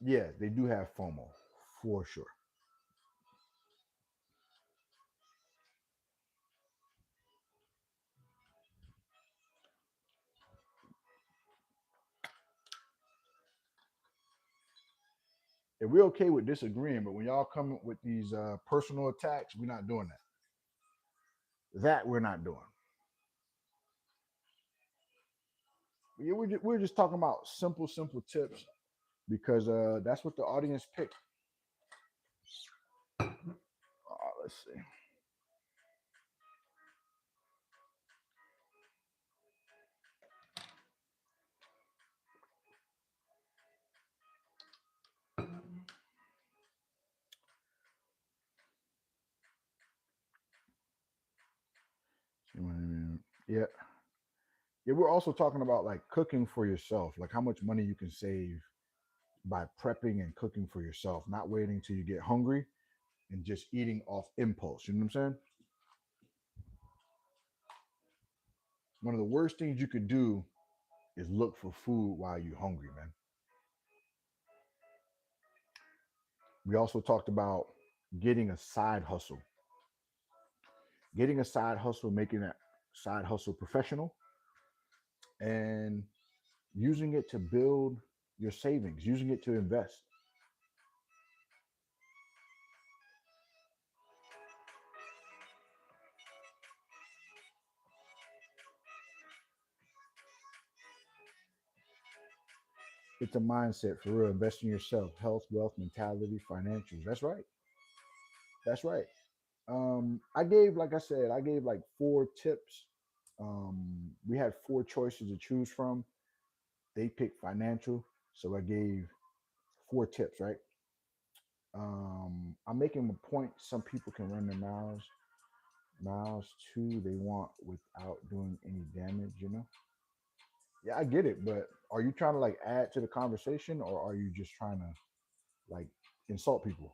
Speaker 1: Yeah, they do have FOMO for sure. And we're okay with disagreeing, but when y'all come with these personal attacks, we're not doing that. That we're not doing. Yeah, we're just talking about simple tips because that's what the audience picked. Let's see. Yeah, yeah. We're also talking about like cooking for yourself, like how much money you can save by prepping and cooking for yourself, not waiting till you get hungry and just eating off impulse. You know what I'm saying? One of the worst things you could do is look for food while you're hungry, man. We also talked about getting a side hustle, making that side hustle professional, and using it to build your savings, using it to invest. It's a mindset for real. Invest in yourself, health, wealth, mentality, financials. That's right. That's right. I gave, like I said, I gave like 4 tips. We had 4 choices to choose from. They picked financial, so I gave 4 tips, right? I'm making a point. Some people can run their miles too. They want without doing any damage, you know. Yeah, I get it, but are you trying to like add to the conversation, or are you just trying to like insult people?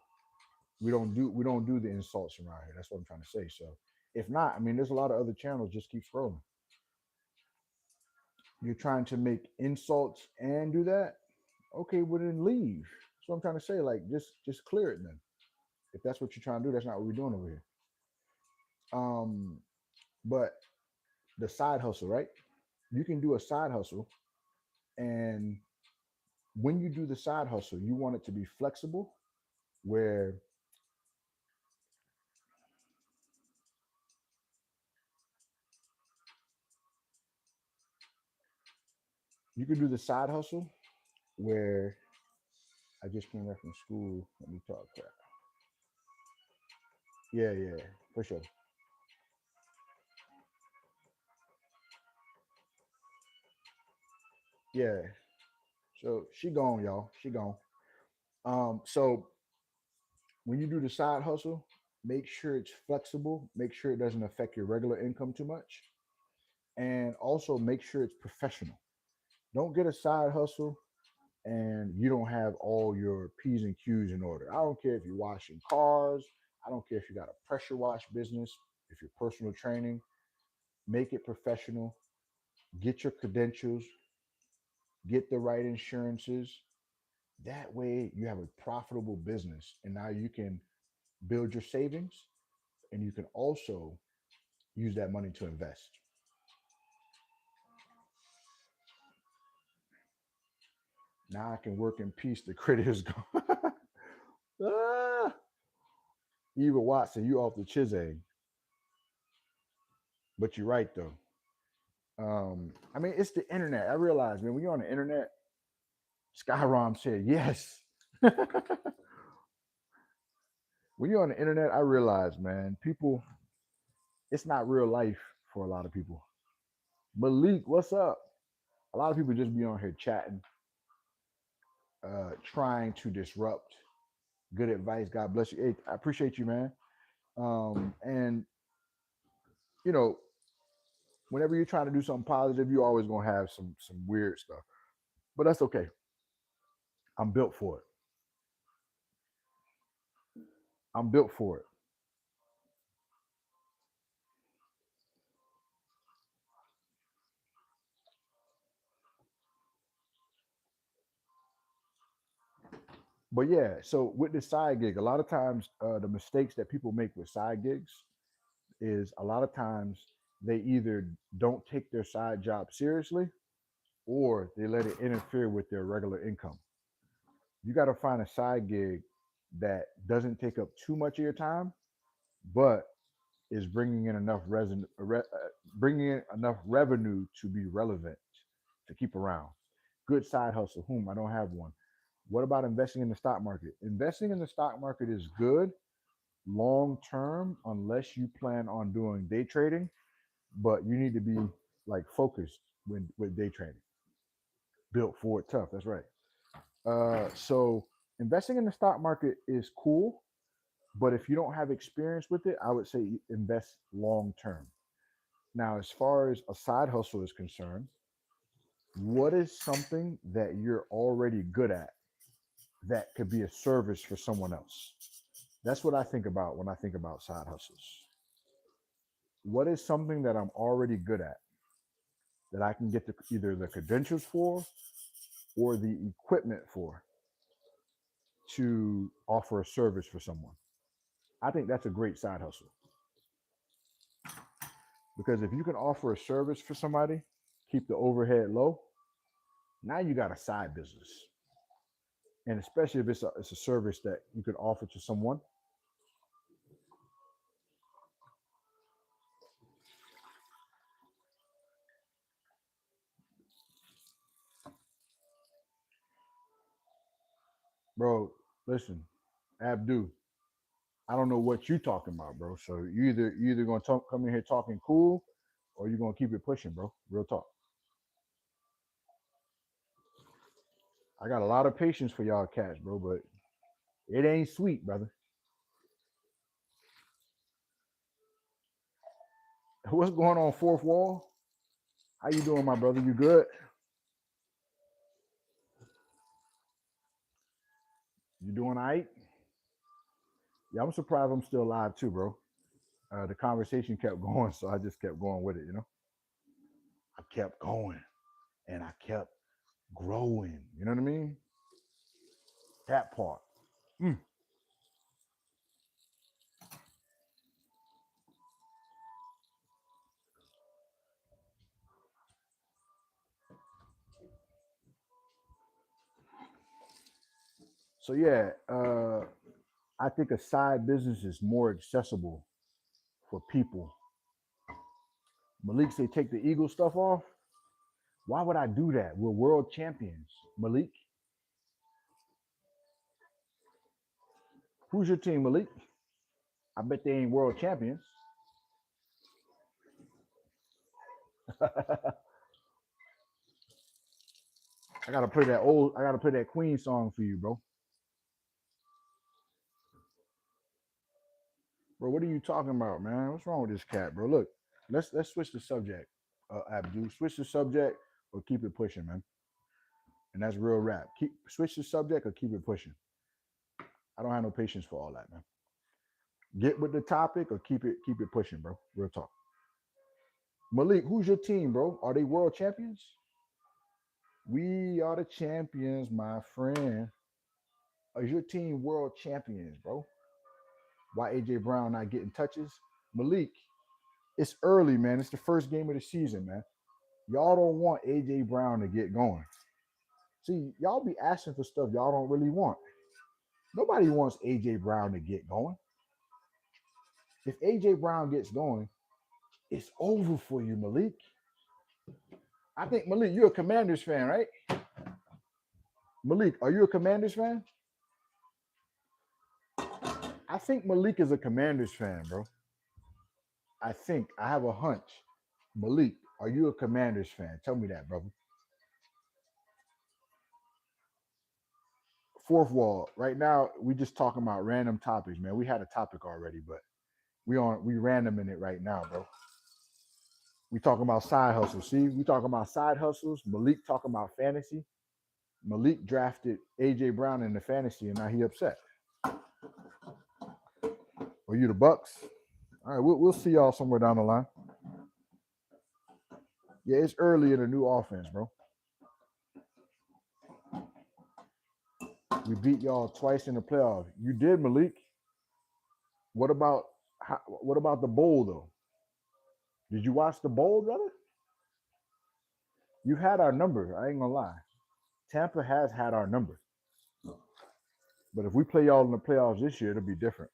Speaker 1: We don't do the insults around here. That's what I'm trying to say. So if not, I mean, there's a lot of other channels. Just keep scrolling. You're trying to make insults and do that. Okay, well then leave. That's what I'm trying to say. Like just clear it then. If that's what you're trying to do, that's not what we're doing over here. Um, but the side hustle, right? You can do a side hustle, and when you do the side hustle, you want it to be flexible, where you can do the side hustle where I just came back from school. Let me talk crap. Yeah, yeah, for sure. Yeah. So she gone, y'all. She gone. So when you do the side hustle, make sure it's flexible. Make sure it doesn't affect your regular income too much, and also make sure it's professional. Don't get a side hustle and you don't have all your P's and Q's in order. I don't care if you're washing cars. I don't care if you got a pressure wash business, if you're personal training, make it professional, get your credentials, get the right insurances. That way you have a profitable business. And now you can build your savings and you can also use that money to invest. Now I can work in peace. The credit is gone. ah, Eva Watson, you off the chisel. But you're right though. I mean, it's the internet. I realize, man, when you're on the internet, Skyrom said yes. When you're on the internet, I realize, man, people, it's not real life for a lot of people. Malik, what's up? A lot of people just be on here chatting, trying to disrupt. Good advice. God bless you. Hey, I appreciate you, man. And you know, whenever you're trying to do something positive, you always gonna have some weird stuff. But that's okay. I'm built for it. I'm built for it. But yeah, so with the side gig, a lot of times the mistakes that people make with side gigs is a lot of times they either don't take their side job seriously or they let it interfere with their regular income. You got to find a side gig that doesn't take up too much of your time, but is bringing in bringing in enough revenue to be relevant to keep around. Good side hustle. I don't have one. What about investing in the stock market? Investing in the stock market is good long term unless you plan on doing day trading, but you need to be like focused when with day trading. Built for it tough. That's right. So investing in the stock market is cool, but if you don't have experience with it, I would say invest long term. Now, as far as a side hustle is concerned, what is something that you're already good at that could be a service for someone else? That's what I think about when I think about side hustles. What is something that I'm already good at that I can get either the credentials for or the equipment for to offer a service for someone? I think that's a great side hustle because if you can offer a service for somebody, keep the overhead low, now you got a side business. And especially if it's a service that you could offer to someone. Bro, listen, Abdu, I don't know what you talking about, bro. So you either gonna come in here talking cool, or you gonna keep it pushing, bro. Real talk. I got a lot of patience for y'all cats, bro, but it ain't sweet, brother. What's going on, fourth wall? How you doing, my brother? You good? You doing all right? Yeah, I'm surprised I'm still alive too, bro. The conversation kept going, so I just kept going with it. I kept going and I kept growing. You know what I mean? That part. Mm. So yeah, I think a side business is more accessible for people. Malik say take the Eagle stuff off. Why would I do that? We're world champions. Malik, who's your team, Malik? I bet they ain't world champions. I gotta play that Queen song for you, bro. Bro, what are you talking about, man? What's wrong with this cat, bro? Look, let's switch the subject. Abdul, switch the subject or keep it pushing, man. And that's real rap. Keep switch the subject or keep it pushing. I don't have no patience for all that, man. Get with the topic or keep it pushing, bro. Real talk. Malik, who's your team, bro? Are they world champions? We are the champions, my friend. Is your team world champions, bro? Why AJ Brown not getting touches? Malik, it's early, man. It's the first game of the season, man. Y'all don't want AJ Brown to get going. See, y'all be asking for stuff y'all don't really want. Nobody wants AJ Brown to get going. If AJ Brown gets going, it's over for you, Malik. I think Malik, you're a Commanders fan, right? Malik, are you a Commanders fan? I think Malik is a Commanders fan, bro. I think I have a hunch. Malik, are you a Commanders fan? Tell me that, brother. Fourth wall. Right now, we just talking about random topics, man. We had a topic already, but we random in it right now, bro. We talking about side hustles. See, we talking about side hustles. Malik talking about fantasy. Malik drafted AJ Brown in the fantasy, and now he upset. Or you the Bucks? All right, we'll see y'all somewhere down the line. Yeah, it's early in the new offense, bro. We beat y'all twice in the playoffs. You did, Malik. What about the bowl though? Did you watch the bowl, brother? You had our number. I ain't gonna lie. Tampa has had our number. But if we play y'all in the playoffs this year, it'll be different.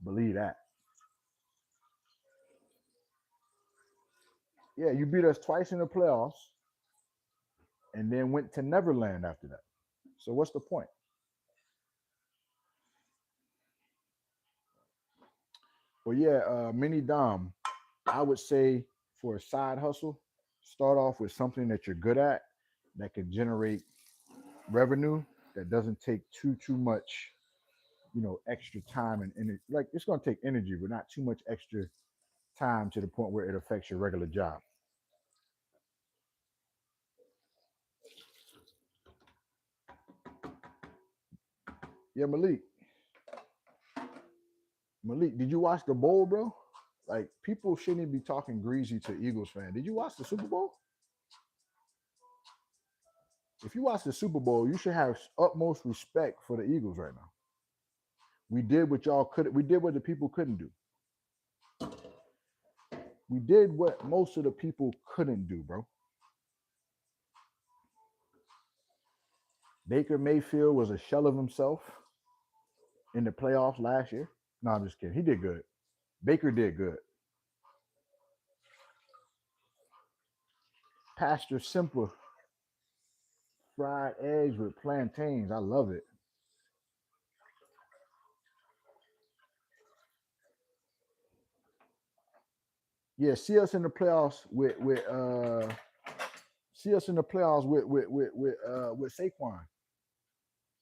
Speaker 1: Believe that. Yeah, you beat us twice in the playoffs and then went to Neverland after that. So what's the point? Well, yeah, Mini Dom, I would say for a side hustle, start off with something that you're good at that can generate revenue that doesn't take too much, extra time and energy. Like it's gonna take energy, but not too much extra time to the point where it affects your regular job. Yeah, Malik, did you watch the bowl, bro? Like people shouldn't be talking greasy to Eagles fan. Did you watch the Super Bowl? If you watch the Super Bowl, you should have utmost respect for the Eagles right now. We did what y'all could. We did what the people couldn't do. We did what most of the people couldn't do, bro. Baker Mayfield was a shell of himself in the playoffs last year. No, I'm just kidding. He did good. Baker did good. Pastor Simple fried eggs with plantains. I love it. Yeah, see us in the playoffs with see us in the playoffs with Saquon.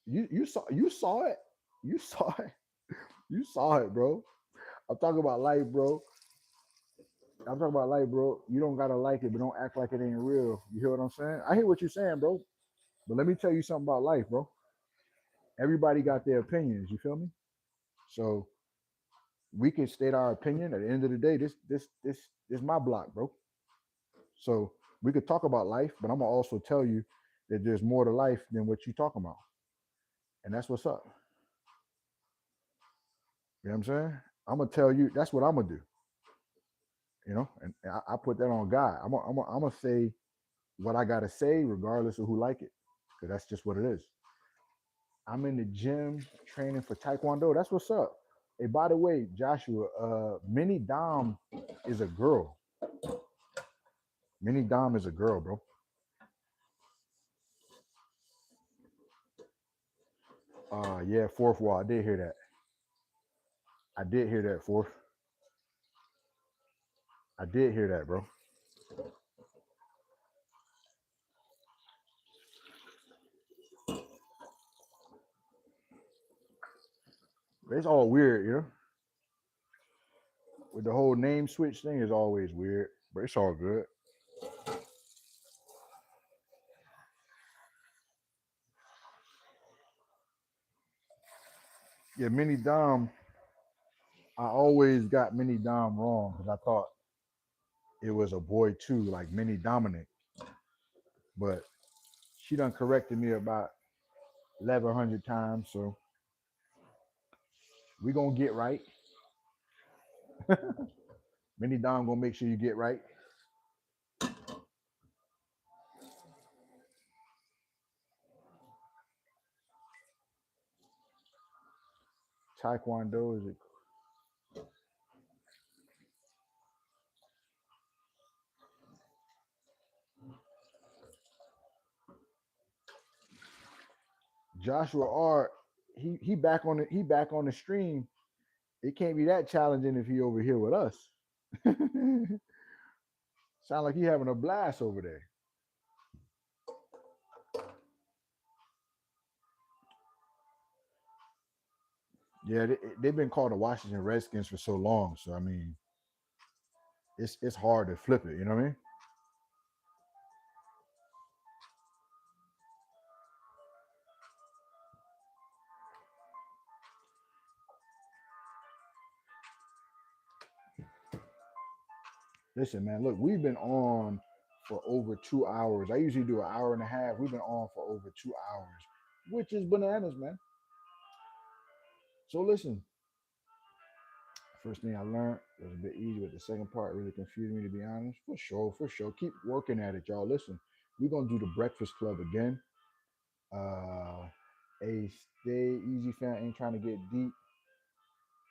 Speaker 1: You saw it. You saw it. You saw it, bro. I'm talking about life, bro. I'm talking about life, bro. You don't gotta like it, but don't act like it ain't real. You hear what I'm saying? I hear what you're saying, bro. But let me tell you something about life, bro. Everybody got their opinions. You feel me? So we can state our opinion. At the end of the day, this my block, bro. So we could talk about life, but I'm gonna also tell you that there's more to life than what you talking about, and that's what's up. You know what I'm saying? I'm gonna tell you that's what I'm gonna do. And I put that on God. I'm gonna say what I gotta say, regardless of who like it, because that's just what it is. I'm in the gym training for Taekwondo. That's what's up. Hey, by the way, Joshua, Mini Dom is a girl. Mini Dom is a girl, bro. Yeah, fourth wall. I did hear that. I did hear that, fourth. I did hear that, bro. It's all weird, with the whole name switch thing is always weird, but it's all good. Yeah, Mini Dom, I always got Mini Dom wrong because I thought it was a boy too, like Mini Dominic. But she done corrected me about 1,100 times, so we gonna get right. Mini Dom gonna make sure you get right. Taekwondo is it? Joshua R. He back on the stream. It can't be that challenging if he over here with us. Sound like he having a blast over there. Yeah, they've been called the Washington Redskins for so long. So I mean, it's hard to flip it. You know what I mean? Listen, man, look, we've been on for over 2 hours. I usually do an hour and a half. We've been on for over 2 hours, which is bananas, man. So listen, first thing I learned was a bit easy, but the second part really confused me, to be honest. For sure, for sure. Keep working at it, y'all. Listen, we're gonna do the Breakfast Club again. Uh, a stay easy fan ain't trying to get deep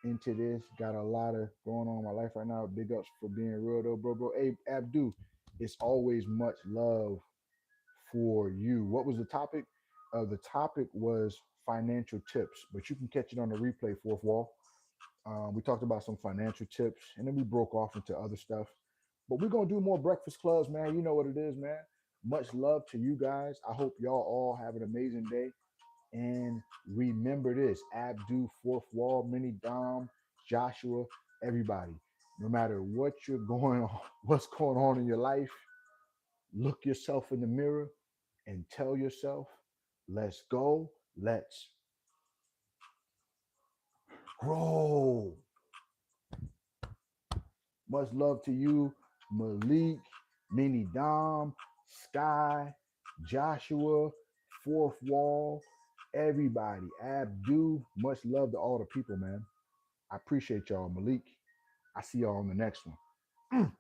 Speaker 1: into this. Got a lot of going on in my life right now. Big ups for being real though, bro. Hey, Abdu, it's always much love for you. What was the topic? The topic was financial tips, but you can catch it on the replay, fourth wall. We talked about some financial tips, and then we broke off into other stuff. But we're gonna do more breakfast clubs, man. You know what it is, man. Much love to you guys. I hope y'all all have an amazing day. And remember this: Abdu, fourth wall, Mini Dom, Joshua, everybody. No matter what you're going on, what's going on in your life, look yourself in the mirror and tell yourself, let's go, let's grow. Much love to you, Malik, Mini Dom, Sky, Joshua, Fourth Wall, everybody. Abdu, much love to all the people, man. I appreciate y'all, Malik. I see y'all on the next one.